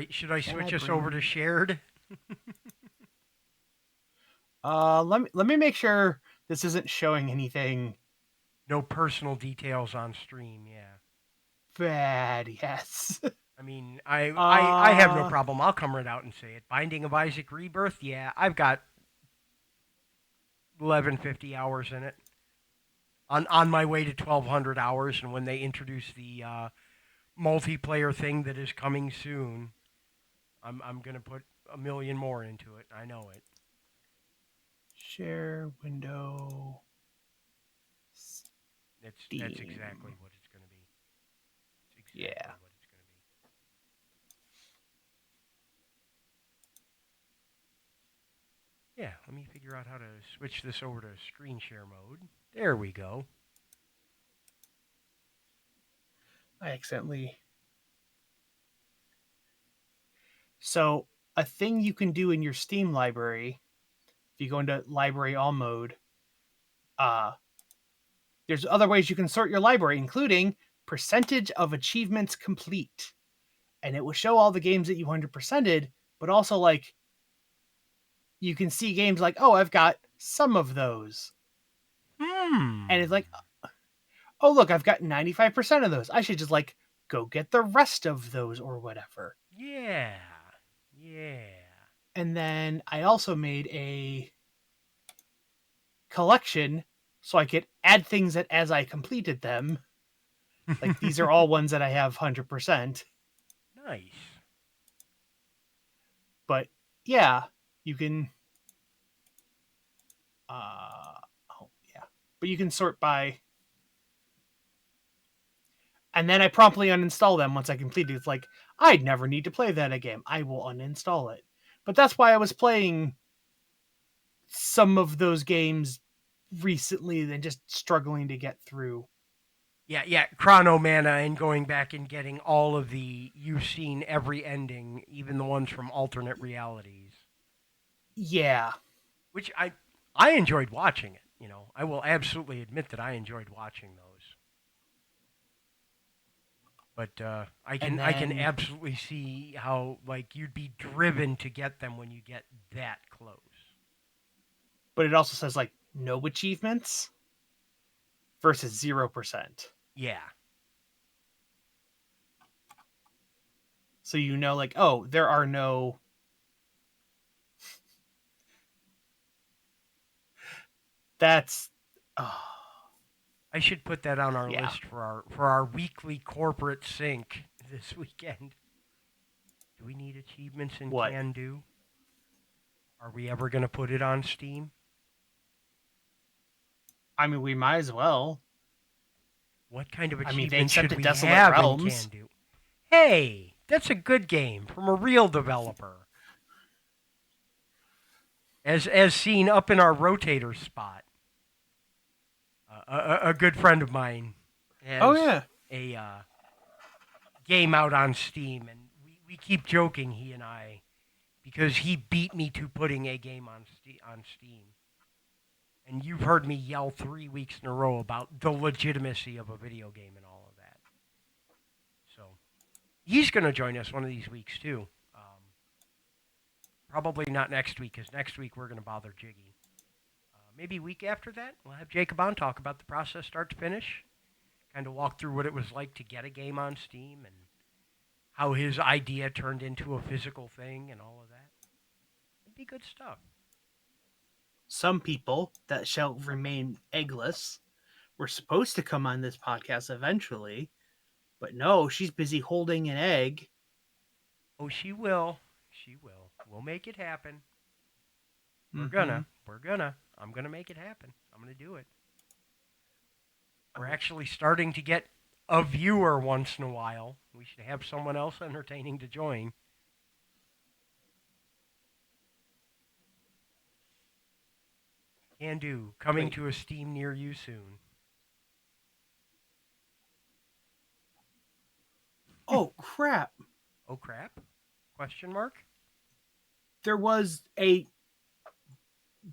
Speaker 1: Should I switch us over to shared?
Speaker 2: Let me make sure this isn't showing anything.
Speaker 1: No personal details on stream, yeah.
Speaker 2: Bad, yes.
Speaker 1: I mean, I have no problem. I'll come right out and say it. Binding of Isaac Rebirth, yeah, I've got 1150 hours in it. On my way to 1200 hours, and when they introduce the multiplayer thing that is coming soon, I'm gonna put 1 million more into it. I know it.
Speaker 2: Share window.
Speaker 1: That's exactly what it's gonna be. It's exactly what it's gonna be. Yeah, let me figure out how to switch this over to screen share mode. There we go.
Speaker 2: I accidentally. So, a thing you can do in your Steam library, if you go into library all mode, there's other ways you can sort your library, including percentage of achievements complete. and it will show all the games that you 100%ed, but also like you can see games like, oh, I've got some of those. And it's like, oh, look, I've got 95% of those. I should just like go get the rest of those or whatever.
Speaker 1: Yeah. Yeah.
Speaker 2: And then I also made a collection so I could add things that as I completed them. Like these are all ones that I have 100%.
Speaker 1: Nice.
Speaker 2: But yeah, you can oh yeah. But you can sort by, and then I promptly uninstall them once I complete it. It's like, I'd never need to play that again. I will uninstall it. But that's why I was playing some of those games recently and just struggling to get through.
Speaker 1: Yeah. Chrono Mana and going back and getting all of the you've seen every ending, even the ones from alternate realities.
Speaker 2: Yeah.
Speaker 1: Which I enjoyed watching it. I will absolutely admit that I enjoyed watching those. But I can absolutely see how like you'd be driven to get them when you get that close.
Speaker 2: But it also says like no achievements versus 0%.
Speaker 1: Yeah.
Speaker 2: So you know, like, oh, there are no. That's. Oh,
Speaker 1: I should put that on our
Speaker 2: yeah.
Speaker 1: list for our weekly corporate sync this weekend. Do we need achievements in
Speaker 2: What?
Speaker 1: Can Do? Are we ever going to put it on Steam?
Speaker 2: I mean, we might as well.
Speaker 1: What kind of
Speaker 2: I mean, they
Speaker 1: achievements should
Speaker 2: accepted
Speaker 1: we
Speaker 2: Desolate
Speaker 1: have in
Speaker 2: Realms.
Speaker 1: Can Do? Hey, that's a good game from a real developer. As seen up in our rotator spot. A good friend of mine
Speaker 2: Oh
Speaker 1: has
Speaker 2: yeah.
Speaker 1: a game out on Steam, and we keep joking, he and I, because he beat me to putting a game on Steam. And you've heard me yell 3 weeks in a row about the legitimacy of a video game and all of that. So he's going to join us one of these weeks too. Probably not next week, because next week we're going to bother Jiggy. Maybe week after that, we'll have Jacob on talk about the process start to finish, kind of walk through what it was like to get a game on Steam and how his idea turned into a physical thing and all of that. It'd be good stuff.
Speaker 2: Some people that shall remain eggless were supposed to come on this podcast eventually, but no, she's busy holding an egg.
Speaker 1: Oh, she will. She will. We'll make it happen. We're
Speaker 2: Mm-hmm.
Speaker 1: gonna. We're gonna. I'm gonna make it happen. I'm gonna do it. We're actually starting to get a viewer once in a while. We should have someone else entertaining to join. Can do. Coming to a Steam near you soon.
Speaker 2: Oh crap!
Speaker 1: Oh crap? Question mark?
Speaker 2: There was a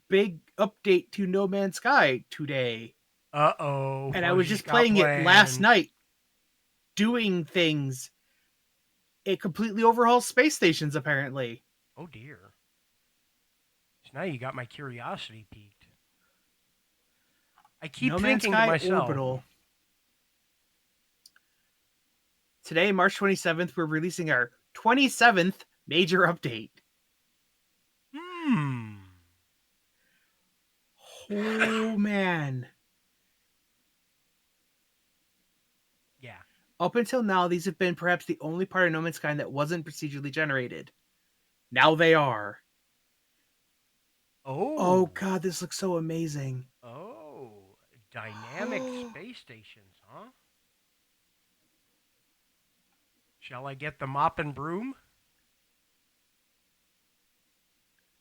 Speaker 2: big update to No Man's Sky today.
Speaker 1: Uh-oh.
Speaker 2: And I was just playing it last night, doing things. It completely overhauls space stations, apparently.
Speaker 1: Oh dear. So now you got my curiosity piqued. I keep
Speaker 2: No Man's
Speaker 1: thinking to
Speaker 2: Sky
Speaker 1: myself.
Speaker 2: Orbital. Today, March 27th, we're releasing our 27th major update. Oh, man.
Speaker 1: Yeah.
Speaker 2: Up until now, these have been perhaps the only part of No Man's Sky that wasn't procedurally generated. Now they are. Oh, God, this looks so amazing.
Speaker 1: Oh. Dynamic space stations, huh? Shall I get the mop and broom?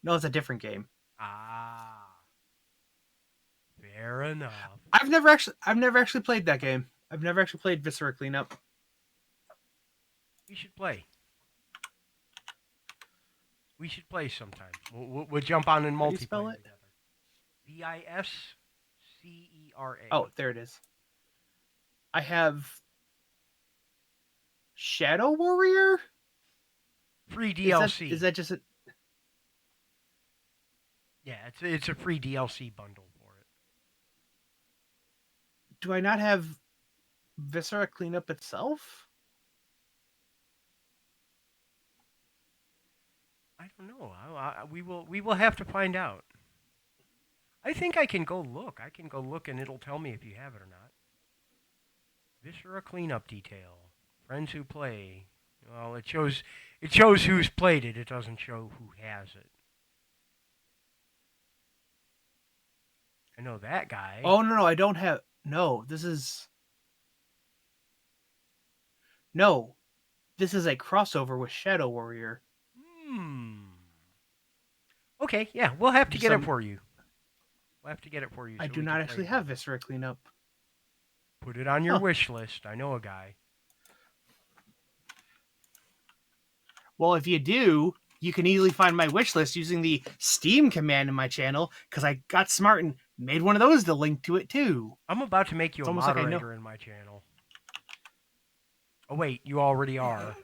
Speaker 2: No, it's a different game.
Speaker 1: Ah. Fair enough.
Speaker 2: I've never actually played that game. I've never actually played Viscera Cleanup.
Speaker 1: We should play. We should play sometime. We'll jump on and multiplayer together. Viscera.
Speaker 2: Oh, there it is. I have Shadow Warrior?
Speaker 1: free
Speaker 2: Is
Speaker 1: DLC.
Speaker 2: that just a,
Speaker 1: Yeah, it's a free DLC bundle for it.
Speaker 2: do I not have Viscera Cleanup itself?
Speaker 1: I don't know. We will have to find out. I think I can go look. I can go look and it'll tell me if you have it or not. Viscera cleanup detail. Friends who play. Well, it shows who's played it. It doesn't show who has it. I know that guy.
Speaker 2: Oh no, I don't have. No, no. This is a crossover with Shadow Warrior.
Speaker 1: Hmm. Okay, yeah, we'll have to
Speaker 2: Just
Speaker 1: get it
Speaker 2: some.
Speaker 1: for you. We'll have to get it for you
Speaker 2: I
Speaker 1: so
Speaker 2: do
Speaker 1: we
Speaker 2: not
Speaker 1: can play
Speaker 2: actually
Speaker 1: it
Speaker 2: have
Speaker 1: together.
Speaker 2: Viscera Cleanup.
Speaker 1: Put it on your
Speaker 2: Huh.
Speaker 1: wish list. I know a guy.
Speaker 2: Well, if you do, you can easily find my wish list using the Steam command in my channel because I got smart and made one of those to link to it too.
Speaker 1: I'm about to make you
Speaker 2: It's
Speaker 1: a
Speaker 2: almost like I know.
Speaker 1: moderator in my channel. Oh wait, you already are.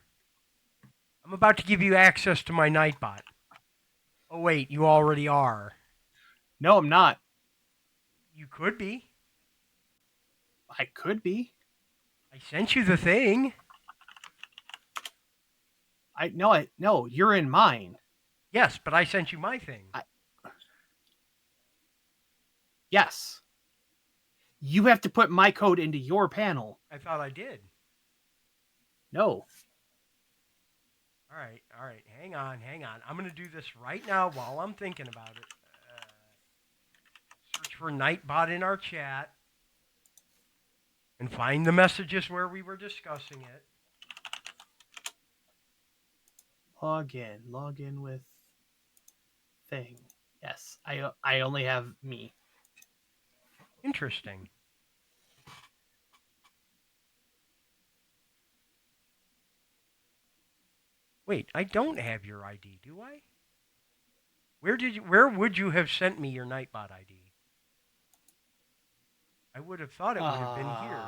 Speaker 1: I'm about to give you access to my Nightbot. Oh wait, you already are.
Speaker 2: No, I'm not.
Speaker 1: You could be.
Speaker 2: I could be.
Speaker 1: I sent you the thing.
Speaker 2: No, you're in mine.
Speaker 1: Yes, but I sent you my thing.
Speaker 2: Yes. You have to put my code into your panel.
Speaker 1: I thought I did.
Speaker 2: No.
Speaker 1: All right. Hang on. I'm going to do this right now while I'm thinking about it. Search for Nightbot in our chat and find the messages where we were discussing it.
Speaker 2: Log in with thing. Yes, I only have me.
Speaker 1: Interesting. Wait, I don't have your ID, do I? Where would you have sent me your Nightbot ID? I would have thought it would have been here.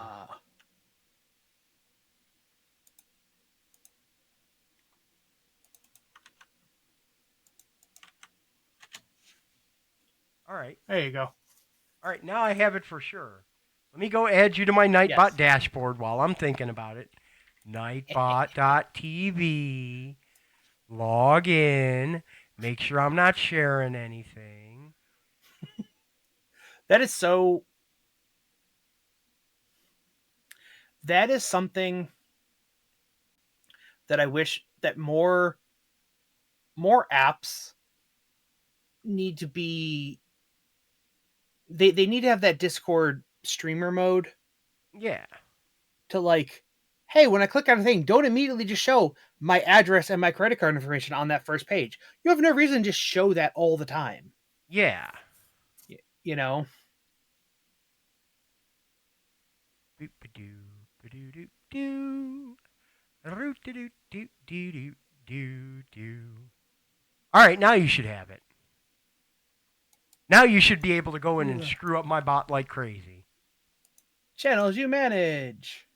Speaker 1: All right.
Speaker 2: There you go.
Speaker 1: All right, now I have it for sure. Let me go add you to my Nightbot
Speaker 2: Yes.
Speaker 1: dashboard while I'm thinking about it. Nightbot.tv. Log in. Make sure I'm not sharing anything.
Speaker 2: That is so. That is something that I wish that more apps need to be. They need to have that Discord streamer mode
Speaker 1: Yeah.
Speaker 2: to like, hey, when I click on a thing, don't immediately just show my address and my credit card information on that first page. You have no reason to just show that all the time.
Speaker 1: Yeah.
Speaker 2: You know?
Speaker 1: All right, now you should have it. Now you should be able to go in and screw up my bot like crazy.
Speaker 2: Channels you manage.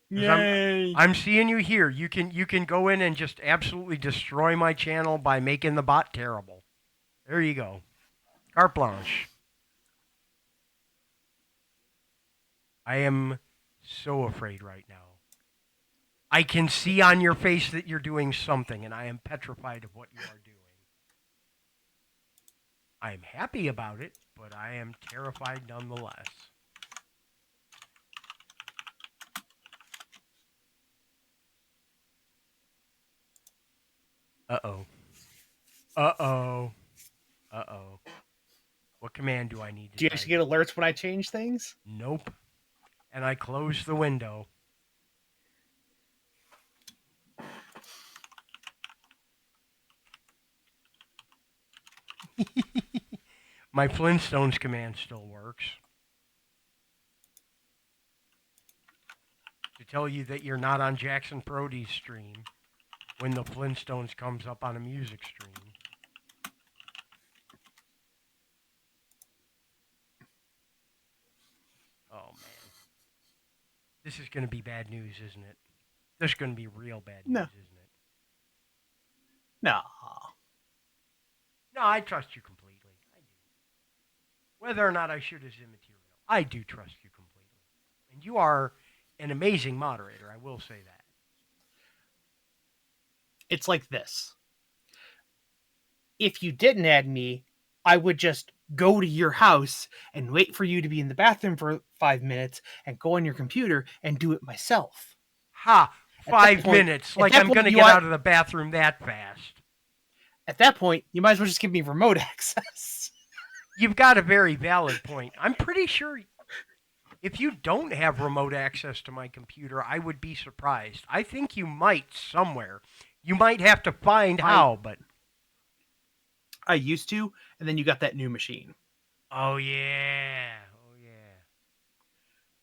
Speaker 2: Yay!
Speaker 1: I'm seeing you here. You can go in and just absolutely destroy my channel by making the bot terrible. There you go. Carte blanche. I am so afraid right now. I can see on your face that you're doing something, and I am petrified of what you are doing. I am happy about it, but I am terrified nonetheless. Uh-oh. Uh-oh. Uh-oh. What command do I need to
Speaker 2: Do you
Speaker 1: type?
Speaker 2: actually get alerts when I change things?
Speaker 1: Nope. And I close the window. My Flintstones command still works. To tell you that you're not on Jackson Brody's stream when the Flintstones comes up on a music stream. Oh, man. This is going to be bad news, isn't it? This is going to be real bad
Speaker 2: No,
Speaker 1: news, isn't it?
Speaker 2: no.
Speaker 1: No, I trust you completely. I do. Whether or not I shoot is immaterial. I do trust you completely. And you are an amazing moderator, I will say that.
Speaker 2: It's like this. If you didn't add me, I would just go to your house and wait for you to be in the bathroom for 5 minutes and go on your computer and do it myself.
Speaker 1: Ha!
Speaker 2: At that
Speaker 1: 5 minutes.
Speaker 2: at
Speaker 1: Like
Speaker 2: that
Speaker 1: I'm going
Speaker 2: point,
Speaker 1: to get out of the bathroom that fast.
Speaker 2: at that point, you might as well just give me remote access.
Speaker 1: You've got a very valid point. I'm pretty sure if you don't have remote access to my computer, I would be surprised. I think you might somewhere. You might have to find how, but.
Speaker 2: I used to, and then you got that new machine.
Speaker 1: Oh, yeah. Oh, yeah.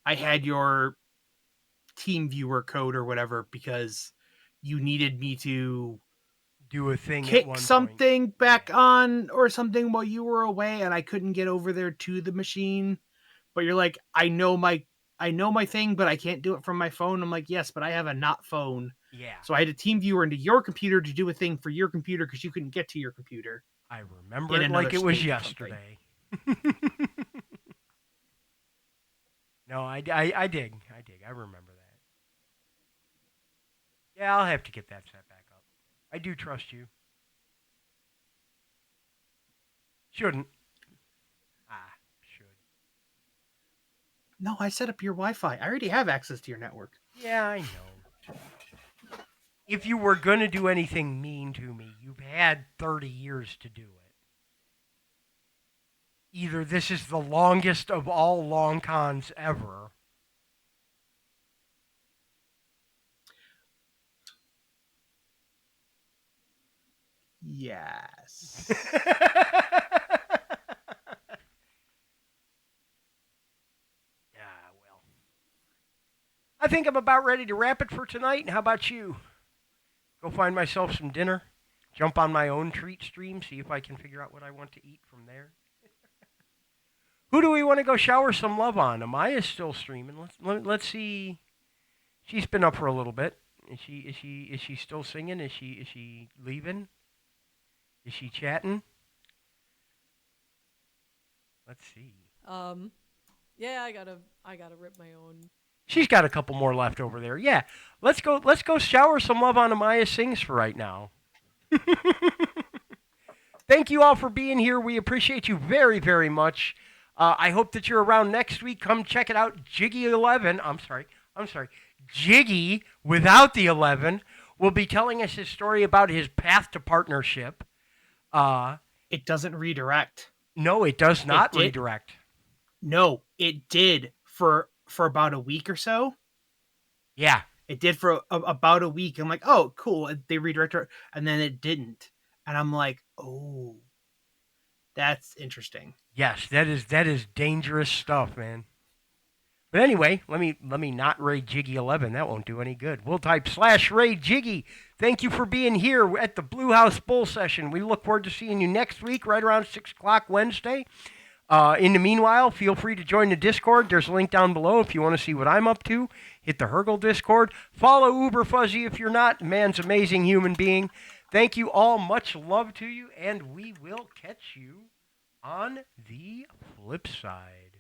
Speaker 2: I had your team viewer code or whatever because you needed me to
Speaker 1: Do a thing at
Speaker 2: kick
Speaker 1: one
Speaker 2: something
Speaker 1: point.
Speaker 2: back on or something while you were away and I couldn't get over there to the machine. But you're like, I know my thing, but I can't do it from my phone. I'm like, yes, but I have a not phone.
Speaker 1: Yeah.
Speaker 2: So I had a team viewer into your computer to do a thing for your computer because you couldn't get to your computer.
Speaker 1: I remember it like it was yesterday. No, I dig. I dig. I remember that. Yeah, I'll have to get that set back up. I do trust you. Shouldn't. Ah, should.
Speaker 2: No, I set up your Wi-Fi. I already have access to your network.
Speaker 1: Yeah, I know. If you were going to do anything mean to me, you've had 30 years to do it. Either this is the longest of all long cons ever.
Speaker 2: Yes.
Speaker 1: Well. I think I'm about ready to wrap it for tonight. How about you? Go find myself some dinner, jump on my own treat stream, see if I can figure out what I want to eat from there. Who do we want to go shower some love on? Amaya's still streaming. Let's see. She's been up for a little bit. Is she still singing? Is she leaving? Is she chatting? Let's see.
Speaker 3: Yeah, I gotta rip my own.
Speaker 1: She's got a couple more left over there. Yeah, let's go shower some love on Amaya Sings for right now. Thank you all for being here. We appreciate you very, very much. I hope that you're around next week. Come check it out. Jiggy 11. I'm sorry. Jiggy without the 11 will be telling us his story about his path to partnership.
Speaker 2: It doesn't redirect.
Speaker 1: No, it does not redirect.
Speaker 2: No, it did for about a week or so.
Speaker 1: Yeah.
Speaker 2: It did for about a week. I'm like, oh, cool. They redirected, and then it didn't. And I'm like, oh, that's interesting.
Speaker 1: Yes, that is dangerous stuff, man. But anyway, let me not raid Jiggy 11. That won't do any good. We'll type /raid Jiggy. Thank you for being here at the Blue House Bull Session. We look forward to seeing you next week, right around 6 o'clock Wednesday. In the meanwhile, feel free to join the Discord. There's a link down below if you want to see what I'm up to. Hit the Hergel Discord. Follow Uber Fuzzy if you're not. Man's amazing human being. Thank you all. Much love to you, and we will catch you on the flip side.